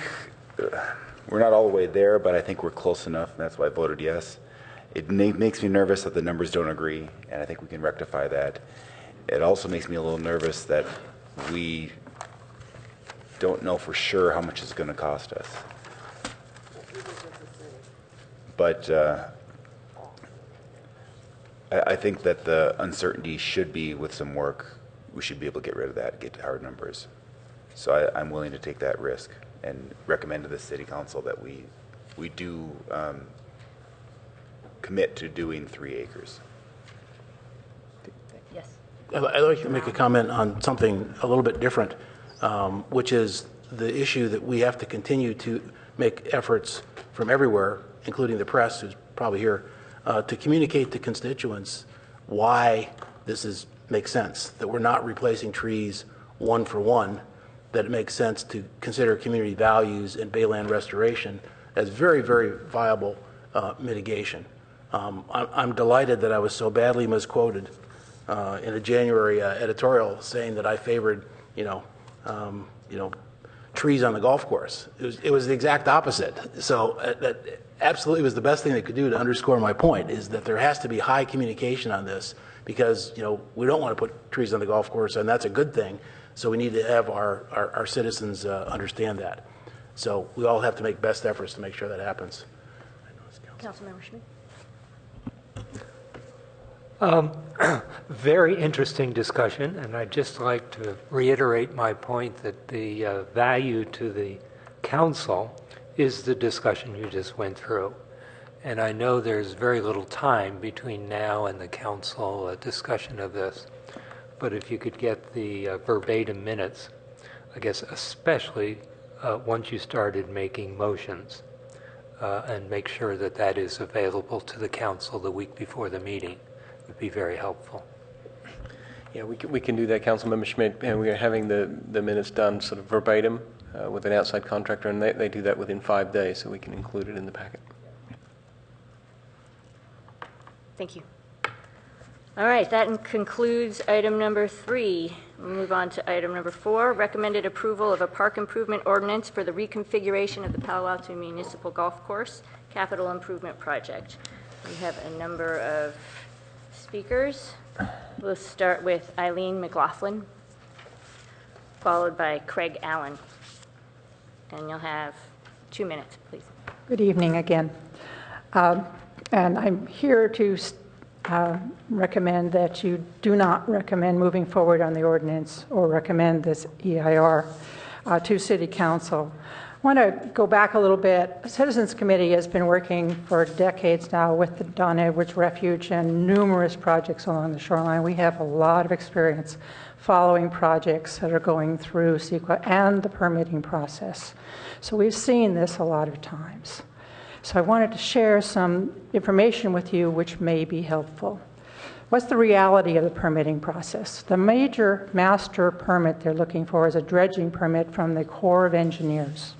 Speaker 6: we're not all the way there, but I think we're close enough, and that's why I voted yes. It makes me nervous that the numbers don't agree, and I think we can rectify that. It also makes me a little nervous that we don't know for sure how much it's going to cost us. But I think that the uncertainty should be, with some work, we should be able to get rid of that and get to hard numbers. So I'm willing to take that risk and recommend to the city council that we do commit to doing 3 acres.
Speaker 3: Yes.
Speaker 1: I'd like to make a comment on something a little bit different, which is the issue that we have to continue to make efforts from everywhere, including the press, who's probably here, to communicate to constituents why this makes sense, that we're not replacing trees one for one, that it makes sense to consider community values and bayland restoration as very, very viable mitigation. I'm delighted that I was so badly misquoted in a January editorial saying that I favored, trees on the golf course. It was the exact opposite. So that absolutely was the best thing they could do to underscore my point, is that there has to be high communication on this, because we don't want to put trees on the golf course, and that's a good thing. So we need to have our citizens understand that. So we all have to make best efforts to make sure that happens.
Speaker 3: Councilmember Schmidt.
Speaker 15: Very interesting discussion, and I'd just like to reiterate my point that the value to the council is the discussion you just went through. And I know there's very little time between now and the council discussion of this, but if you could get the verbatim minutes, I guess especially once you started making motions, and make sure that that is available to the council the week before the meeting, would be very helpful.
Speaker 4: Yeah, we can do that, Councilmember Schmidt, and we are having the minutes done sort of verbatim with an outside contractor, and they do that within 5 days, so we can include it in the packet.
Speaker 3: Thank you. All right, that concludes item number 3. We'll move on to item number 4, recommended approval of a park improvement ordinance for the reconfiguration of the Palo Alto Municipal Golf Course Capital Improvement Project. We have a number of speakers. We'll start with Eileen McLaughlin, followed by Craig Allen. And you'll have 2 minutes, please.
Speaker 9: Good evening again. And I'm here to recommend that you do not recommend moving forward on the ordinance or recommend this EIR to City Council. I want to go back a little bit. The Citizens Committee has been working for decades now with the Don Edwards Refuge and numerous projects along the shoreline. We have a lot of experience following projects that are going through CEQA and the permitting process. So we've seen this a lot of times. So I wanted to share some information with you which may be helpful. What's the reality of the permitting process? The major master permit they're looking for is a dredging permit from the Corps of Engineers.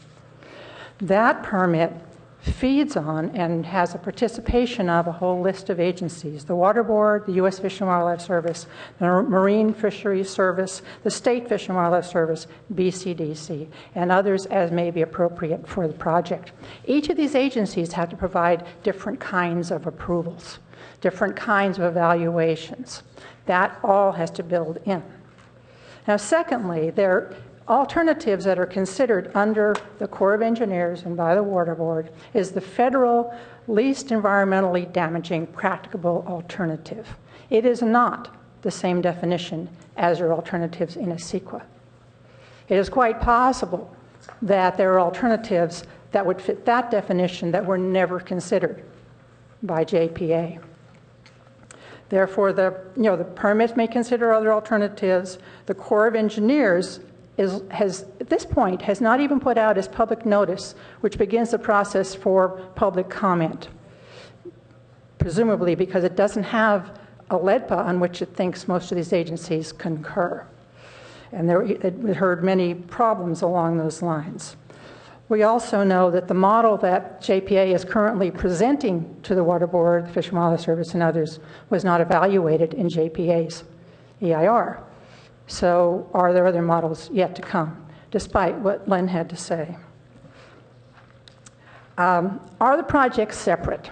Speaker 9: That permit feeds on and has a participation of a whole list of agencies: the Water Board, the U.S. Fish and Wildlife Service, the Marine Fisheries Service, the State Fish and Wildlife Service, BCDC, and others as may be appropriate for the project. Each of these agencies have to provide different kinds of approvals, different kinds of evaluations. That all has to build in. Now, secondly, there alternatives that are considered under the Corps of Engineers and by the Water Board is the federal least environmentally damaging practicable alternative. It is not the same definition as your alternatives in a CEQA. It is quite possible that there are alternatives that would fit that definition that were never considered by JPA. Therefore, the permit may consider other alternatives. The Corps of Engineers has, at this point, has not even put out its public notice, which begins the process for public comment, presumably because it doesn't have a LEDPA on which it thinks most of these agencies concur. And it heard many problems along those lines. We also know that the model that JPA is currently presenting to the Water Board, the Fish and Wildlife Service, and others was not evaluated in JPA's EIR. So are there other models yet to come, despite what Len had to say? Are the projects separate?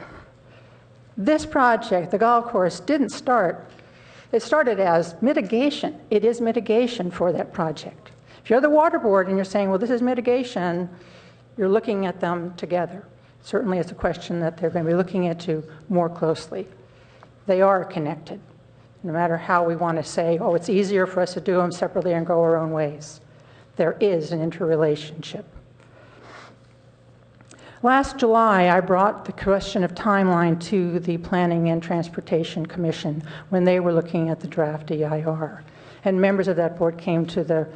Speaker 9: This project, the golf course, didn't start. It started as mitigation. It is mitigation for that project. If you're the Water Board and you're saying, well, this is mitigation, you're looking at them together. Certainly it's a question that they're going to be looking into more closely. They are connected. No matter how we want to say, oh, it's easier for us to do them separately and go our own ways. There is an interrelationship. Last July, I brought the question of timeline to the Planning and Transportation Commission when they were looking at the draft EIR. And members of that board came to the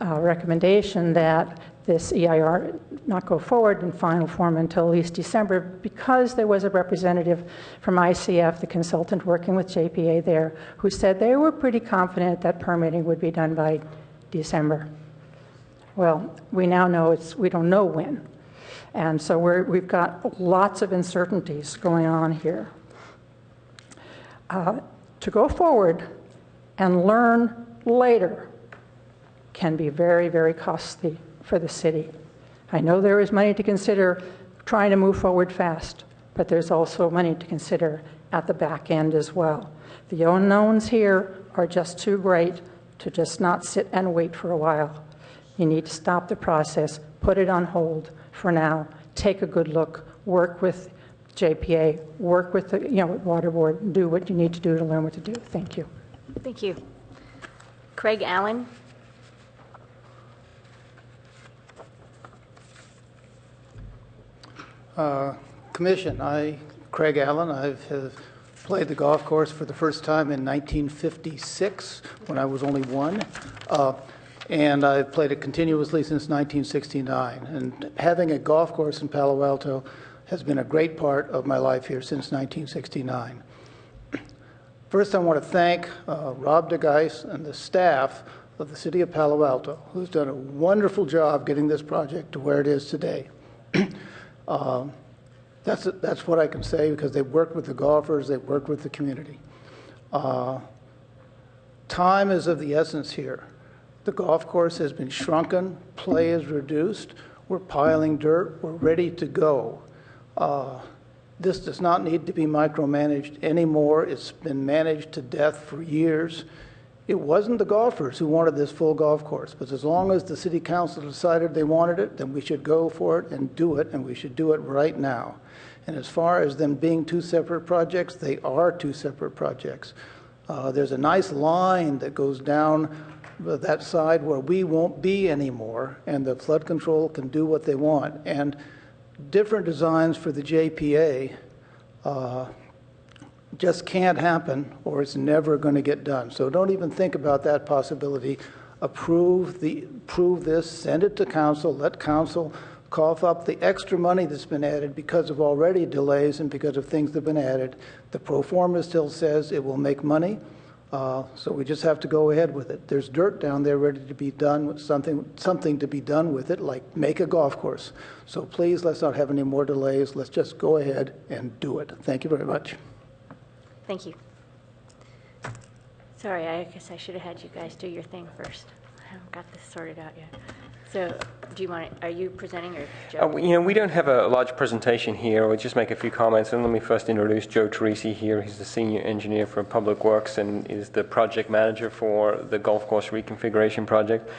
Speaker 9: recommendation that this EIR not go forward in final form until at least December, because there was a representative from ICF, the consultant working with JPA there, who said they were pretty confident that permitting would be done by December. Well, we now know we don't know when. And so we've got lots of uncertainties going on here. To go forward and learn later can be very, very costly for the city. I know there is money to consider trying to move forward fast, but there's also money to consider at the back end as well. The unknowns here are just too great to just not sit and wait for a while. You need to stop the process, put it on hold for now, take a good look, work with JPA, work with the Water Board, do what you need to do to learn what to do. Thank you.
Speaker 3: Thank you. Craig Allen.
Speaker 16: Commission, Craig Allen, have played the golf course for the first time in 1956 when I was only one. And I've played it continuously since 1969. And having a golf course in Palo Alto has been a great part of my life here since 1969. First, I want to thank Rob DeGeis and the staff of the City of Palo Alto, who's done a wonderful job getting this project to where it is today. That's what I can say, because they've worked with the golfers, they've worked with the community. Time is of the essence here. The golf course has been shrunken, play is reduced, we're piling dirt, we're ready to go. This does not need to be micromanaged anymore. It's been managed to death for years. It wasn't the golfers who wanted this full golf course, but as long as the city council decided they wanted it, then we should go for it, and we should do it right now. And as far as them being two separate projects, they are two separate projects. There's a nice line that goes down that side where we won't be anymore, and the flood control can do what they want. And different designs for the JPA just can't happen, or it's never going to get done. So don't even think about that possibility. Approve this, send it to council, let council cough up the extra money that's been added because of already delays and because of things that have been added. The pro forma still says it will make money, so we just have to go ahead with it. There's dirt down there ready to be done with something to be done with it, like make a golf course. So please, let's not have any more delays. Let's just go ahead and do it. Thank you very much.
Speaker 3: Thank you. Sorry, I guess I should have had you guys do your thing first. I haven't got this sorted out yet. So, are you presenting, or Joe?
Speaker 4: We don't have a large presentation here. We'll just make a few comments. And let me first introduce Joe Teresi here. He's the senior engineer for Public Works and is the project manager for the golf course reconfiguration project.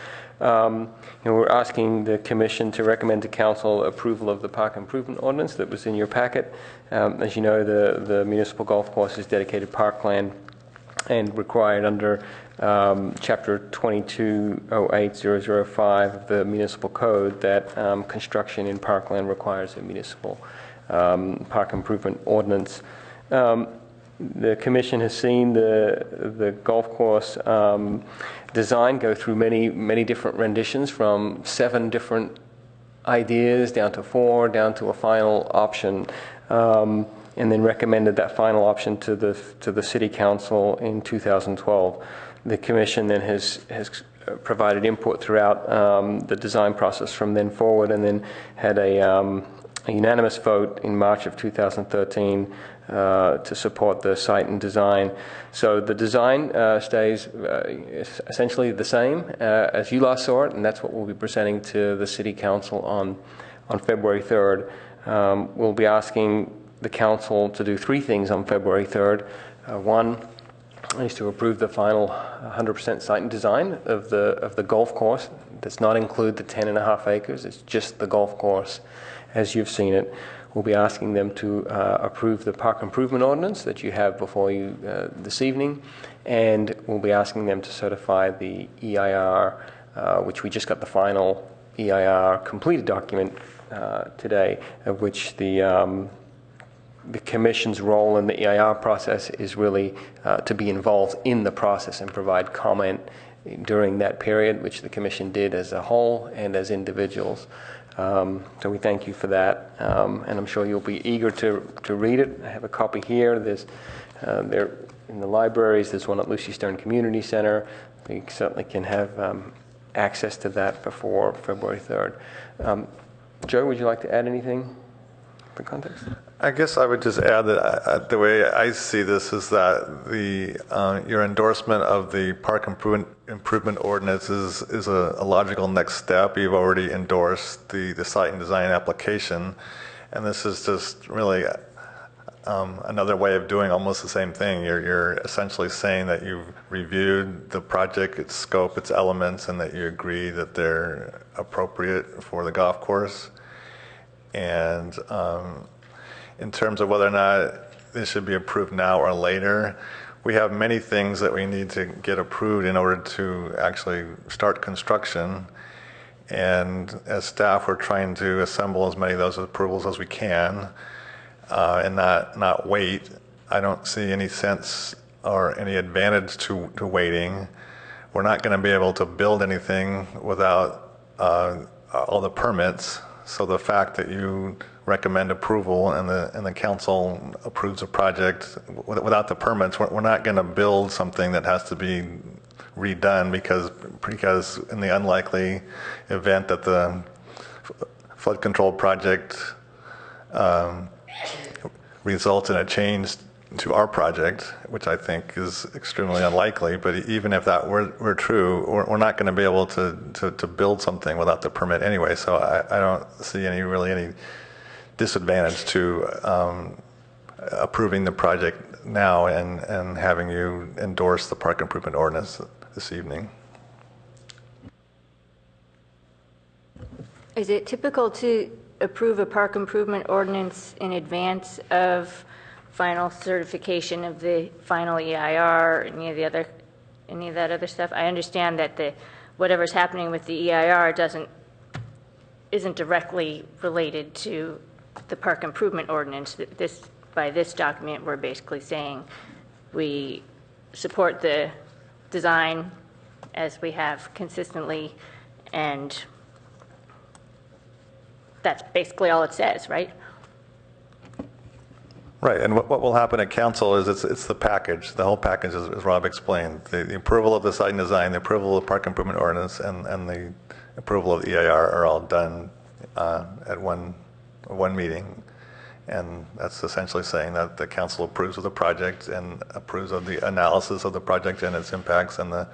Speaker 4: We're asking the commission to recommend to council approval of the park improvement ordinance that was in your packet. As you know, the municipal golf course is dedicated parkland and required under Chapter 2208-005 of the Municipal Code that construction in parkland requires a municipal park improvement ordinance. The commission has seen the golf course design go through many different renditions, from 7 different ideas down to 4, down to a final option. And then recommended that final option to the City Council in 2012. The Commission then has provided input throughout the design process from then forward, and then had a unanimous vote in March of 2013 to support the site and design. So the design stays essentially the same as you last saw it, and that's what we'll be presenting to the City Council on February 3rd. We'll be asking the council to do 3 things on February 3rd. One is to approve the final 100% site and design of the golf course. It does not include the 10.5 acres. It's just the golf course as you've seen it. We'll be asking them to approve the park improvement ordinance that you have before you this evening, and we'll be asking them to certify the EIR, which we just got the final EIR completed document today, of which the commission's role in the EIR process is really to be involved in the process and provide comment during that period, which the commission did as a whole and as individuals. So we thank you for that, and I'm sure you'll be eager to read it. I have a copy here. There's there in the libraries. There's one at Lucy Stone Community Center. We certainly can have access to that before February 3rd. Joe, would you like to add anything for context?
Speaker 17: I guess I would just add that the way I see this is that your endorsement of the park improvement ordinance is a logical next step. You've already endorsed the site and design application, and this is just really another way of doing almost the same thing. You're essentially saying that you've reviewed the project, its scope, its elements, and that you agree that they're appropriate for the golf course. And in terms of whether or not this should be approved now or later, we have many things that we need to get approved in order to actually start construction. And as staff, we're trying to assemble as many of those approvals as we can and not wait. I don't see any sense or any advantage to waiting. We're not going to be able to build anything without all the permits. So the fact that you recommend approval and the council approves a project without the permits, we're not going to build something that has to be redone because in the unlikely event that the flood control project results in a change to our project, which I think is extremely unlikely, but even if that were true, we're not going to be able to build something without the permit anyway. So I don't see any disadvantage to approving the project now and having you endorse the park improvement ordinance this evening.
Speaker 3: Is it typical to approve a park improvement ordinance in advance of final certification of the final EIR, any of that other stuff? I understand that whatever's happening with the EIR isn't directly related to the park improvement ordinance. By this document, we're basically saying we support the design as we have consistently, and that's basically all it says, right?
Speaker 17: Right, and what will happen at council is it's the package, the whole package, as Rob explained. The approval of the site and design, the approval of the park improvement ordinance, and the approval of the EIR are all done at one meeting. And that's essentially saying that the council approves of the project and approves of the analysis of the project and its impacts and the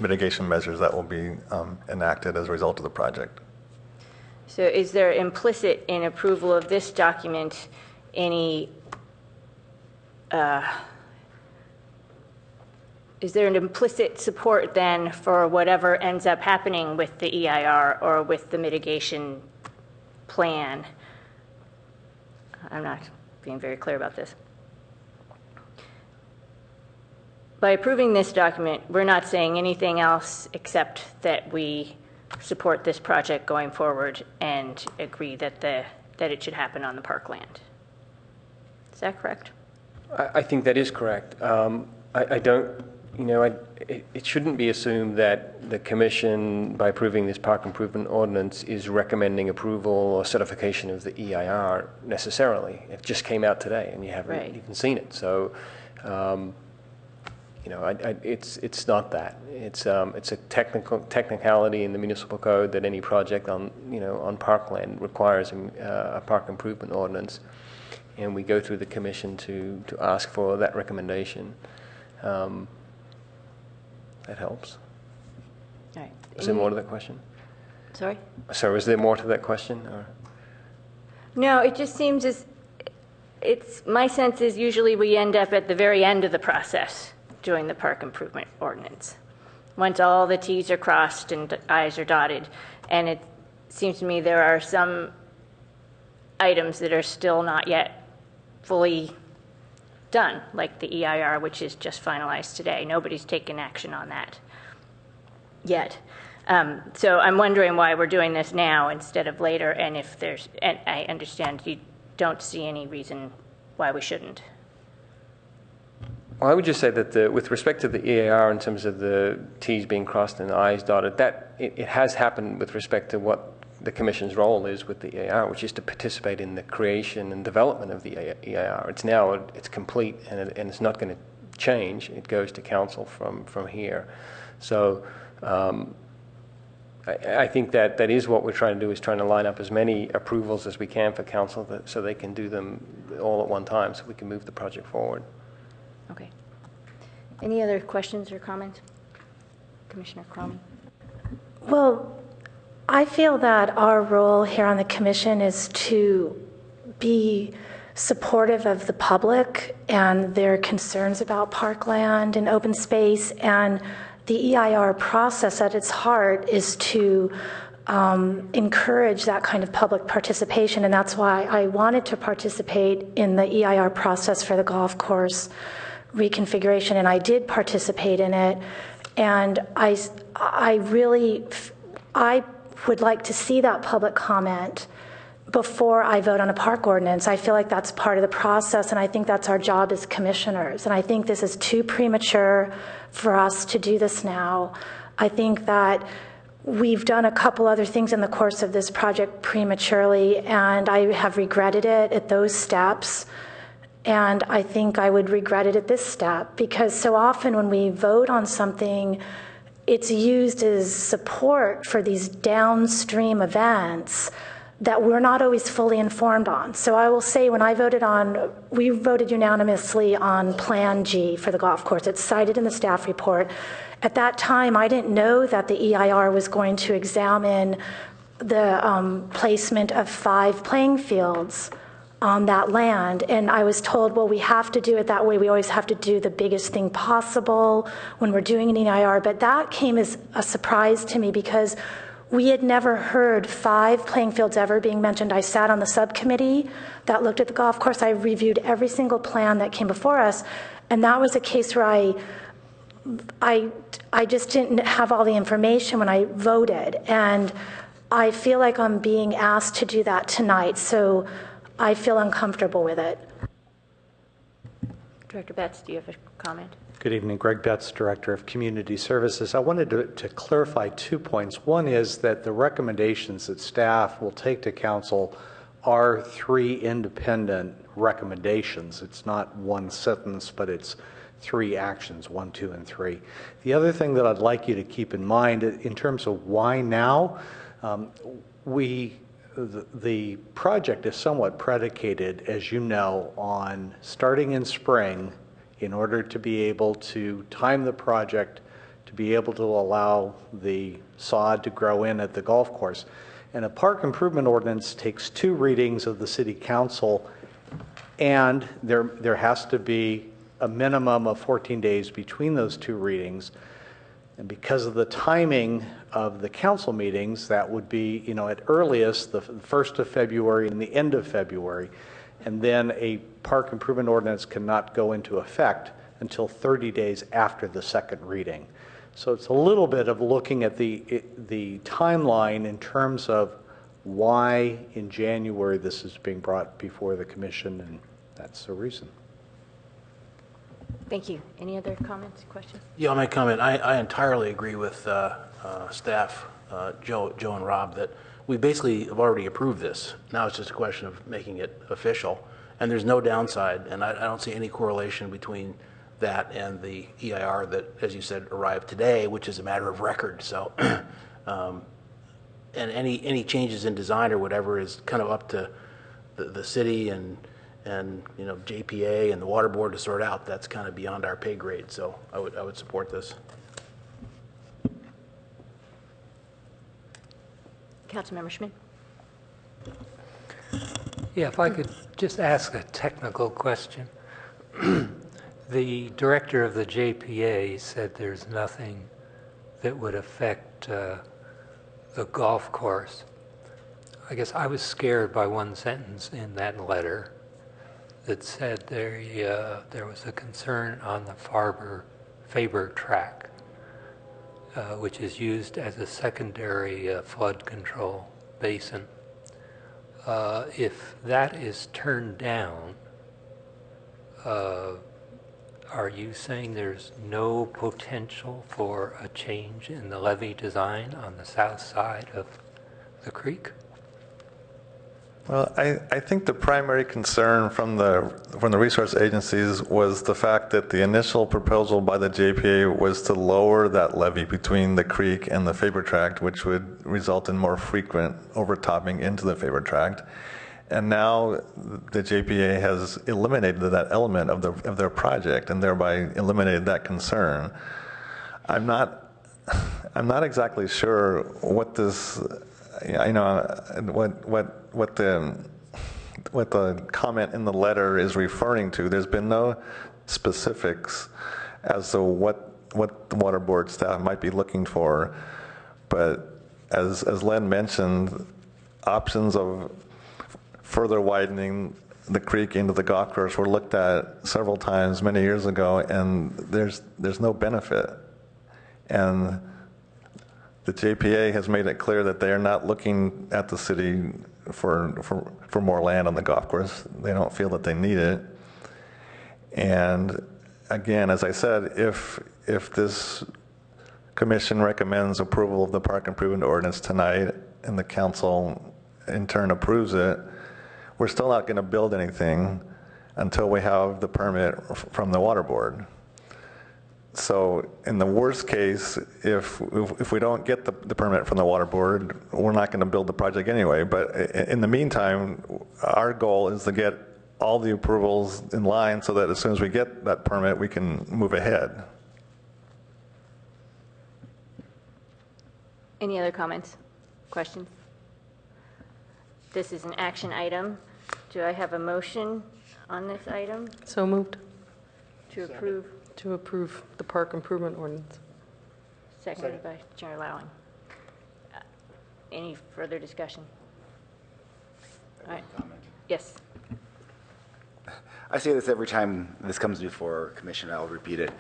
Speaker 17: mitigation measures that will be enacted as a result of the project.
Speaker 3: So is there implicit in approval of this document is there an implicit support then for whatever ends up happening with the EIR or with the mitigation plan? I'm not being very clear about this. By approving this document, we're not saying anything else except that we support this project going forward and agree that it should happen on the parkland. Is that correct?
Speaker 4: I think that is correct. I don't, it shouldn't be assumed that the commission, by approving this park improvement ordinance, is recommending approval or certification of the EIR necessarily. It just came out today and you haven't even seen it. So, it's not that. It's a technicality in the municipal code that any project on parkland requires a park improvement ordinance. And we go through the commission to ask for that recommendation. That helps.
Speaker 3: All right.
Speaker 4: Is there more to that question?
Speaker 3: Sorry?
Speaker 4: So is there more to that question? Or?
Speaker 3: No, it just seems my sense is usually we end up at the very end of the process doing the park improvement ordinance. Once all the T's are crossed and I's are dotted. And it seems to me there are some items that are still not yet fully done, like the EIR, which is just finalized today. Nobody's taken action on that yet. So I'm wondering why we're doing this now instead of later, and if there's, and I understand you don't see any reason why we shouldn't.
Speaker 4: Well, I would just say that with respect to the EAR, in terms of the T's being crossed and the I's dotted, that it has happened with respect to what the Commission's role is with the EAR, which is to participate in the creation and development of the EAR. It's complete, and it's not going to change. It goes to Council from here. So I think that is what we're trying to do, is trying to line up as many approvals as we can for Council so they can do them all at one time, so we can move the project forward.
Speaker 3: Okay. Any other questions or comments? Commissioner Cromie?
Speaker 5: Well, I feel that our role here on the commission is to be supportive of the public and their concerns about parkland and open space, and the EIR process at its heart is to encourage that kind of public participation, and that's why I wanted to participate in the EIR process for the golf course reconfiguration, and I did participate in it, and I would like to see that public comment before I vote on a park ordinance. I feel like that's part of the process, and I think that's our job as commissioners, and I think this is too premature for us to do this now. I think that we've done a couple other things in the course of this project prematurely, and I have regretted it at those steps. And I think I would regret it at this step, because so often when we vote on something, it's used as support for these downstream events that we're not always fully informed on. So I will say, when we voted unanimously on Plan G for the golf course. It's cited in the staff report. At that time, I didn't know that the EIR was going to examine the placement of 5 playing fields on that land, and I was told, well, we have to do it that way. We always have to do the biggest thing possible when we're doing an EIR, but that came as a surprise to me because we had never heard 5 playing fields ever being mentioned. I sat on the subcommittee that looked at the golf course. I reviewed every single plan that came before us, and that was a case where I just didn't have all the information when I voted, and I feel like I'm being asked to do that tonight, so I feel uncomfortable with it.
Speaker 3: Director Betts, do you have a comment?
Speaker 18: Good evening. Greg Betts, Director of Community Services. I wanted to clarify 2 points. One is that the recommendations that staff will take to Council are 3 independent recommendations. It's not one sentence, but it's 3 actions, 1, 2, and 3. The other thing that I'd like you to keep in mind in terms of why now, the project is somewhat predicated, as you know, on starting in spring in order to be able to time the project to be able to allow the sod to grow in at the golf course. And a park improvement ordinance takes 2 readings of the City Council, and there has to be a minimum of 14 days between those 2 readings. And because of the timing of the council meetings, that would be, at earliest, the 1st of February and the end of February. And then a park improvement ordinance cannot go into effect until 30 days after the 2nd reading. So it's a little bit of looking at the timeline in terms of why in January this is being brought before the commission, and that's the reason.
Speaker 3: Thank you. Any other comments, questions?
Speaker 1: Yeah, I'll make a comment. I entirely agree with staff, Joe and Rob, that we basically have already approved this. Now it's just a question of making it official. And there's no downside, and I don't see any correlation between that and the EIR that, as you said, arrived today, which is a matter of record. So, and any changes in design or whatever is kind of up to the city and JPA and the water board to sort out. That's kind of beyond our pay grade. So I would support this.
Speaker 3: Councilmember Schmidt.
Speaker 15: Yeah, if I could just ask a technical question. The director of the JPA said there's nothing that would affect the golf course. I guess I was scared by one sentence in that letter that said there was a concern on the Faber track. which is used as a secondary flood control basin. If that is turned down, are you saying there's no potential for a change in the levee design on the south side of the creek?
Speaker 17: Well, I think the primary concern from the resource agencies was the fact that the initial proposal by the JPA was to lower that levee between the creek and the Faber Tract, which would result in more frequent overtopping into the Faber Tract. And now the JPA has eliminated that element of their project and thereby eliminated that concern. I'm not exactly sure what this, what the comment in the letter is referring to. There's been no specifics as to what the water board staff might be looking for, but as Len mentioned, options of further widening the creek into the golf course were looked at several times many years ago, and there's no benefit. And the JPA has made it clear that they are not looking at the city for more land on the golf course. They don't feel that they need it. And again, as I said, if this commission recommends approval of the park improvement ordinance tonight and the council in turn approves it, we're still not going to build anything until we have the permit from the water board. So in the worst case, if we don't get the permit from the water board, we're not going to build the project anyway. But in the meantime, our goal is to get all the approvals in line so that as soon as we get that permit, we can move ahead.
Speaker 3: Any other comments, questions? This is an action item. Do I have a motion on this item
Speaker 8: So moved.
Speaker 3: to approve?
Speaker 8: To approve the park improvement ordinance.
Speaker 3: Seconded by Chair Lowing. Any further discussion? All right. Yes.
Speaker 6: I say this every time this comes before commission, I'll repeat it.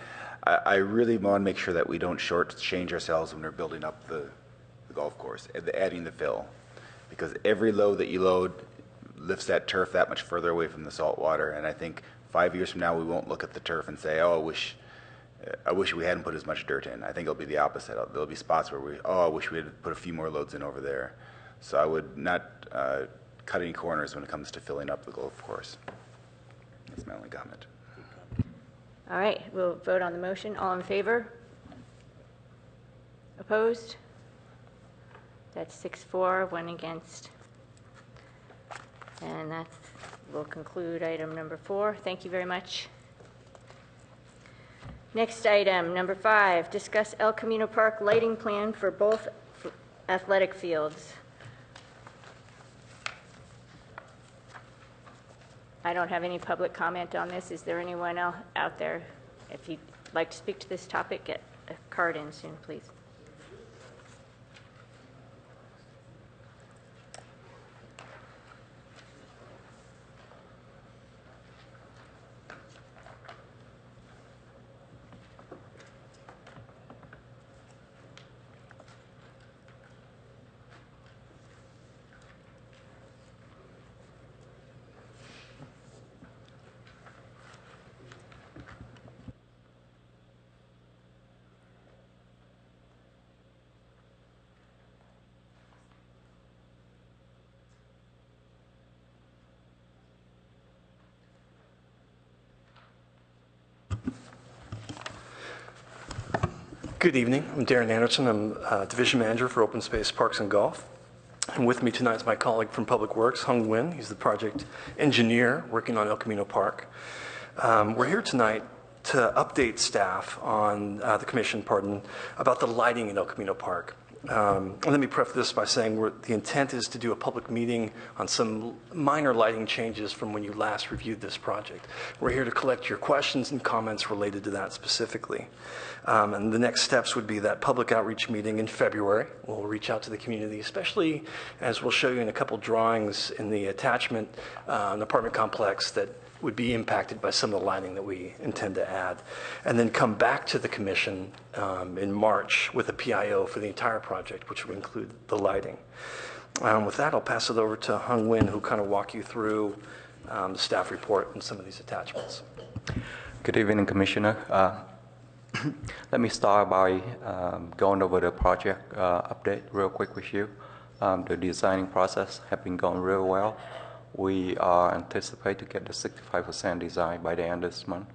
Speaker 6: I really want to make sure that we don't shortchange ourselves when we're building up the golf course, adding the fill. Because every load that you load lifts that turf that much further away from the salt water. And I think 5 years from now, we won't look at the turf and say, oh, I wish we hadn't put as much dirt in. I think it'll be the opposite. There'll be spots where I wish we had put a few more loads in over there. So I would not cut any corners when it comes to filling up the golf course. That's my only comment.
Speaker 3: All right, we'll vote on the motion. All in favor? Opposed? That's 6-4, 1 against. And that will conclude item number 4. Thank you very much. Next item, number 5, discuss El Camino Park lighting plan for both athletic fields. I don't have any public comment on this. Is there anyone else out there? If you'd like to speak to this topic, get a card in soon, please.
Speaker 19: Good evening. I'm Darren Anderson. I'm Division Manager for Open Space Parks and Golf. And with me tonight is my colleague from Public Works, Hung Nguyen. He's the project engineer working on El Camino Park. We're here tonight to update staff on the commission, about the lighting in El Camino Park. Let me preface this by saying the intent is to do a public meeting on some minor lighting changes from when you last reviewed this project. We're here to collect your questions and comments related to that specifically. And the next steps would be that public outreach meeting in February. We'll reach out to the community, especially as we'll show you in a couple drawings in the attachment, an apartment complex that would be impacted by some of the lighting that we intend to add, and then come back to the commission in March with a PIO for the entire project, which would include the lighting. With that, I'll pass it over to Hung Nguyen, who'll kind of walk you through the staff report and some of these attachments.
Speaker 20: Good evening, Commissioner. Let me start by going over the project update real quick with you. The designing process has been going real well. We are anticipate to get the 65% design by the end of this month,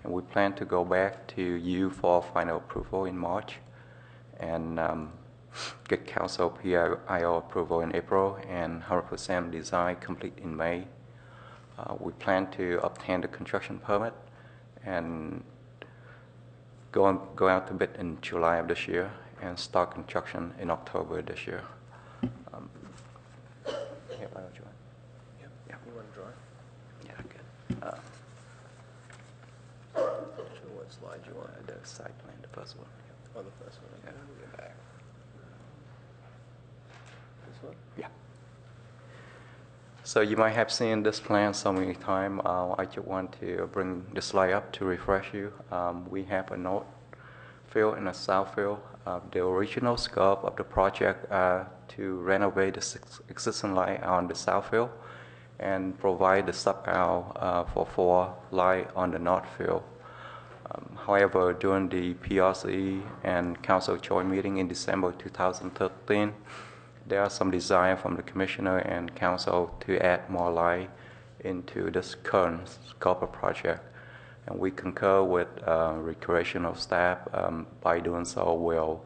Speaker 20: and we plan to go back to you for final approval in March, and get council PIO approval in April, and 100% design complete in May. We plan to obtain the construction permit and go out to bid in July of this year and start construction in October this year.
Speaker 19: What slide you want?
Speaker 20: The site plan, the first one.
Speaker 19: Oh, the first one.
Speaker 20: Yeah.
Speaker 19: Move it back. This one?
Speaker 20: Yeah. So you might have seen this plan so many times. I just want to bring the slide up to refresh you. We have a north field and a south field. The original scope of the project to renovate the existing line on the south field and provide the sub-aisle for 4 line on the north field. However, during the PRC and Council joint meeting in December 2013, there are some desire from the Commissioner and Council to add more line into this current scope of project. And we concur with recreational staff. By doing so, we'll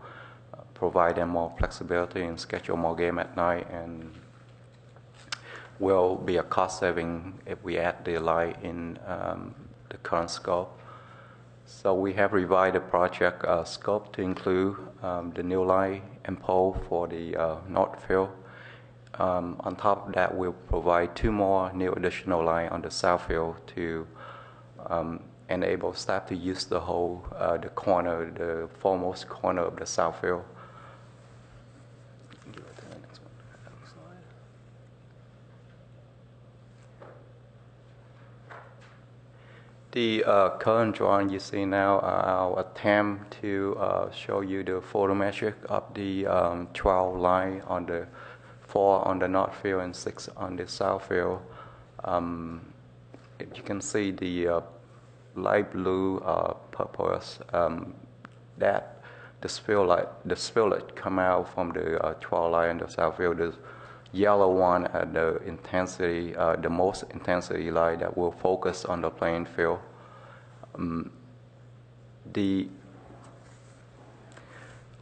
Speaker 20: provide them more flexibility and schedule more game at night, and will be a cost saving if we add the line in the current scope. So we have revised the project scope to include the new line and pole for the north field. On top of that, we'll provide 2 more new additional line on the south field to enable staff to use the whole, the corner, the foremost corner of the south field. The current drawing you see now, I'll attempt to show you the photometric of the 12 line on the 4 on the north field and 6 on the south field. If you can see the light blue purpose, that the spillage come out from the 12 line in the south field. The yellow one at the intensity, the most intensity light that will focus on the playing field.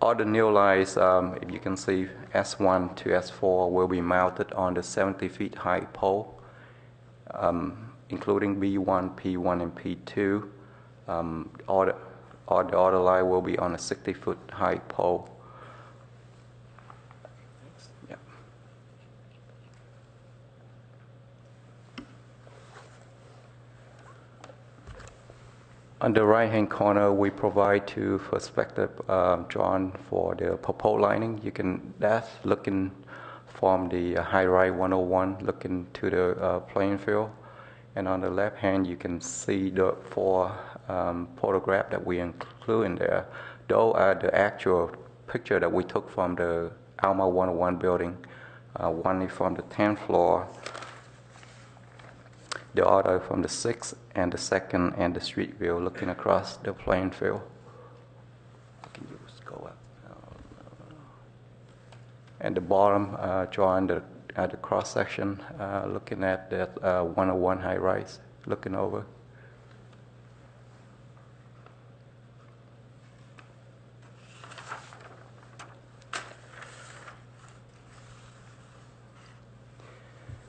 Speaker 20: All the new lights, if you can see, S1 to S4 will be mounted on the 70 feet high pole, including B1, P1, and P2. All the other light will be on a 60-foot high pole. On the right-hand corner, we provide 2 perspective drawn for the proposed lining. You can, that's looking from the high-rise 101, looking to the playing field. And on the left hand, you can see the 4 photographs that we include in there. Those are the actual picture that we took from the Alma 101 building. One is from the 10th floor, the other from the 6th, and the second and the street view looking across the playing field. Can you just go up? And the bottom drawing the cross section, looking at that 101 high rise, looking over.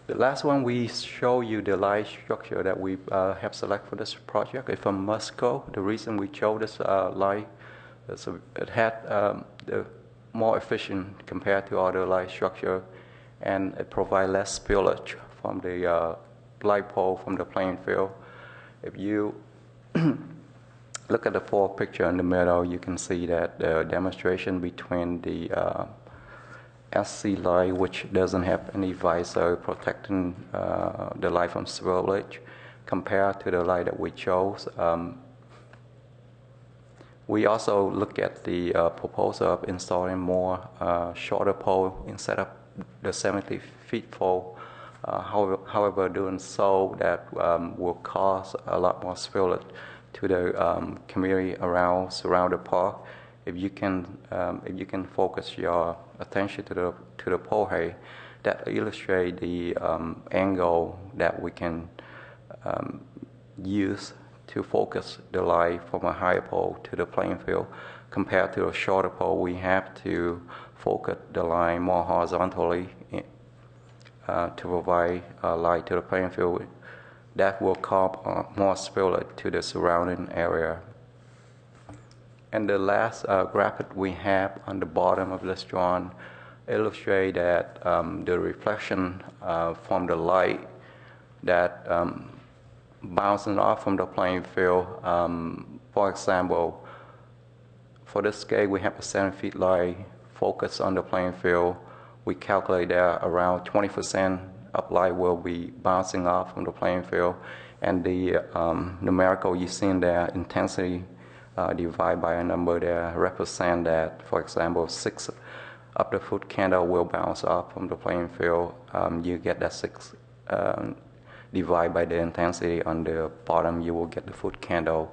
Speaker 20: The last one, we show you the light structure that we have selected for this project. It's from Musco. The reason we chose this light is it had the more efficient compared to other light structure, and it provides less spillage from the light pole from the playing field. If you look at the 4 picture in the middle, you can see that the demonstration between the SC light, which doesn't have any visor protecting the light from spillage, compared to the light that we chose. We also look at the proposal of installing more shorter pole instead of the 70 feet pole. However, doing so that will cause a lot more spillage to the community surround the park. If you can focus your attention to the pole height, that illustrate the angle that we can use to focus the light from a higher pole to the playing field. Compared to a shorter pole, we have to focus the line more horizontally to provide light to the playing field. That will cause more spillage to the surrounding area. And the last graphic we have on the bottom of this drawing illustrate that the reflection from the light that bouncing off from the playing field. For example, for this scale, we have a 7 feet light focus on the playing field. We calculate that around 20% of light will be bouncing off from the playing field, and the numerical you see in there, intensity divided by a number there, represent that, for example, 6 of the foot candle will bounce off from the playing field. You get that 6 divided by the intensity on the bottom, you will get the foot candle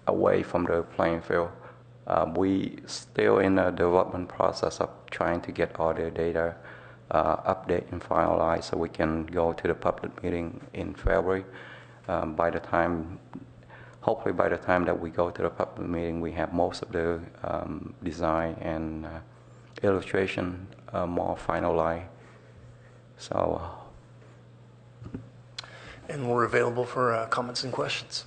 Speaker 20: away from the playing field. We still in the development process of trying to get all the data update and finalized so we can go to the public meeting in February. Hopefully by the time that we go to the public meeting, we have most of the design and illustration more finalized. So.
Speaker 19: And we're available for comments and questions.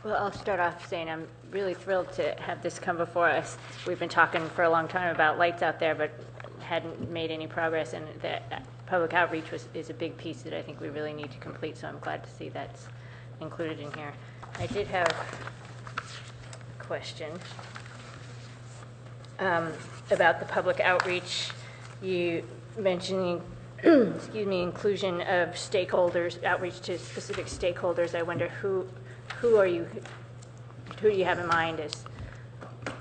Speaker 3: Well, I'll start off saying I'm really thrilled to have this come before us. We've been talking for a long time about lights out there, but hadn't made any progress, and the public outreach is a big piece that I think we really need to complete, so I'm glad to see that's included in here. I did have a question about the public outreach. You mentioning excuse me, inclusion of stakeholders, outreach to specific stakeholders. I wonder who do you have in mind as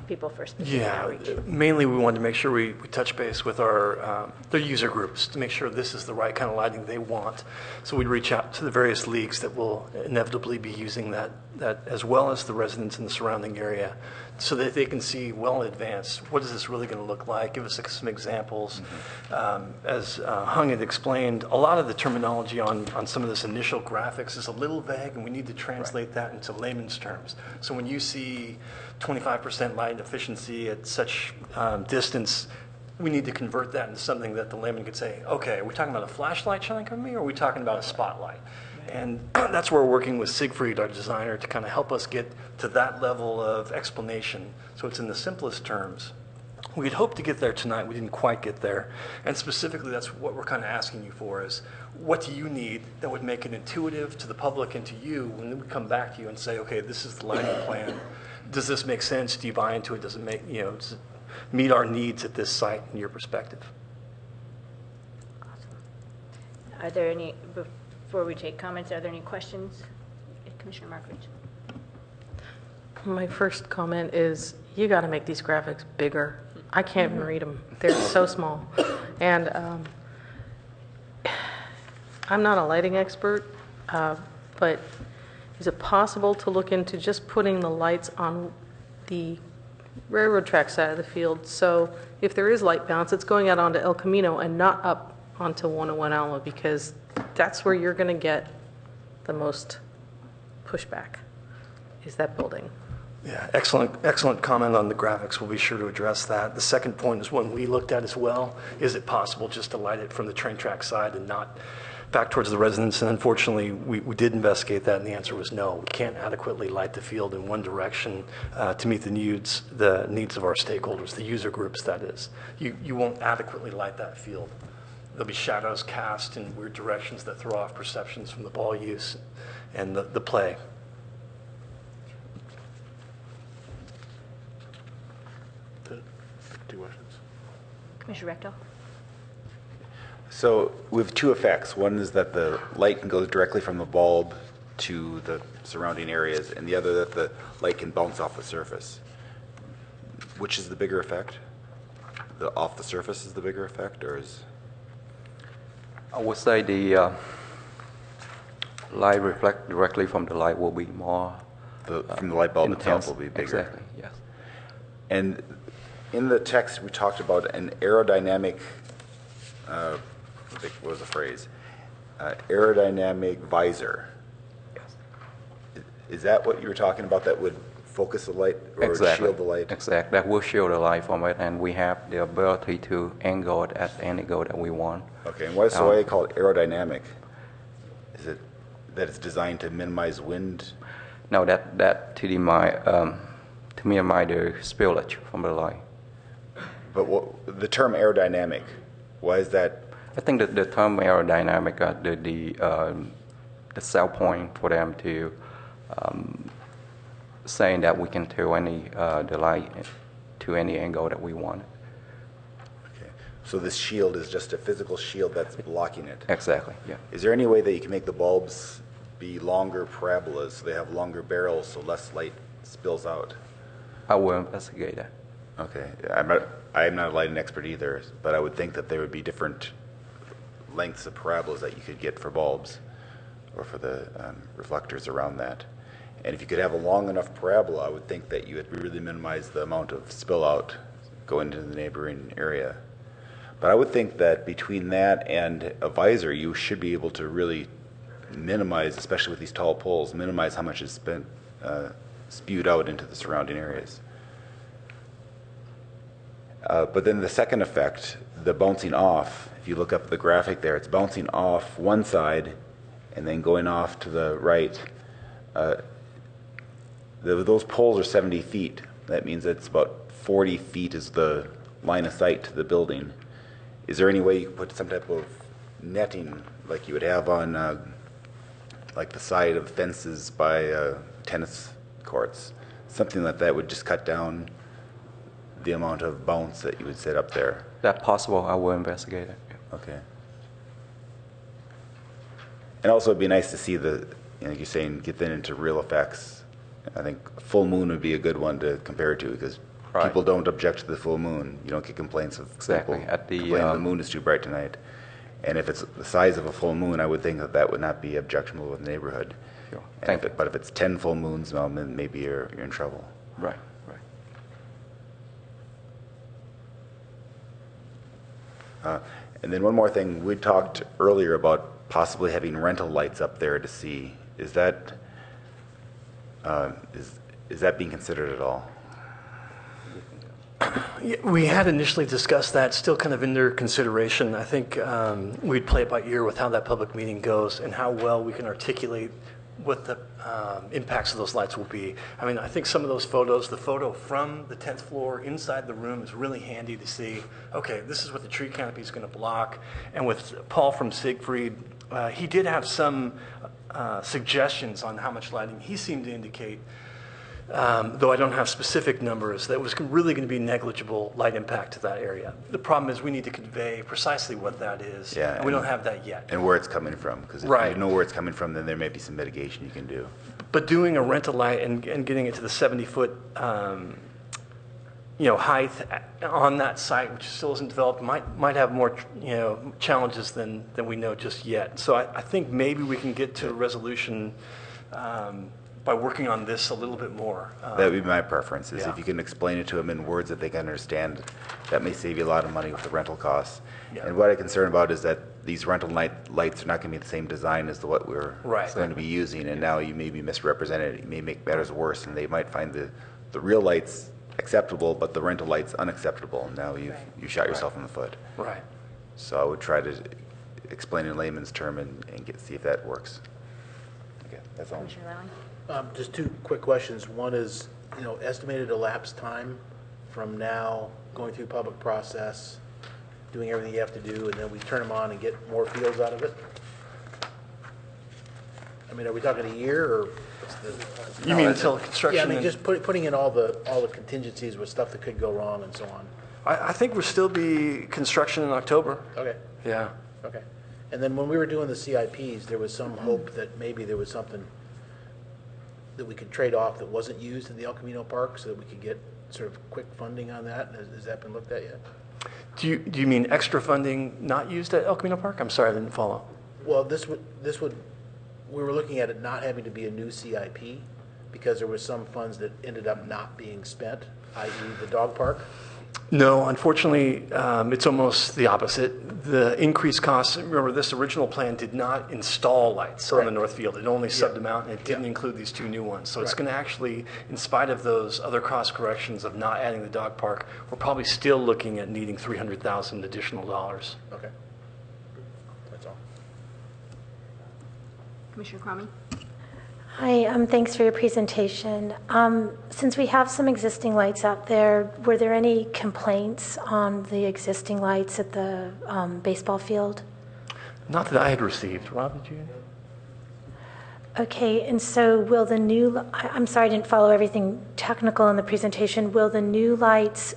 Speaker 3: people for specific outreach?
Speaker 19: Mainly we wanted to make sure we touch base with our the user groups to make sure this is the right kind of lighting they want. So we'd reach out to the various leagues that will inevitably be using that as well as the residents in the surrounding area, so that they can see well in advance, what is this really going to look like? Give us some examples. As Hung had explained, a lot of the terminology on some of this initial graphics is a little vague, and we need to translate that into layman's terms. So when you see 25% light efficiency at such distance, we need to convert that into something that the layman could say, okay, are we talking about a flashlight shining on me, or are we talking about a spotlight? And that's where we're working with Siegfried, our designer, to kind of help us get to that level of explanation. So it's in the simplest terms. We'd hoped to get there tonight. We didn't quite get there. And specifically, that's what we're kind of asking you for is, what do you need that would make it intuitive to the public and to you when we come back to you and say, okay, this is the lighting plan. Does this make sense? Do you buy into it? Does it does it meet our needs at this site in your perspective?
Speaker 3: Awesome. Are there any, before we take comments, are there any questions? Commissioner Markovich.
Speaker 8: My first comment is, you got to make these graphics bigger. I can't even read them. They're so small. And I'm not a lighting expert, but is it possible to look into just putting the lights on the railroad track side of the field? So if there is light bounce, it's going out onto El Camino and not up onto 101 Alma, because that's where you're going to get the most pushback, is that building.
Speaker 19: Yeah, excellent comment on the graphics. We'll be sure to address that. The second point is one we looked at as well. Is it possible just to light it from the train track side and not back towards the residents? And unfortunately, we did investigate that, and the answer was no. We can't adequately light the field in one direction to meet the needs of our stakeholders, the user groups, that is. You won't adequately light that field. There'll be shadows cast in weird directions that throw off perceptions from the ball use and the play.
Speaker 1: Two questions.
Speaker 3: Commissioner Rectal.
Speaker 6: So we have two effects. One is that the light can go directly from the bulb to the surrounding areas, and the other that the light can bounce off the surface. Which is the bigger effect? The off the surface is the bigger effect, or is?
Speaker 20: I would say the light reflect directly from the light will be more
Speaker 6: from the light bulb
Speaker 20: intense.
Speaker 6: itself will be bigger.
Speaker 20: Exactly, yes.
Speaker 6: And in the text, we talked about an aerodynamic, what was the phrase? Aerodynamic visor.
Speaker 20: Yes.
Speaker 6: Is that what you were talking about that would focus the light or
Speaker 20: Exactly.
Speaker 6: shield the light?
Speaker 20: Exactly. That will shield the light from it, and we have the ability to angle it at any angle that we want.
Speaker 6: Okay, and why do you call it aerodynamic? Is it that it's designed to minimize wind?
Speaker 20: No, that to minimize the spillage from the light.
Speaker 6: But the term aerodynamic, why is that?
Speaker 20: I think that the term aerodynamic, the sell point for them to saying that we can tell the light to any angle that we want.
Speaker 6: Okay, so this shield is just a physical shield that's blocking it.
Speaker 20: Exactly. Yeah.
Speaker 6: Is there any way that you can make the bulbs be longer parabolas so they have longer barrels so less light spills out?
Speaker 20: I will investigate that.
Speaker 6: Okay, I'm not a lighting expert either, but I would think that there would be different lengths of parabolas that you could get for bulbs or for the reflectors around that. And if you could have a long enough parabola, I would think that you would really minimize the amount of spill out going into the neighboring area. But I would think that between that and a visor, you should be able to really minimize, especially with these tall poles, minimize how much is spewed out into the surrounding areas. But then the second effect, the bouncing off, if you look up the graphic there, it's bouncing off one side and then going off to the right. Those poles are 70 feet. That means it's about 40 feet is the line of sight to the building. Is there any way you could put some type of netting like you would have on like the side of fences by tennis courts? Something like that would just cut down the amount of bounce that you would set up there.
Speaker 20: That's possible. I will investigate it.
Speaker 6: Okay. And also it'd be nice to see like you're saying, get that into real effects. I think full moon would be a good one to compare it to because people don't object to the full moon. You don't get complaints of people complaining the moon is too bright tonight. And if it's the size of a full moon, I would think that would not be objectionable with the neighborhood.
Speaker 20: Sure.
Speaker 6: But if it's 10 full moons, well, then maybe you're in trouble.
Speaker 20: Right.
Speaker 6: And then one more thing, we talked earlier about possibly having rental lights up there to see. Is that is that being considered at all?
Speaker 19: Yeah, we had initially discussed that, still kind of under consideration. I think we'd play it by ear with how that public meeting goes and how well we can articulate what the impacts of those lights will be. I mean, I think some of those photos, the photo from the 10th floor inside the room is really handy to see, okay, this is what the tree canopy is going to block. And with Paul from Siegfried, he did have some suggestions on how much lighting he seemed to indicate, though I don't have specific numbers, that was really going to be negligible light impact to that area. The problem is we need to convey precisely what that is, and we don't have that yet.
Speaker 6: And where it's coming from, because if you know where it's coming from, then there may be some mitigation you can do.
Speaker 19: But doing a rental light and getting it to the 70-foot height on that site, which still isn't developed, might have more challenges than we know just yet. So I think maybe we can get to a resolution by working on this a little bit more.
Speaker 6: That would be my preference, is if you can explain it to them in words that they can understand, that may save you a lot of money with the rental costs. Yeah. And what I'm concerned about is that these rental lights are not going to be the same design as what we're going to be using, and now you may be misrepresented. You may make matters worse, and they might find the real lights acceptable, but the rental lights unacceptable. Now you shot yourself in the foot.
Speaker 19: Right.
Speaker 6: So I would try to explain in layman's term and see if that works. Okay, that's all.
Speaker 1: Just two quick questions. One is, estimated elapsed time from now going through public process, doing everything you have to do, and then we turn them on and get more fields out of it? I mean, are we talking a year or?
Speaker 19: You mean until construction?
Speaker 1: Yeah, I mean, just putting in all the contingencies with stuff that could go wrong and so on.
Speaker 19: I think we'll still be construction in October.
Speaker 1: Okay.
Speaker 19: Yeah.
Speaker 1: Okay. And then when we were doing the CIPs, there was some hope that maybe there was something that we could trade off that wasn't used in the El Camino Park so that we could get sort of quick funding on that. Has that been looked at yet?
Speaker 19: Do you mean extra funding not used at El Camino Park? I'm sorry, I didn't follow.
Speaker 1: Well, we were looking at it not having to be a new CIP because there were some funds that ended up not being spent, i.e. the dog park.
Speaker 19: No, unfortunately, it's almost the opposite. The increased costs, remember this original plan did not install lights on the north field. It only subbed them out and it didn't include these 2 new ones. So it's going to actually, in spite of those other cost corrections of not adding the dog park, we're probably still looking at needing $300,000 additional dollars.
Speaker 1: Okay. That's all.
Speaker 3: Commissioner Cromie?
Speaker 5: Hi, thanks for your presentation. Since we have some existing lights out there, were there any complaints on the existing lights at the baseball field?
Speaker 19: Not that I had received. Rob, did you?
Speaker 5: Okay, and so will the new, I'm sorry I didn't follow everything technical in the presentation, will the new lights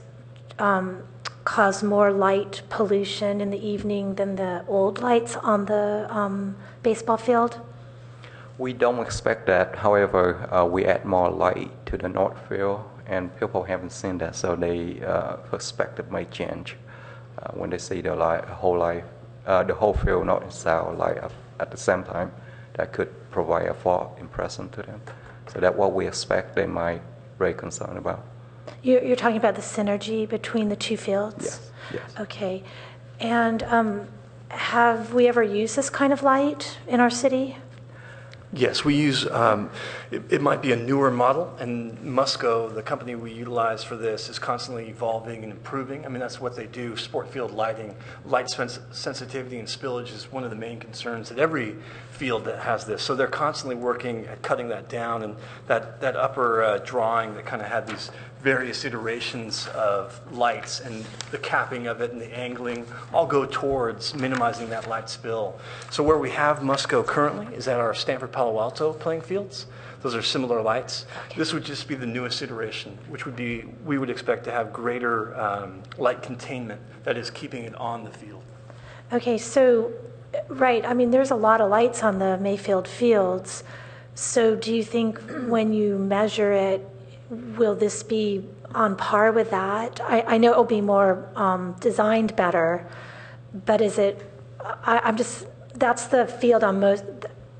Speaker 5: cause more light pollution in the evening than the old lights on the baseball field?
Speaker 20: We don't expect that. However, we add more light to the north field, and people haven't seen that, so they perspective may change when they see the whole field north and south light up at the same time. That could provide a false impression to them. So that's what we expect they might very concerned about.
Speaker 5: You're talking about the synergy between the 2 fields?
Speaker 20: Yes. Yes.
Speaker 5: Okay. And have we ever used this kind of light in our city?
Speaker 19: Yes, we use, it might be a newer model, and Musco, the company we utilize for this, is constantly evolving and improving. I mean, that's what they do. Sport field lighting, light sensitivity and spillage is one of the main concerns at every field that has this. So they're constantly working at cutting that down, and that upper drawing that kind of had these various iterations of lights and the capping of it and the angling all go towards minimizing that light spill. So where we have Musco currently is at our Stanford Palo Alto playing fields. Those are similar lights. Okay. This would just be the newest iteration, which would be, we would expect to have greater light containment, that is keeping it on the field.
Speaker 5: Okay, so, right, I mean, there's a lot of lights on the Mayfield fields. So do you think when you measure it, will this be on par with that? I know it will be more designed better, but is it, that's the field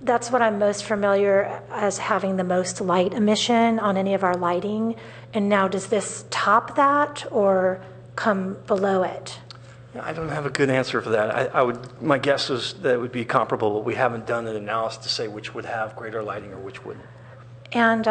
Speaker 5: that's what I'm most familiar as having the most light emission on any of our lighting. And now does this top that or come below it?
Speaker 19: I don't have a good answer for that. My guess is that it would be comparable, but we haven't done an analysis to say which would have greater lighting or which wouldn't.
Speaker 5: And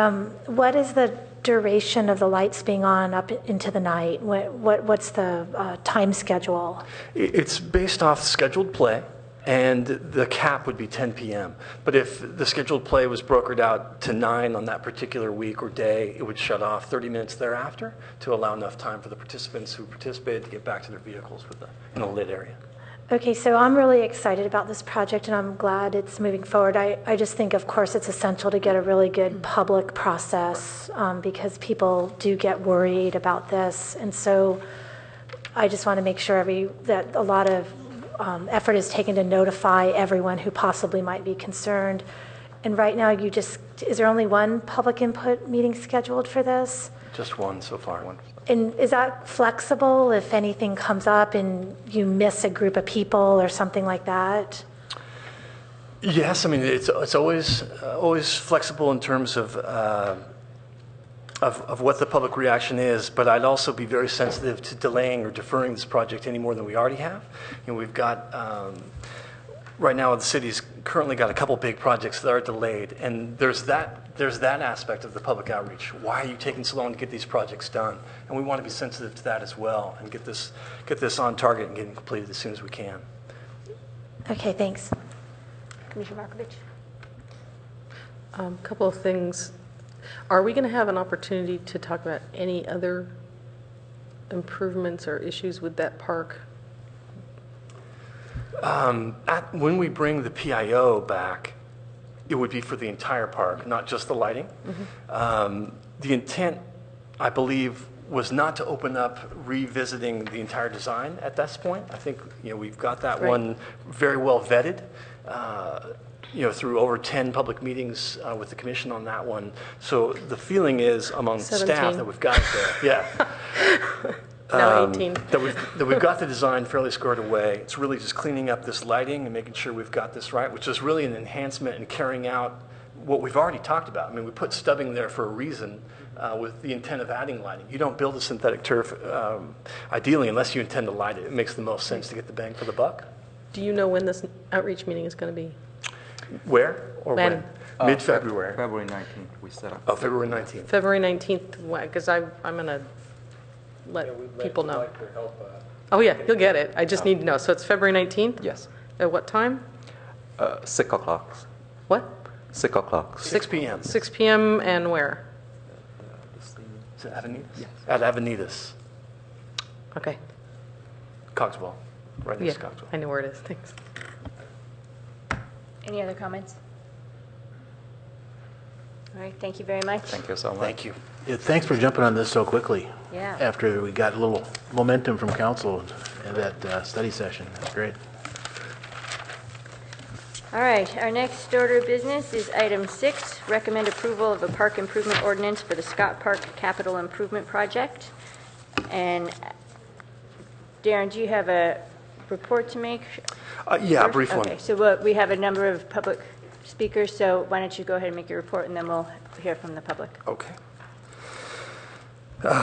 Speaker 5: what is the duration of the lights being on up into the night? What's the time schedule?
Speaker 19: It's based off scheduled play, and the cap would be 10 p.m. But if the scheduled play was brokered out to 9 on that particular week or day, it would shut off 30 minutes thereafter to allow enough time for the participants who participated to get back to their vehicles in a lit area.
Speaker 5: Okay, so I'm really excited about this project, and I'm glad it's moving forward. I just think, of course, it's essential to get a really good public process because people do get worried about this. And so I just want to make sure that a lot of effort is taken to notify everyone who possibly might be concerned. And right now, is there only one public input meeting scheduled for this?
Speaker 19: Just one so far.
Speaker 5: And is that flexible if anything comes up and you miss a group of people or something like that?
Speaker 19: Yes, I mean it's always flexible in terms of what the public reaction is, but I'd also be very sensitive to delaying or deferring this project any more than we already have. You know, we've got right now the city's currently got a couple big projects that are delayed, and there's that aspect of the public outreach. Why are you taking so long to get these projects done? And we want to be sensitive to that as well and get this on target and getting completed as soon as we can.
Speaker 5: Okay, thanks.
Speaker 3: Commissioner Markovich.
Speaker 8: A couple of things. Are we going to have an opportunity to talk about any other improvements or issues with that park?
Speaker 19: When we bring the PIO back, it would be for the entire park, not just the lighting. Mm-hmm. The intent, I believe, was not to open up revisiting the entire design at this point. I think, we've got that one very well vetted, through over 10 public meetings with the commission on that one. So the feeling is among
Speaker 8: 17.
Speaker 19: staff that we've got it there. Yeah.
Speaker 8: No, 18.
Speaker 19: that we've got the design fairly squared away. It's really just cleaning up this lighting and making sure we've got this right, which is really an enhancement in carrying out what we've already talked about. I mean, we put stubbing there for a reason with the intent of adding lighting. You don't build a synthetic turf, ideally, unless you intend to light it. It makes the most sense to get the bang for the buck.
Speaker 8: Do you know when this outreach meeting is going to be?
Speaker 19: Where or when? Mid-February.
Speaker 20: February 19th, we set up.
Speaker 19: Oh, February 19th.
Speaker 8: February 19th, because I'm going to let people know. Oh, yeah, you'll get it. I just need to know. So it's February 19th?
Speaker 20: Yes.
Speaker 8: At what time?
Speaker 20: 6 o'clock.
Speaker 8: What?
Speaker 20: 6 o'clock.
Speaker 19: 6 p.m.
Speaker 8: 6 p.m. and where?
Speaker 19: Is it Avenidas? Yes. At Avenidas.
Speaker 8: Okay.
Speaker 19: Cogswell. Right next to
Speaker 8: Yeah,
Speaker 19: Cogswell.
Speaker 8: I know where it is. Thanks.
Speaker 3: Any other comments? All right, thank you very much.
Speaker 20: Thank you so much.
Speaker 19: Thank you.
Speaker 1: Yeah, thanks for jumping on this so quickly.
Speaker 3: Yeah.
Speaker 1: After we got a little momentum from council in that study session. That's great.
Speaker 3: All right, our next order of business is item 6, recommend approval of a park improvement ordinance for the Scott Park Capital Improvement Project. And Darren, do you have a report to make?
Speaker 19: Yeah, a brief one.
Speaker 3: Okay, so we have a number of public speakers, so why don't you go ahead and make your report, and then we'll hear from the public.
Speaker 19: Okay.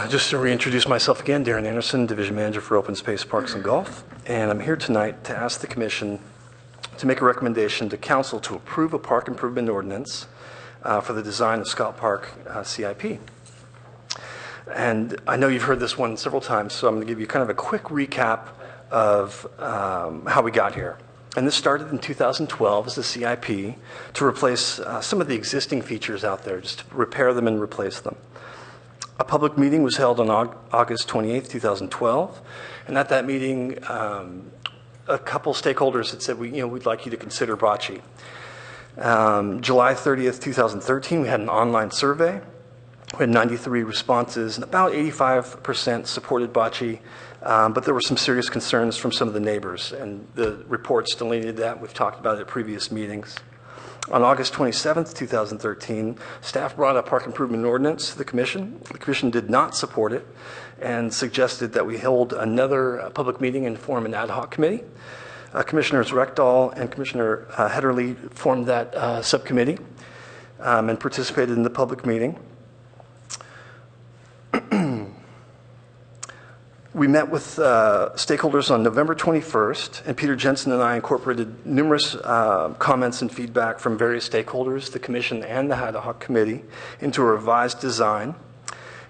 Speaker 19: Just to reintroduce myself again, Darren Anderson, Division Manager for Open Space, Parks, and Golf. And I'm here tonight to ask the Commission to make a recommendation to Council to approve a park improvement ordinance for the design of Scott Park CIP. And I know you've heard this one several times, so I'm going to give you kind of a quick recap of how we got here. And this started in 2012 as a CIP to replace some of the existing features out there, just to repair them and replace them. A public meeting was held on August 28th, 2012, and at that meeting, a couple stakeholders had said, we'd like you to consider bocce. July 30th, 2013, we had an online survey. We had 93 responses, and about 85% supported bocce, but there were some serious concerns from some of the neighbors, and the reports delineated that. We've talked about it at previous meetings. On August 27th, 2013, staff brought a park improvement ordinance to the Commission. The Commission did not support it and suggested that we hold another public meeting and form an ad hoc committee. Commissioners Reckdahl and Commissioner Hederle formed that subcommittee and participated in the public meeting. We met with stakeholders on November 21st, and Peter Jensen and I incorporated numerous comments and feedback from various stakeholders, the Commission and the ad hoc committee, into a revised design.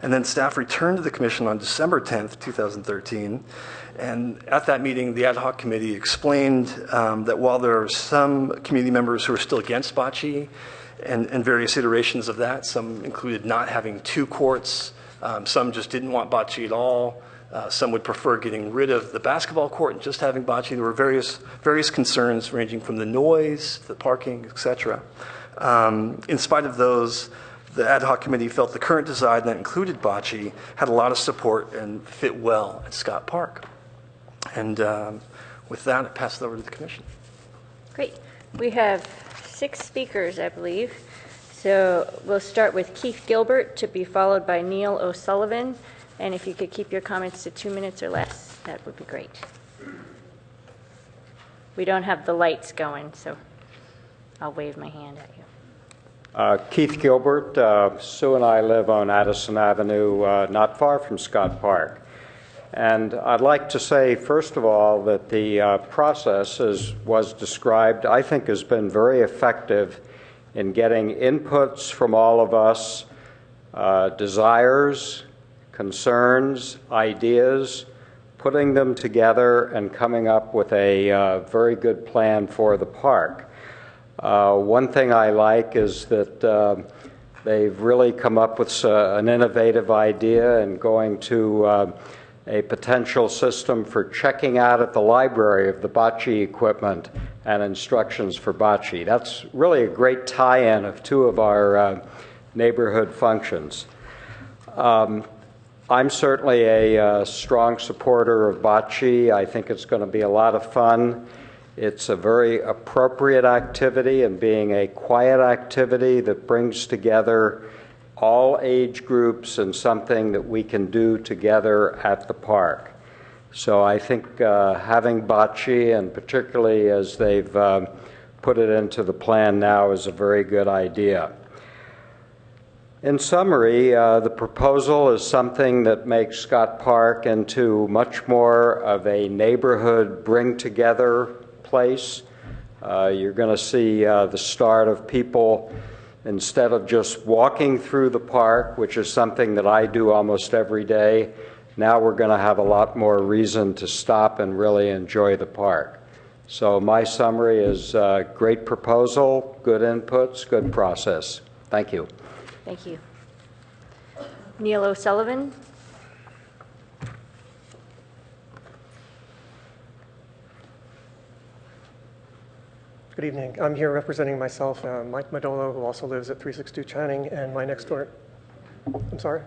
Speaker 19: And then staff returned to the Commission on December 10th, 2013. And at that meeting, the ad hoc committee explained that while there are some community members who are still against bocce and various iterations of that, some included not having 2 courts, some just didn't want bocce at all. Some would prefer getting rid of the basketball court and just having bocce. There were various concerns ranging from the noise, the parking, etc. In spite of those, the ad hoc committee felt the current design that included bocce had a lot of support and fit well at Scott Park. And with that, I pass it over to the Commission.
Speaker 3: Great. We have 6 speakers, I believe. So we'll start with Keith Gilbert, to be followed by Neil O'Sullivan. And if you could keep your comments to 2 minutes or less, that would be great. We don't have the lights going, so I'll wave my hand at you.
Speaker 21: Keith Gilbert. Sue and I live on Addison Avenue, not far from Scott Park. And I'd like to say, first of all, that the process, as was described, I think has been very effective in getting inputs from all of us, desires, concerns, ideas, putting them together and coming up with a very good plan for the park. One thing I like is that they've really come up with an innovative idea and going to a potential system for checking out at the library of the bocce equipment and instructions for bocce. That's really a great tie-in of 2 of our neighborhood functions. I'm certainly a strong supporter of bocce. I think it's going to be a lot of fun. It's a very appropriate activity, and being a quiet activity that brings together all age groups and something that we can do together at the park. So I think having bocce, and particularly as they've put it into the plan now, is a very good idea. In summary, the proposal is something that makes Scott Park into much more of a neighborhood bring-together place. You're going to see the start of people, instead of just walking through the park, which is something that I do almost every day, now we're going to have a lot more reason to stop and really enjoy the park. So my summary is great proposal, good inputs, good process. Thank you.
Speaker 3: Thank you. Neil O'Sullivan.
Speaker 2: Good evening. I'm here representing myself, Mike Madolo, who also lives at 362 Channing, and my next door. I'm sorry?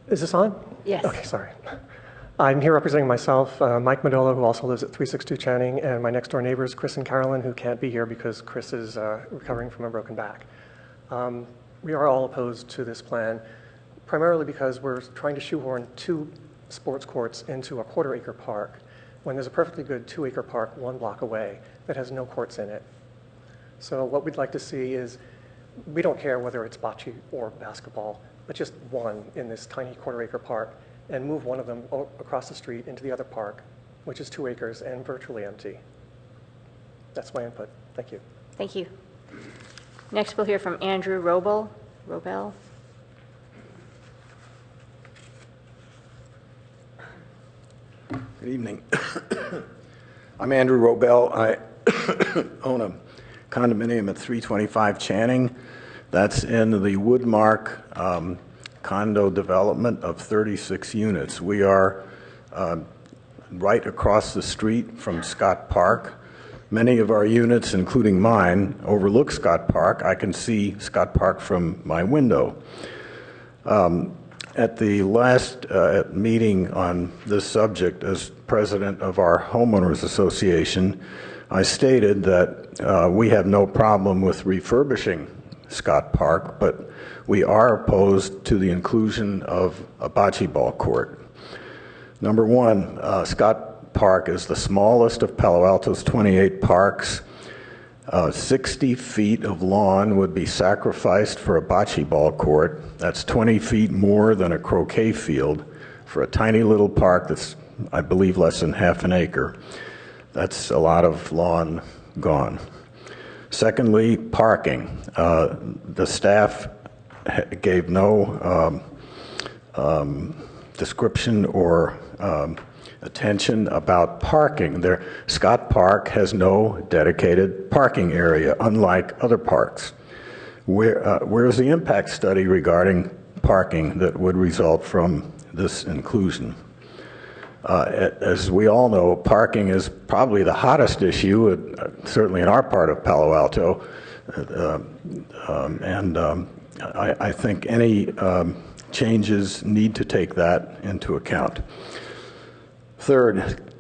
Speaker 2: Is this on?
Speaker 3: Yes.
Speaker 2: Okay, sorry. I'm here representing myself, Mike Madolo, who also lives at 362 Channing, and my next door neighbors, Chris and Carolyn, who can't be here because Chris is recovering from a broken back. We are all opposed to this plan, primarily because we're trying to shoehorn 2 sports courts into a quarter-acre park, when there's a perfectly good 2-acre park 1 block away that has no courts in it. So what we'd like to see is, we don't care whether it's bocce or basketball, but just one in this tiny quarter-acre park, and move one of them across the street into the other park, which is 2 acres and virtually empty. That's my input. Thank you.
Speaker 3: Thank you. Next, we'll hear from Andrew Robel.
Speaker 22: Good evening. I'm Andrew Robel. I own a condominium at 325 Channing. That's in the Woodmark condo development of 36 units. We are right across the street from Scott Park. Many of our units, including mine, overlook Scott Park. I can see Scott Park from my window. At the last meeting on this subject, as president of our homeowners association, I stated that we have no problem with refurbishing Scott Park, but we are opposed to the inclusion of a bocce ball court. Number one, Scott Park is the smallest of Palo Alto's 28 parks. 60 feet of lawn would be sacrificed for a bocce ball court. That's 20 feet more than a croquet field for a tiny little park that's, I believe, less than half an acre. That's a lot of lawn gone. Secondly, parking. The staff gave no description or attention about parking. Scott Park has no dedicated parking area, unlike other parks. Where's the impact study regarding parking that would result from this inclusion? As we all know, parking is probably the hottest issue, certainly in our part of Palo Alto, I think any changes need to take that into account. Third,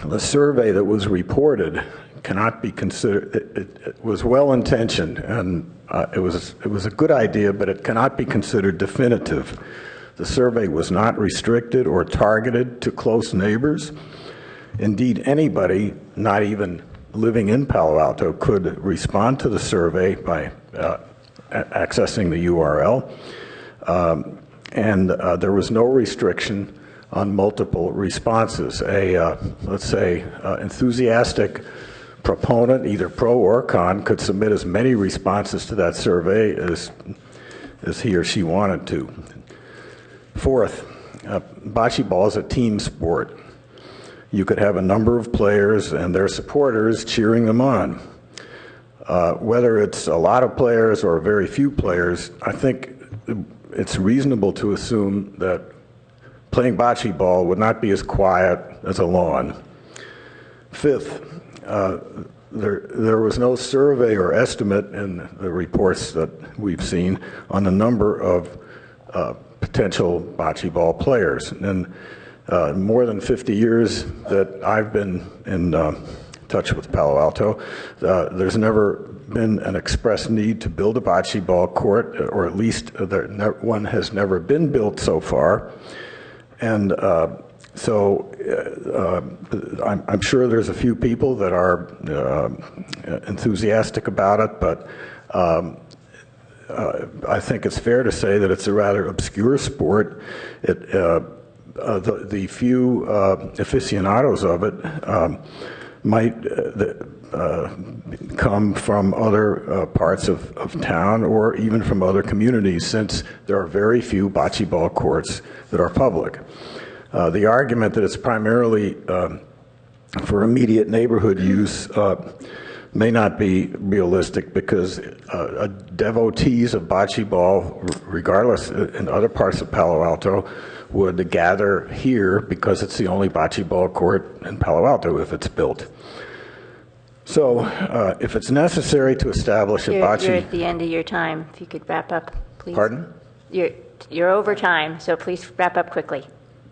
Speaker 22: the survey that was reported cannot be considered, it was well-intentioned, and it was a good idea, but it cannot be considered definitive. The survey was not restricted or targeted to close neighbors. Indeed, anybody, not even living in Palo Alto, could respond to the survey by accessing the URL, and there was no restriction on multiple responses. Let's say, enthusiastic proponent, either pro or con, could submit as many responses to that survey as he or she wanted to. Fourth, bocce ball is a team sport. You could have a number of players and their supporters cheering them on. Whether it's a lot of players or very few players, I think it's reasonable to assume that playing bocce ball would not be as quiet as a lawn. Fifth, there was no survey or estimate in the reports that we've seen on the number of potential bocce ball players. And more than 50 years that I've been in touch with Palo Alto, there's never been an express need to build a bocce ball court, or at least one has never been built so far. And so I'm sure there's a few people that are enthusiastic about it, but I think it's fair to say that it's a rather obscure sport. The few aficionados of it might come from other parts of town or even from other communities, since there are very few bocce ball courts that are public. The argument that it's primarily for immediate neighborhood use may not be realistic, because devotees of bocce ball, regardless in other parts of Palo Alto, would gather here because it's the only bocce ball court in Palo Alto if it's built. So if it's necessary to establish a bocce...
Speaker 3: You're at the end of your time. If you could wrap up, please.
Speaker 22: Pardon?
Speaker 3: You're over time, so please wrap up quickly.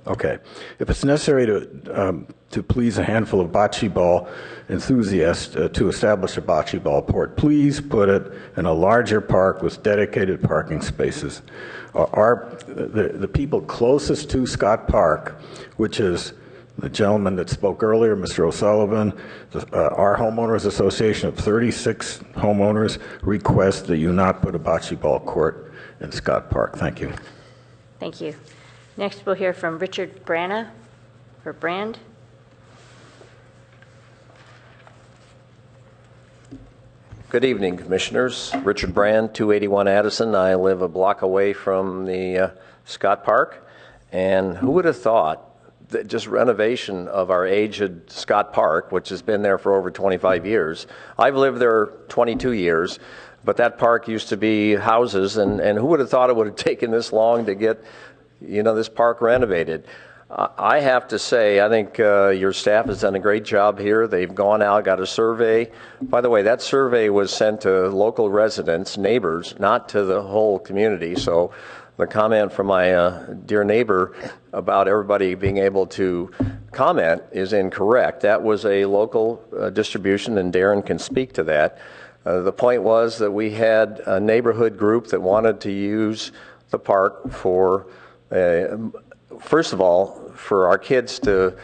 Speaker 22: Okay. If it's necessary to please a handful of bocce ball enthusiasts to establish a bocce ball port, please put it in a larger park with dedicated parking spaces. The people closest to Scott Park, which is the gentleman that spoke earlier, Mr. O'Sullivan, our homeowners association of 36 homeowners, request that you not put a bocce ball court in Scott Park. Thank you.
Speaker 3: Thank you. Next, we'll hear from Richard Brand.
Speaker 10: Good evening, Commissioners. Richard Brand, 281 Addison. I live a block away from the Scott Park. And who would have thought that just renovation of our aged Scott Park, which has been there for over 25 years. I've lived there 22 years, but that park used to be houses, and who would have thought it would have taken this long to get this park renovated. I have to say, I think your staff has done a great job here. They've gone out, got a survey. By the way, that survey was sent to local residents, neighbors, not to the whole community. So the comment from my dear neighbor about everybody being able to comment is incorrect. That was a local distribution, and Darren can speak to that. The point was that we had a neighborhood group that wanted to use the park for first of all, for our kids to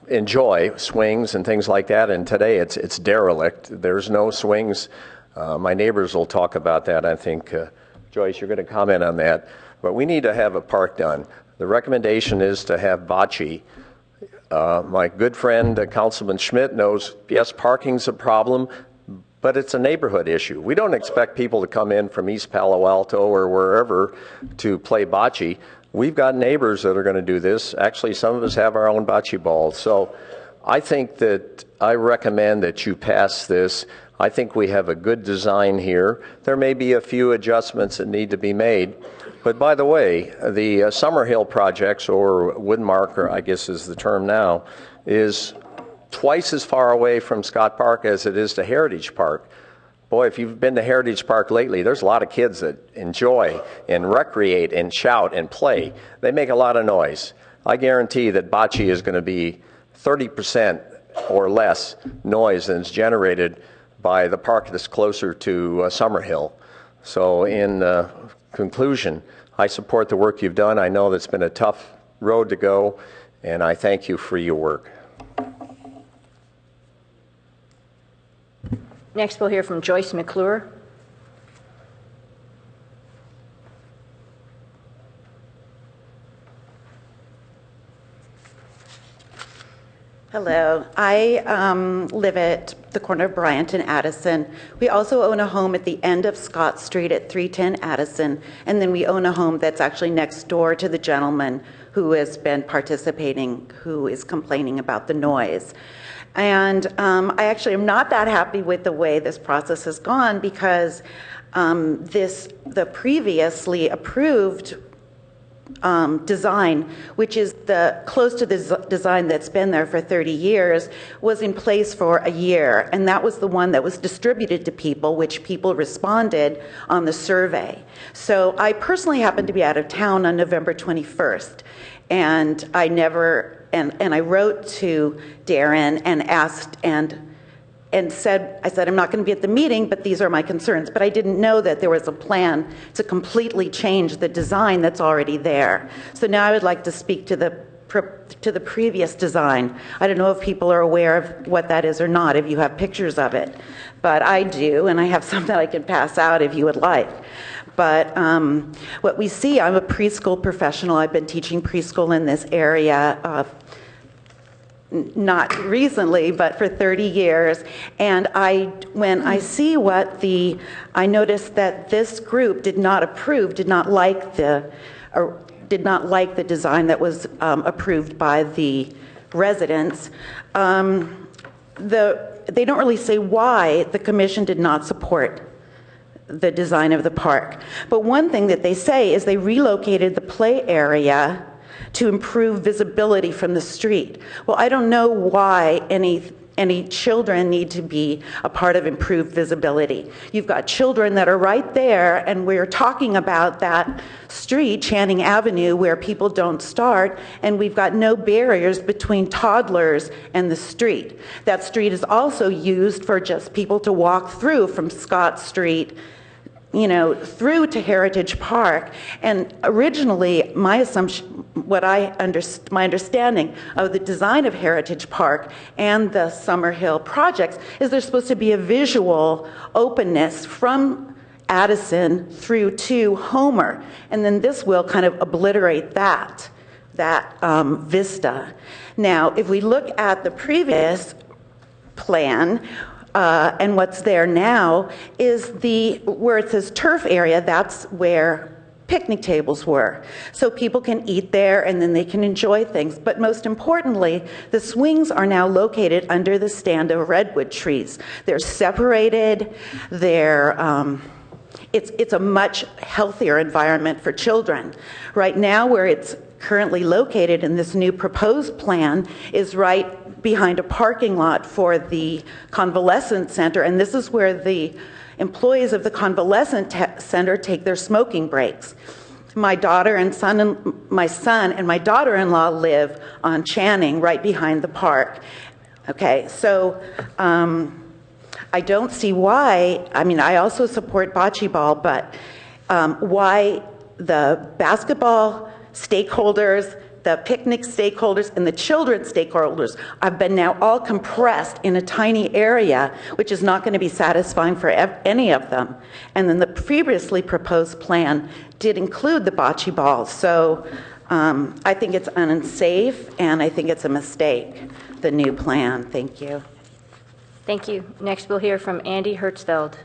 Speaker 10: enjoy swings and things like that, and today it's derelict. There's no swings. My neighbors will talk about that. I think, Joyce, you're going to comment on that. But we need to have a park done. The recommendation is to have bocce. My good friend, Councilman Schmidt, knows, yes, parking's a problem, but it's a neighborhood issue. We don't expect people to come in from East Palo Alto or wherever to play bocce. We've got neighbors that are going to do this. Actually, some of us have our own bocce balls. So I think that I recommend that you pass this. I think we have a good design here. There may be a few adjustments that need to be made. But by the way, the Summerhill projects, or Woodmark, I guess is the term now, is twice as far away from Scott Park as it is to Heritage Park. Boy, if you've been to Heritage Park lately, there's a lot of kids that enjoy and recreate and shout and play. They make a lot of noise. I guarantee that bocce is going to be 30% or less noise than is generated by the park that's closer to Summerhill. So in conclusion, I support the work you've done. I know that's been a tough road to go, and I thank you for your work.
Speaker 3: Next, we'll hear from Joyce McClure.
Speaker 11: Hello. I live at the corner of Bryant and Addison. We also own a home at the end of Scott Street at 310 Addison, and then we own a home that's actually next door to the gentleman who has been participating, who is complaining about the noise. And I actually am not that happy with the way this process has gone, because the previously approved design, which is close to the design that's been there for 30 years, was in place for a year. And that was the one that was distributed to people, which people responded on the survey. So I personally happened to be out of town on November 21st. And I wrote to Darren and asked and said, I'm not going to be at the meeting, but these are my concerns. But I didn't know that there was a plan to completely change the design that's already there. So now I would like to speak to the previous design. I don't know if people are aware of what that is or not, if you have pictures of it. But I do, and I have some that I can pass out if you would like. But what we see, I'm a preschool professional. I've been teaching preschool in this area not recently, but for 30 years. And when I see I noticed that this group did not like the design that was approved by the residents. They don't really say why the commission did not support the design of the park. But one thing that they say is they relocated the play area to improve visibility from the street. Well, I don't know why any children need to be a part of improved visibility. You've got children that are right there, and we're talking about that street, Channing Avenue, where people don't start, and we've got no barriers between toddlers and the street. That street is also used for just people to walk through from Scott Street, through to Heritage Park. And originally, my understanding of the design of Heritage Park and the Summer Hill projects is there's supposed to be a visual openness from Addison through to Homer. And then this will kind of obliterate that vista. Now, if we look at the previous plan, and what's there now is where it says turf area, that's where picnic tables were. So people can eat there and then they can enjoy things. But most importantly, the swings are now located under the stand of redwood trees. They're separated, it's a much healthier environment for children. Right now, where it's currently located in this new proposed plan is right behind a parking lot for the convalescent center, and this is where the employees of the convalescent center take their smoking breaks. My son and my daughter-in-law live on Channing, right behind the park. Okay, so I don't see why. I also support bocce ball, but why the basketball stakeholders, the picnic stakeholders, and the children's stakeholders have been now all compressed in a tiny area, which is not going to be satisfying for any of them. And then the previously proposed plan did include the bocce ball. So I think it's unsafe, and I think it's a mistake, the new plan. Thank you.
Speaker 3: Thank you. Next, we'll hear from Andy Hertzfeld.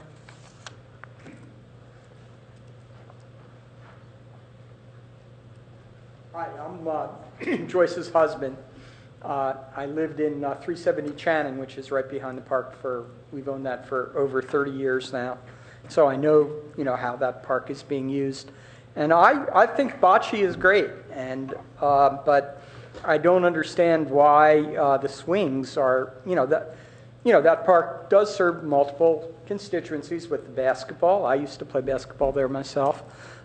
Speaker 13: Hi, I'm Joyce's husband. I lived in 370 Channing, which is right behind the park. We've owned that for over 30 years now. So I know, how that park is being used. And I think bocce is great, but I don't understand why the swings are, that park does serve multiple constituencies with the basketball. I used to play basketball there myself.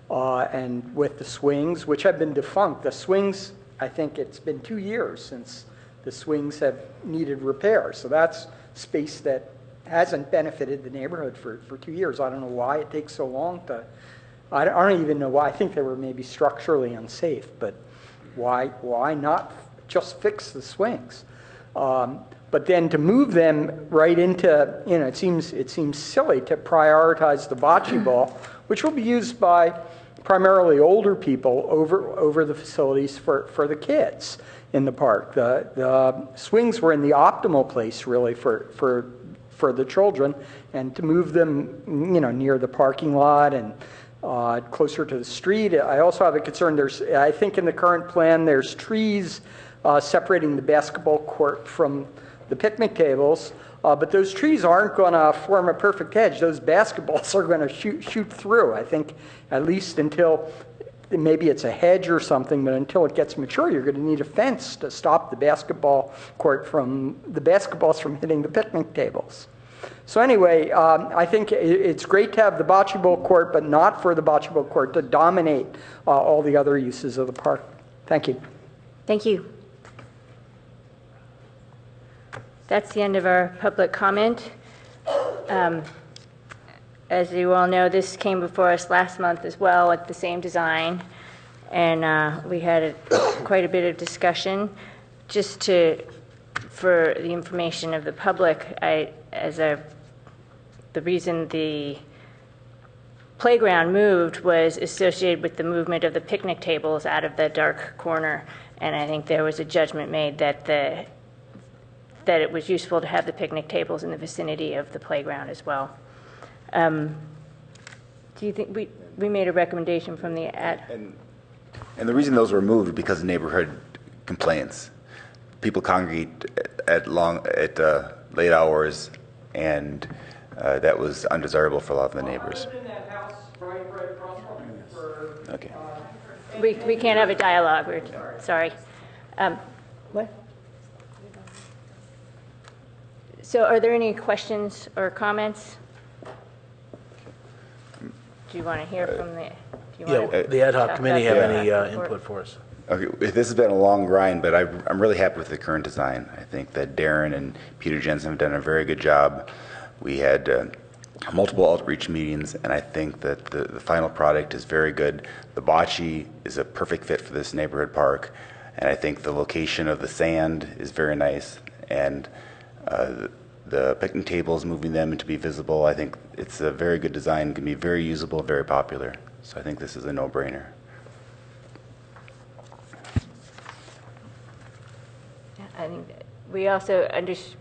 Speaker 13: And with the swings, which have been defunct. The swings, I think it's been 2 years since the swings have needed repair. So that's space that hasn't benefited the neighborhood for 2 years. I don't know why it takes so long I don't even know why. I think they were maybe structurally unsafe, but why not just fix the swings? But then to move them right into, it seems silly to prioritize the bocce ball, which will be used by primarily older people over the facilities for the kids in the park. The swings were in the optimal place really for the children, and to move them near the parking lot and closer to the street. I also have a concern. I think in the current plan there's trees separating the basketball court from the picnic tables. But those trees aren't going to form a perfect hedge. Those basketballs are going to shoot through, I think, at least until maybe it's a hedge or something, but until it gets mature, you're going to need a fence to stop the basketballs from hitting the picnic tables. So anyway, I think it's great to have the bocce ball court, but not for the bocce ball court to dominate all the other uses of the park. Thank you.
Speaker 3: Thank you. That's the end of our public comment. As you all know, this came before us last month as well with the same design, and we had quite a bit of discussion. Just for the information of the public, the reason the playground moved was associated with the movement of the picnic tables out of the dark corner, and I think there was a judgment made that it was useful to have the picnic tables in the vicinity of the playground as well. Do you think we made a recommendation from the ad?
Speaker 6: And the reason those were moved because of neighborhood complaints. People congregate at late hours, and that was undesirable for a lot of the neighbors. Okay.
Speaker 3: We can't have a dialogue. Sorry. What? So are there any questions or comments? Do you want to hear from the...
Speaker 1: the ad hoc committee have any input for us?
Speaker 6: Okay, this has been a long grind, but I'm really happy with the current design. I think that Darren and Peter Jensen have done a very good job. We had multiple outreach meetings, and I think that the final product is very good. The bocce is a perfect fit for this neighborhood park, and I think the location of the sand is very nice, and the picnic tables, moving them to be visible, I think it's a very good design, can be very usable, very popular. So I think this is a no-brainer.
Speaker 3: I think we also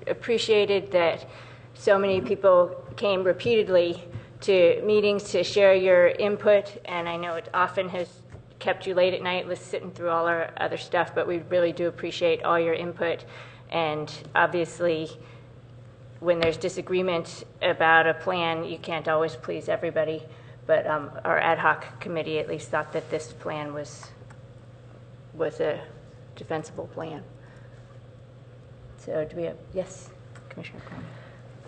Speaker 3: appreciated that so many people came repeatedly to meetings to share your input, and I know it often has kept you late at night with sitting through all our other stuff, but we really do appreciate all your input. And obviously, when there's disagreement about a plan, you can't always please everybody, but our ad hoc committee at least thought that this plan was a defensible plan. So do we have, yes, Commissioner Cronin?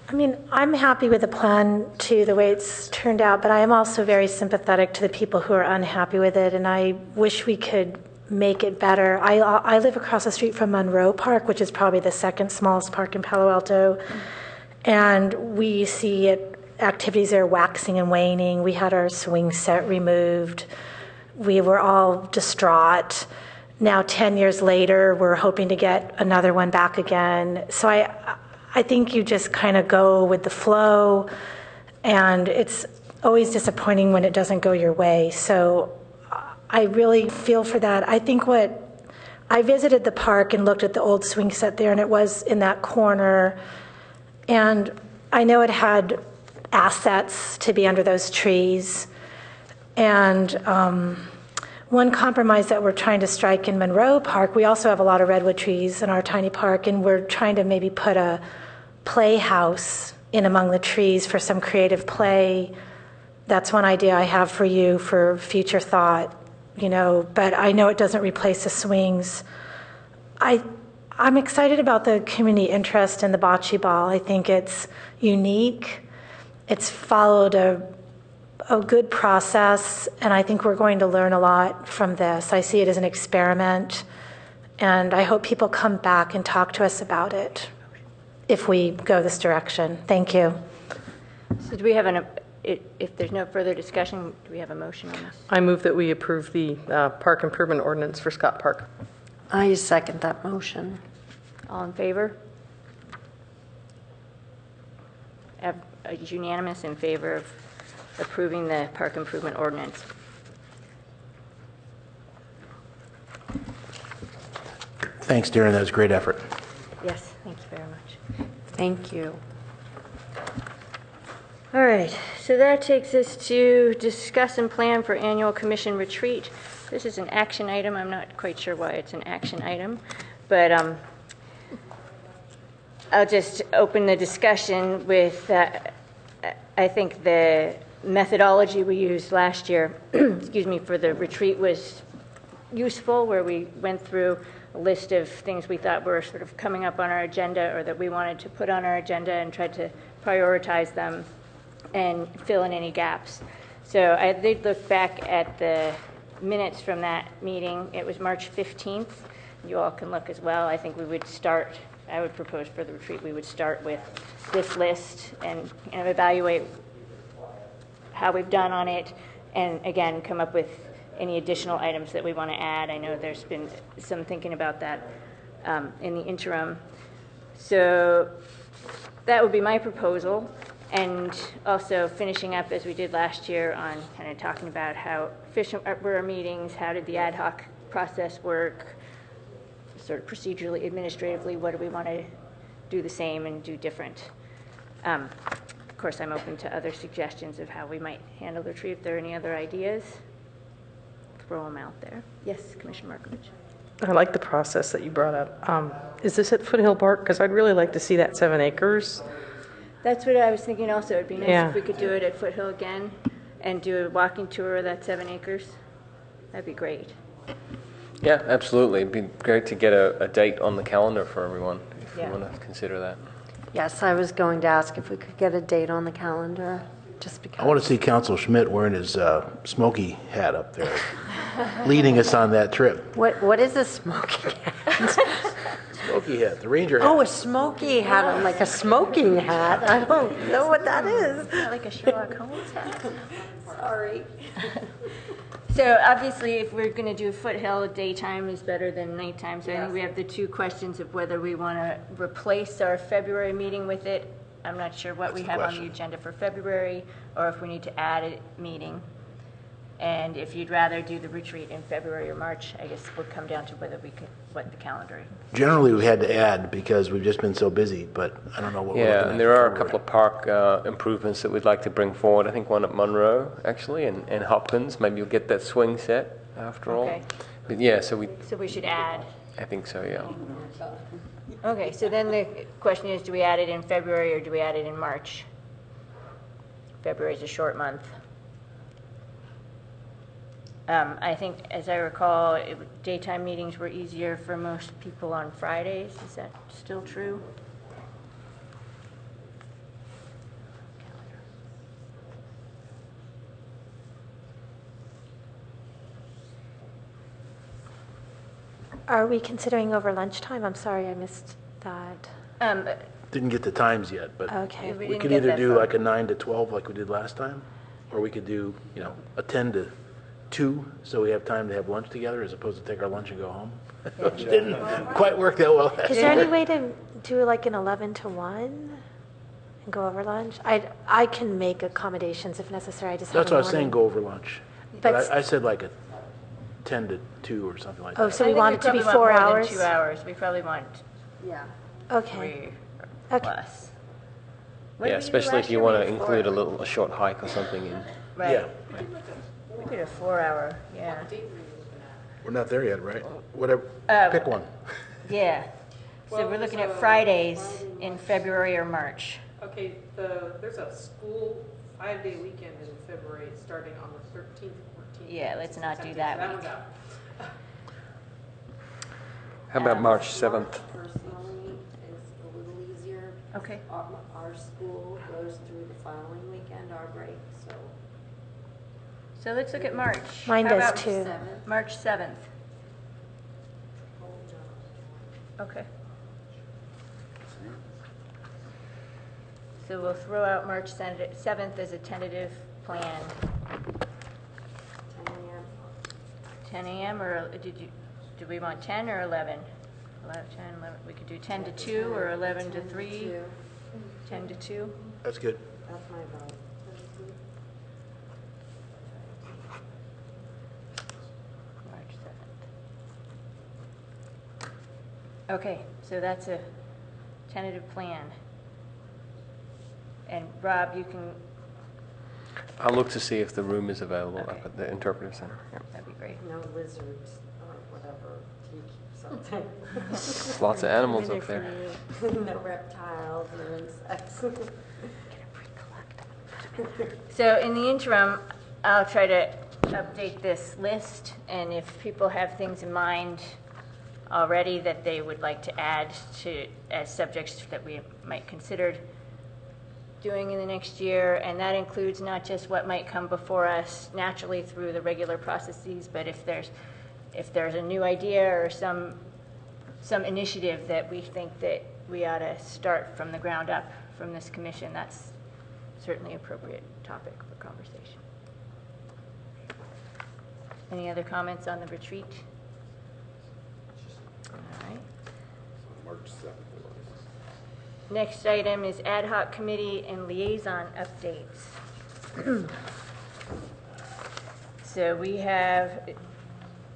Speaker 5: I mean, I'm happy with the plan, too, the way it's turned out, but I am also very sympathetic to the people who are unhappy with it, and I wish we could make it better. I live across the street from Monroe Park, which is probably the second smallest park in Palo Alto, and we see activities there waxing and waning. We had our swing set removed. We were all distraught. Now, 10 years later, we're hoping to get another one back again. So I think you just kind of go with the flow, and it's always disappointing when it doesn't go your way. So I really feel for that. I think I visited the park and looked at the old swing set there, and it was in that corner. And I know it had assets to be under those trees. And one compromise that we're trying to strike in Monroe Park, we also have a lot of redwood trees in our tiny park, and we're trying to maybe put a playhouse in among the trees for some creative play. That's one idea I have for you for future thought, but I know it doesn't replace the swings. I'm excited about the community interest in the bocce ball. I think it's unique. It's followed a good process, and I think we're going to learn a lot from this. I see it as an experiment, and I hope people come back and talk to us about it if we go this direction. Thank you.
Speaker 3: So do we have if there's no further discussion, do we have a motion on this?
Speaker 8: I move that we approve the park improvement ordinance for Scott Park.
Speaker 7: I second that motion.
Speaker 3: All in favor? Unanimous in favor of approving the park improvement ordinance.
Speaker 1: Thanks, Darren. That was a great effort.
Speaker 3: Yes, thank you very much.
Speaker 7: Thank you.
Speaker 3: All right, so that takes us to discuss and plan for annual commission retreat. This is an action item. I'm not quite sure why it's an action item, but I'll just open the discussion with, I think the methodology we used last year, excuse me, for the retreat was useful, where we went through a list of things we thought were sort of coming up on our agenda or that we wanted to put on our agenda and tried to prioritize them and fill in any gaps. So I did look back at the minutes from that meeting. It was March 15th. You all can look as well. I think we would start, I would propose for the retreat, we would start with this list and evaluate how we've done on it, and again, come up with any additional items that we want to add. I know there's been some thinking about that in the interim. So that would be my proposal. And also finishing up as we did last year on kind of talking about how efficient were our meetings, how did the ad hoc process work, sort of procedurally, administratively, what do we want to do the same and do different. Of course, I'm open to other suggestions of how we might handle the retreat. If there are any other ideas, throw them out there. Yes, Commissioner Markovich.
Speaker 8: I like the process that you brought up. Is this at Foothill Park? Because I'd really like to see that 7 acres.
Speaker 3: That's what I was thinking also. It'd be nice
Speaker 8: Yeah.
Speaker 3: if we could do it at Foothill again and do a walking tour of that 7 acres. That'd be great.
Speaker 4: Yeah, absolutely. It'd be great to get a date on the calendar for everyone, if
Speaker 3: Yeah.
Speaker 4: you want to consider that.
Speaker 7: Yes, I was going to ask if we could get a date on the calendar, just because.
Speaker 1: I want to see Council Schmidt wearing his smoky hat up there, leading us on that trip.
Speaker 7: What is a smoking hat?
Speaker 1: Smoky hat, the ranger hat.
Speaker 7: Oh, a smoky hat. I'm like, a smoking hat? I don't know what that is.
Speaker 3: Like a Sherlock Holmes hat.
Speaker 7: Sorry.
Speaker 3: So obviously, if we're going to do Foothill, daytime is better than nighttime. So I think we have the two questions of whether we want to replace our February meeting with it. I'm not sure what we have on the agenda for February, or if we need to add a meeting. And if you'd rather do the retreat in February or March, I guess would come down to whether we could, what the calendar.
Speaker 1: Generally, we had to add because we've just been so busy, but I don't know what we're looking
Speaker 4: Yeah,
Speaker 1: at
Speaker 4: and there are a
Speaker 1: for
Speaker 4: couple of park improvements that we'd like to bring forward. I think one at Monroe, actually, and Hopkins. Maybe you'll get that swing set after all.
Speaker 3: Okay.
Speaker 4: But yeah, so
Speaker 3: we should add.
Speaker 4: I think so, yeah.
Speaker 3: Okay, so then the question is, do we add it in February or do we add it in March? February is a short month. I think, as I recall, daytime meetings were easier for most people on Fridays. Is that still true?
Speaker 5: Are we considering over lunchtime? I'm sorry, I missed that.
Speaker 1: Didn't get the times yet, but
Speaker 5: Okay.
Speaker 1: we could either do like a 9 to 12 like we did last time, or we could do, a 10 to 2, so we have time to have lunch together as opposed to take our lunch and go home. Which didn't quite work that well.
Speaker 5: Is there any way to do like an 11 to 1 and go over lunch? I can make accommodations if necessary. I just have
Speaker 1: That's what I was
Speaker 5: morning.
Speaker 1: saying, go over lunch.
Speaker 5: But
Speaker 1: But I said like a 10 to 2 or something like that.
Speaker 5: Oh, so we want it to be 4
Speaker 3: more
Speaker 5: hours?
Speaker 3: than 2 hours. We probably want
Speaker 5: Okay.
Speaker 3: 3 plus. What
Speaker 4: Yeah,
Speaker 3: did we do
Speaker 4: especially
Speaker 3: last
Speaker 4: if you
Speaker 3: year?
Speaker 4: want to
Speaker 3: Maybe
Speaker 4: include
Speaker 3: 4.
Speaker 4: a short hike or something in.
Speaker 3: Right.
Speaker 1: Yeah.
Speaker 3: We did a 4-hour, yeah.
Speaker 1: We're not there yet, right? Whatever, pick one.
Speaker 3: Yeah. So we're looking at Fridays in February or March.
Speaker 8: Okay, there's a school 5-day weekend in February starting on the 13th, 14th.
Speaker 3: Yeah, let's not do that
Speaker 8: That
Speaker 3: week.
Speaker 8: one's out.
Speaker 4: How about March 7th?
Speaker 7: Personally, is a little easier.
Speaker 3: Okay.
Speaker 7: Our school goes through the following weekend, our break, so.
Speaker 3: So let's look at March.
Speaker 5: Mine
Speaker 3: How
Speaker 5: does
Speaker 3: about
Speaker 5: too.
Speaker 3: March 7th. Okay. So we'll throw out March 7th as a tentative plan.
Speaker 7: 10 a.m.
Speaker 3: 10 a.m. or do we want 10 or 11? 10, 11. We could do 10 to 2 or 11 to 3. 10 to 2.
Speaker 1: That's good.
Speaker 7: That's my vote.
Speaker 3: March 7th. Okay, so that's a tentative plan. And Rob, you can,
Speaker 4: I'll look to see if the room is available up at the Interpretive Center. Yep.
Speaker 3: that'd be great.
Speaker 7: No lizards or whatever, something.
Speaker 4: Lots of animals up there.
Speaker 7: No reptiles, no insects.
Speaker 3: So in the interim, I'll try to update this list, and if people have things in mind already that they would like to add to as subjects that we might consider doing in the next year, and that includes not just what might come before us naturally through the regular processes, but if there's a new idea or some initiative that we think that we ought to start from the ground up from this commission, that's certainly an appropriate topic for conversation. Any other comments on the retreat? All right.
Speaker 6: March 7th.
Speaker 3: Next item is ad hoc committee and liaison updates. So we have,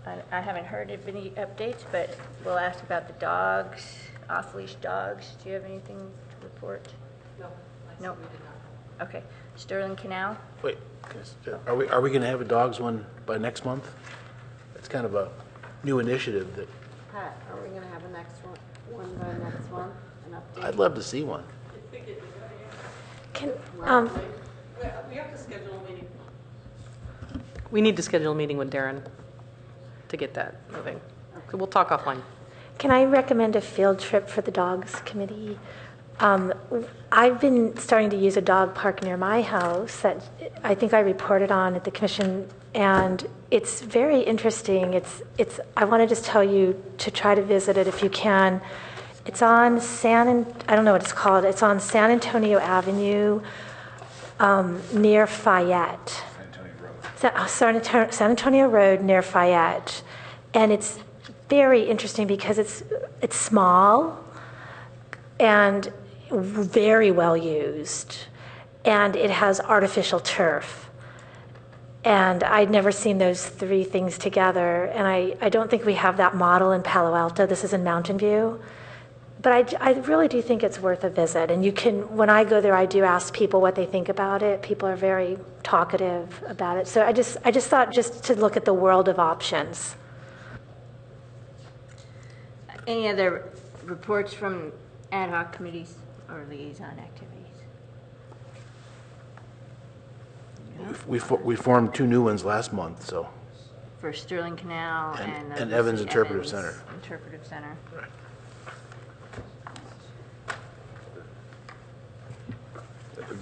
Speaker 3: I haven't heard of any updates, but we'll ask about the dogs, off-leash dogs. Do you have anything to report?
Speaker 8: No.
Speaker 3: Nope. Okay. Sterling Canal?
Speaker 1: Wait, are we going to have a dogs one by next month? It's kind of a new initiative that
Speaker 7: Pat, are we going to have a next one by next month? An update?
Speaker 1: I'd love to see one.
Speaker 5: Can,
Speaker 8: we have to schedule a meeting. We need to schedule a meeting with Darren to get that moving. So we'll talk offline.
Speaker 5: Can I recommend a field trip for the dogs committee? I've been starting to use a dog park near my house that I think I reported on at the commission, and it's very interesting. I want to just tell you to try to visit it if you can. It's on I don't know what it's called. It's on San Antonio Avenue near Fayette. San Antonio Road near Fayette. And it's very interesting because it's small and very well used, and it has artificial turf. And I'd never seen those three things together, and I don't think we have that model in Palo Alto. This is in Mountain View. But I really do think it's worth a visit. And you can, when I go there, I do ask people what they think about it. People are very talkative about it. So I just thought just to look at the world of options.
Speaker 3: Any other reports from ad hoc committees or liaison activities?
Speaker 1: We formed 2 new ones last month, so.
Speaker 3: For Sterling Canal
Speaker 1: and Evans Interpretive Center.
Speaker 3: Interpretive Center.
Speaker 1: Right.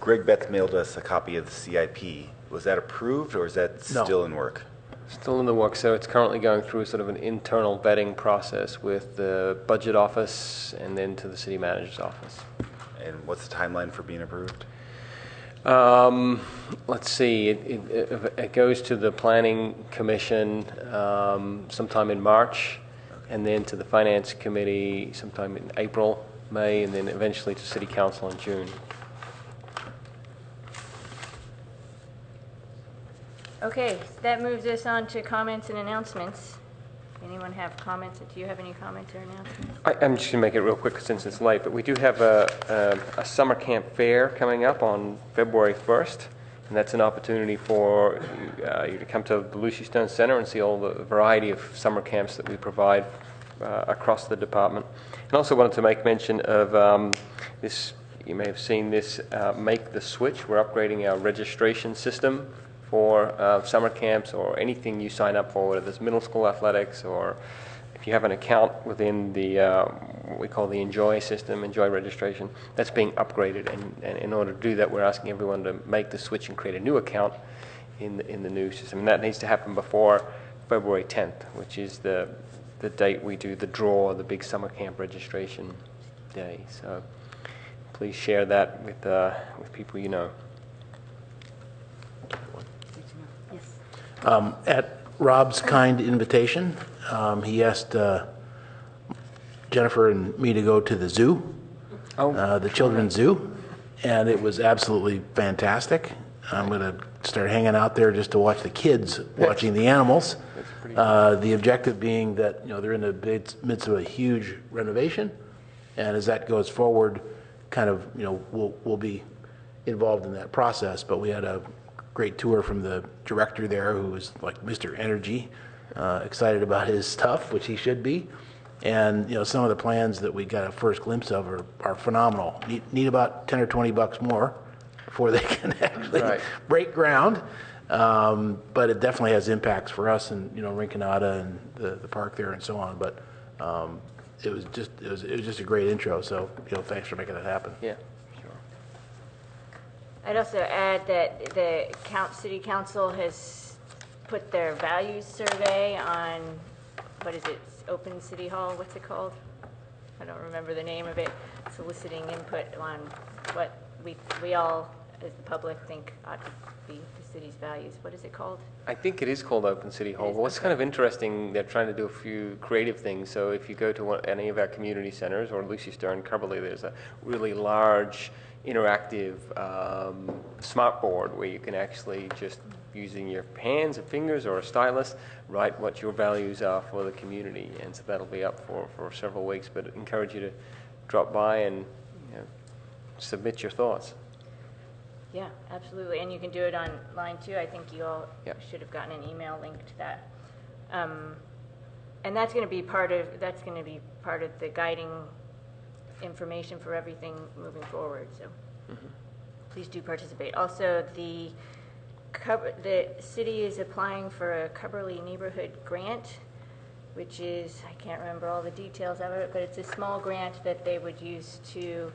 Speaker 6: Greg Betts mailed us a copy of the CIP. Was that approved, or is that still in work?
Speaker 4: Still in the works, so it's currently going through sort of an internal vetting process with the budget office and then to the city manager's office.
Speaker 6: And what's the timeline for being approved?
Speaker 4: Let's see, it goes to the planning commission sometime in March, and then to the finance committee sometime in April, May, and then eventually to city council in June.
Speaker 3: Okay, that moves us on to comments and announcements. Anyone have comments? Do you have any comments or announcements?
Speaker 4: I'm just going to make it real quick since it's late, but we do have a summer camp fair coming up on February 1st, and that's an opportunity for you to come to the Lucy Stone Center and see all the variety of summer camps that we provide across the department. And also wanted to make mention of this, you may have seen this, Make the Switch. We're upgrading our registration system for summer camps or anything you sign up for, whether it's middle school athletics or if you have an account within the what we call the Enjoy system, Enjoy registration, that's being upgraded. And in order to do that, we're asking everyone to make the switch and create a new account in the new system. And that needs to happen before February 10th, which is the date we do the draw, the big summer camp registration day. So please share that with people you know.
Speaker 1: At Rob's kind invitation, he asked Jennifer and me to go to the zoo, the children's zoo, and it was absolutely fantastic. I'm going to start hanging out there just to watch the kids watching the animals. The objective being that they're in the midst of a huge renovation, and as that goes forward, kind of we'll be involved in that process. But we had a great tour from the director there, who was like Mr. Energy, excited about his stuff, which he should be. And some of the plans that we got a first glimpse of are phenomenal. Need about $10 or $20 more before they can actually break ground. But it definitely has impacts for us and, Rinconada and the park there and so on. But it was just a great intro. So, thanks for making that happen.
Speaker 4: Yeah, sure.
Speaker 3: I'd also add that the city council has put their values survey on, what is it, Open City Hall, what's it called? I don't remember the name of it, soliciting input on what we all, as the public, think ought to be the city's values. What is it called?
Speaker 4: I think it is called Open City Hall. But what's kind of interesting, they're trying to do a few creative things. So if you go to any of our community centers, or Lucy Stern, Cumberley, there's a really large interactive smart board where you can actually just using your hands and fingers or a stylus write what your values are for the community, and so that'll be up for several weeks. But I encourage you to drop by and submit your thoughts.
Speaker 3: Yeah, absolutely, and you can do it online too. I think you all should have gotten an email link to that, and that's going to be part of the guiding information for everything moving forward. So please do participate. Also, the city is applying for a Cumberley neighborhood grant, which is, I can't remember all the details of it, but it's a small grant that they would use to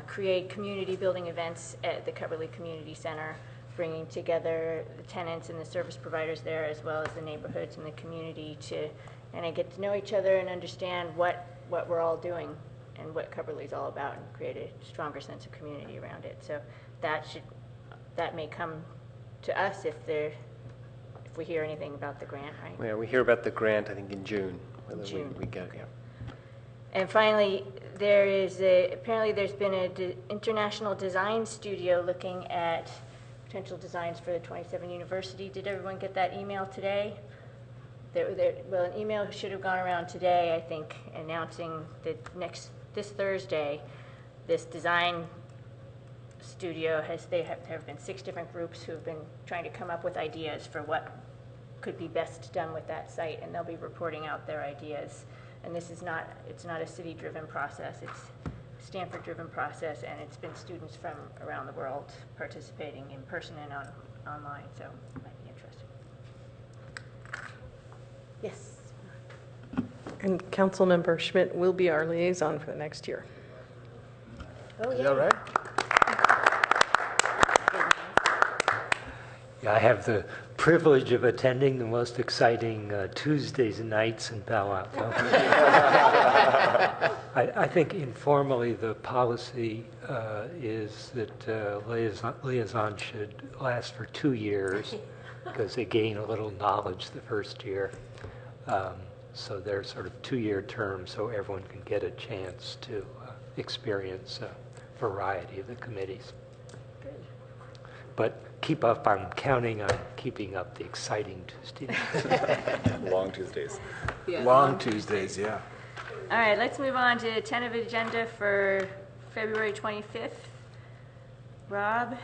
Speaker 3: create community building events at the Cumberley Community Center, bringing together the tenants and the service providers there, as well as the neighborhoods and the community, to kind of get to know each other and understand what we're all doing and what Cumberley's all about, and create a stronger sense of community around it. So that may come to us if we hear anything about the grant, right?
Speaker 4: Yeah, we hear about the grant, I think, in June. We get it,
Speaker 3: okay. And finally, apparently there's been an international design studio looking at potential designs for the 27 University. Did everyone get that email today? Well, an email should have gone around today, I think, announcing that this Thursday, this design studio there have been 6 different groups who have been trying to come up with ideas for what could be best done with that site, and they'll be reporting out their ideas. And it's not a city-driven process, it's a Stanford-driven process, and it's been students from around the world participating in person and online, so it might be interesting. Yes?
Speaker 8: And Councilmember Schmidt will be our liaison for the next year.
Speaker 3: Oh, yeah.
Speaker 1: Is that right?
Speaker 15: Yeah, I have the privilege of attending the most exciting Tuesdays and nights in Palo Alto. I think informally the policy is that liaison should last for 2 years because they gain a little knowledge the first year. So they're sort of 2-year terms so everyone can get a chance to experience a variety of the committees. But keep up, I'm counting on keeping up the exciting Tuesdays.
Speaker 6: Long Tuesdays.
Speaker 3: Yeah.
Speaker 1: Long Tuesdays, yeah.
Speaker 3: All right, let's move on to tentative agenda for February 25th. Rob?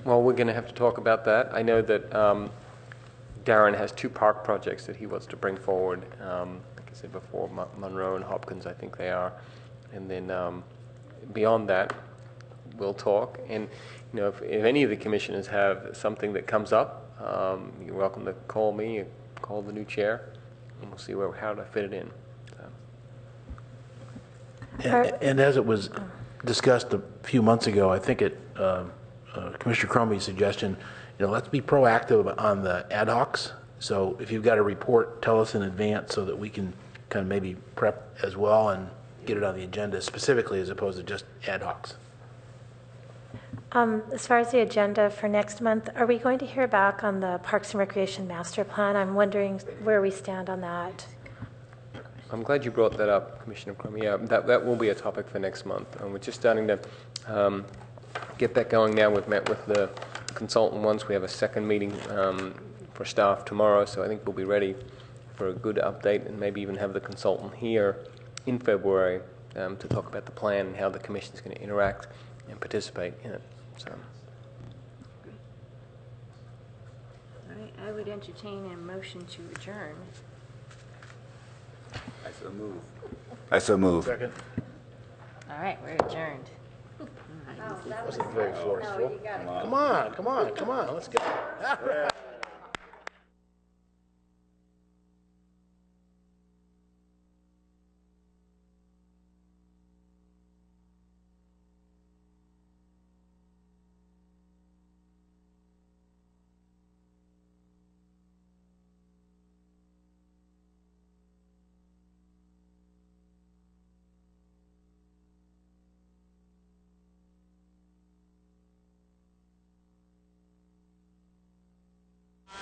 Speaker 4: Well, we're going to have to talk about that. I know that Darren has 2 park projects that he wants to bring forward. Like I said before, Monroe and Hopkins, I think they are. And then beyond that, we'll talk. And if any of the commissioners have something that comes up, you're welcome to call me or call the new chair, and we'll see how to fit it in.
Speaker 1: And as it was discussed a few months ago, I think Commissioner Cromie's suggestion, let's be proactive on the ad hocs. So if you've got a report, tell us in advance so that we can kind of maybe prep as well and get it on the agenda specifically as opposed to just ad hocs.
Speaker 5: As far as the agenda for next month, are we going to hear back on the Parks and Recreation Master Plan? I'm wondering where we stand on that.
Speaker 4: I'm glad you brought that up, Commissioner Cromie. Yeah, that will be a topic for next month. We're just starting to get that going now. We've met with the consultant once. We have a second meeting for staff tomorrow, so I think we'll be ready for a good update and maybe even have the consultant here in February to talk about the plan and how the Commission is going to interact and participate in it. So.
Speaker 3: All right, I would entertain a motion to adjourn.
Speaker 6: I so move.
Speaker 1: Second.
Speaker 3: All right, we're adjourned. All right.
Speaker 1: Wasn't very forceful. Come on, come on, come on, let's go.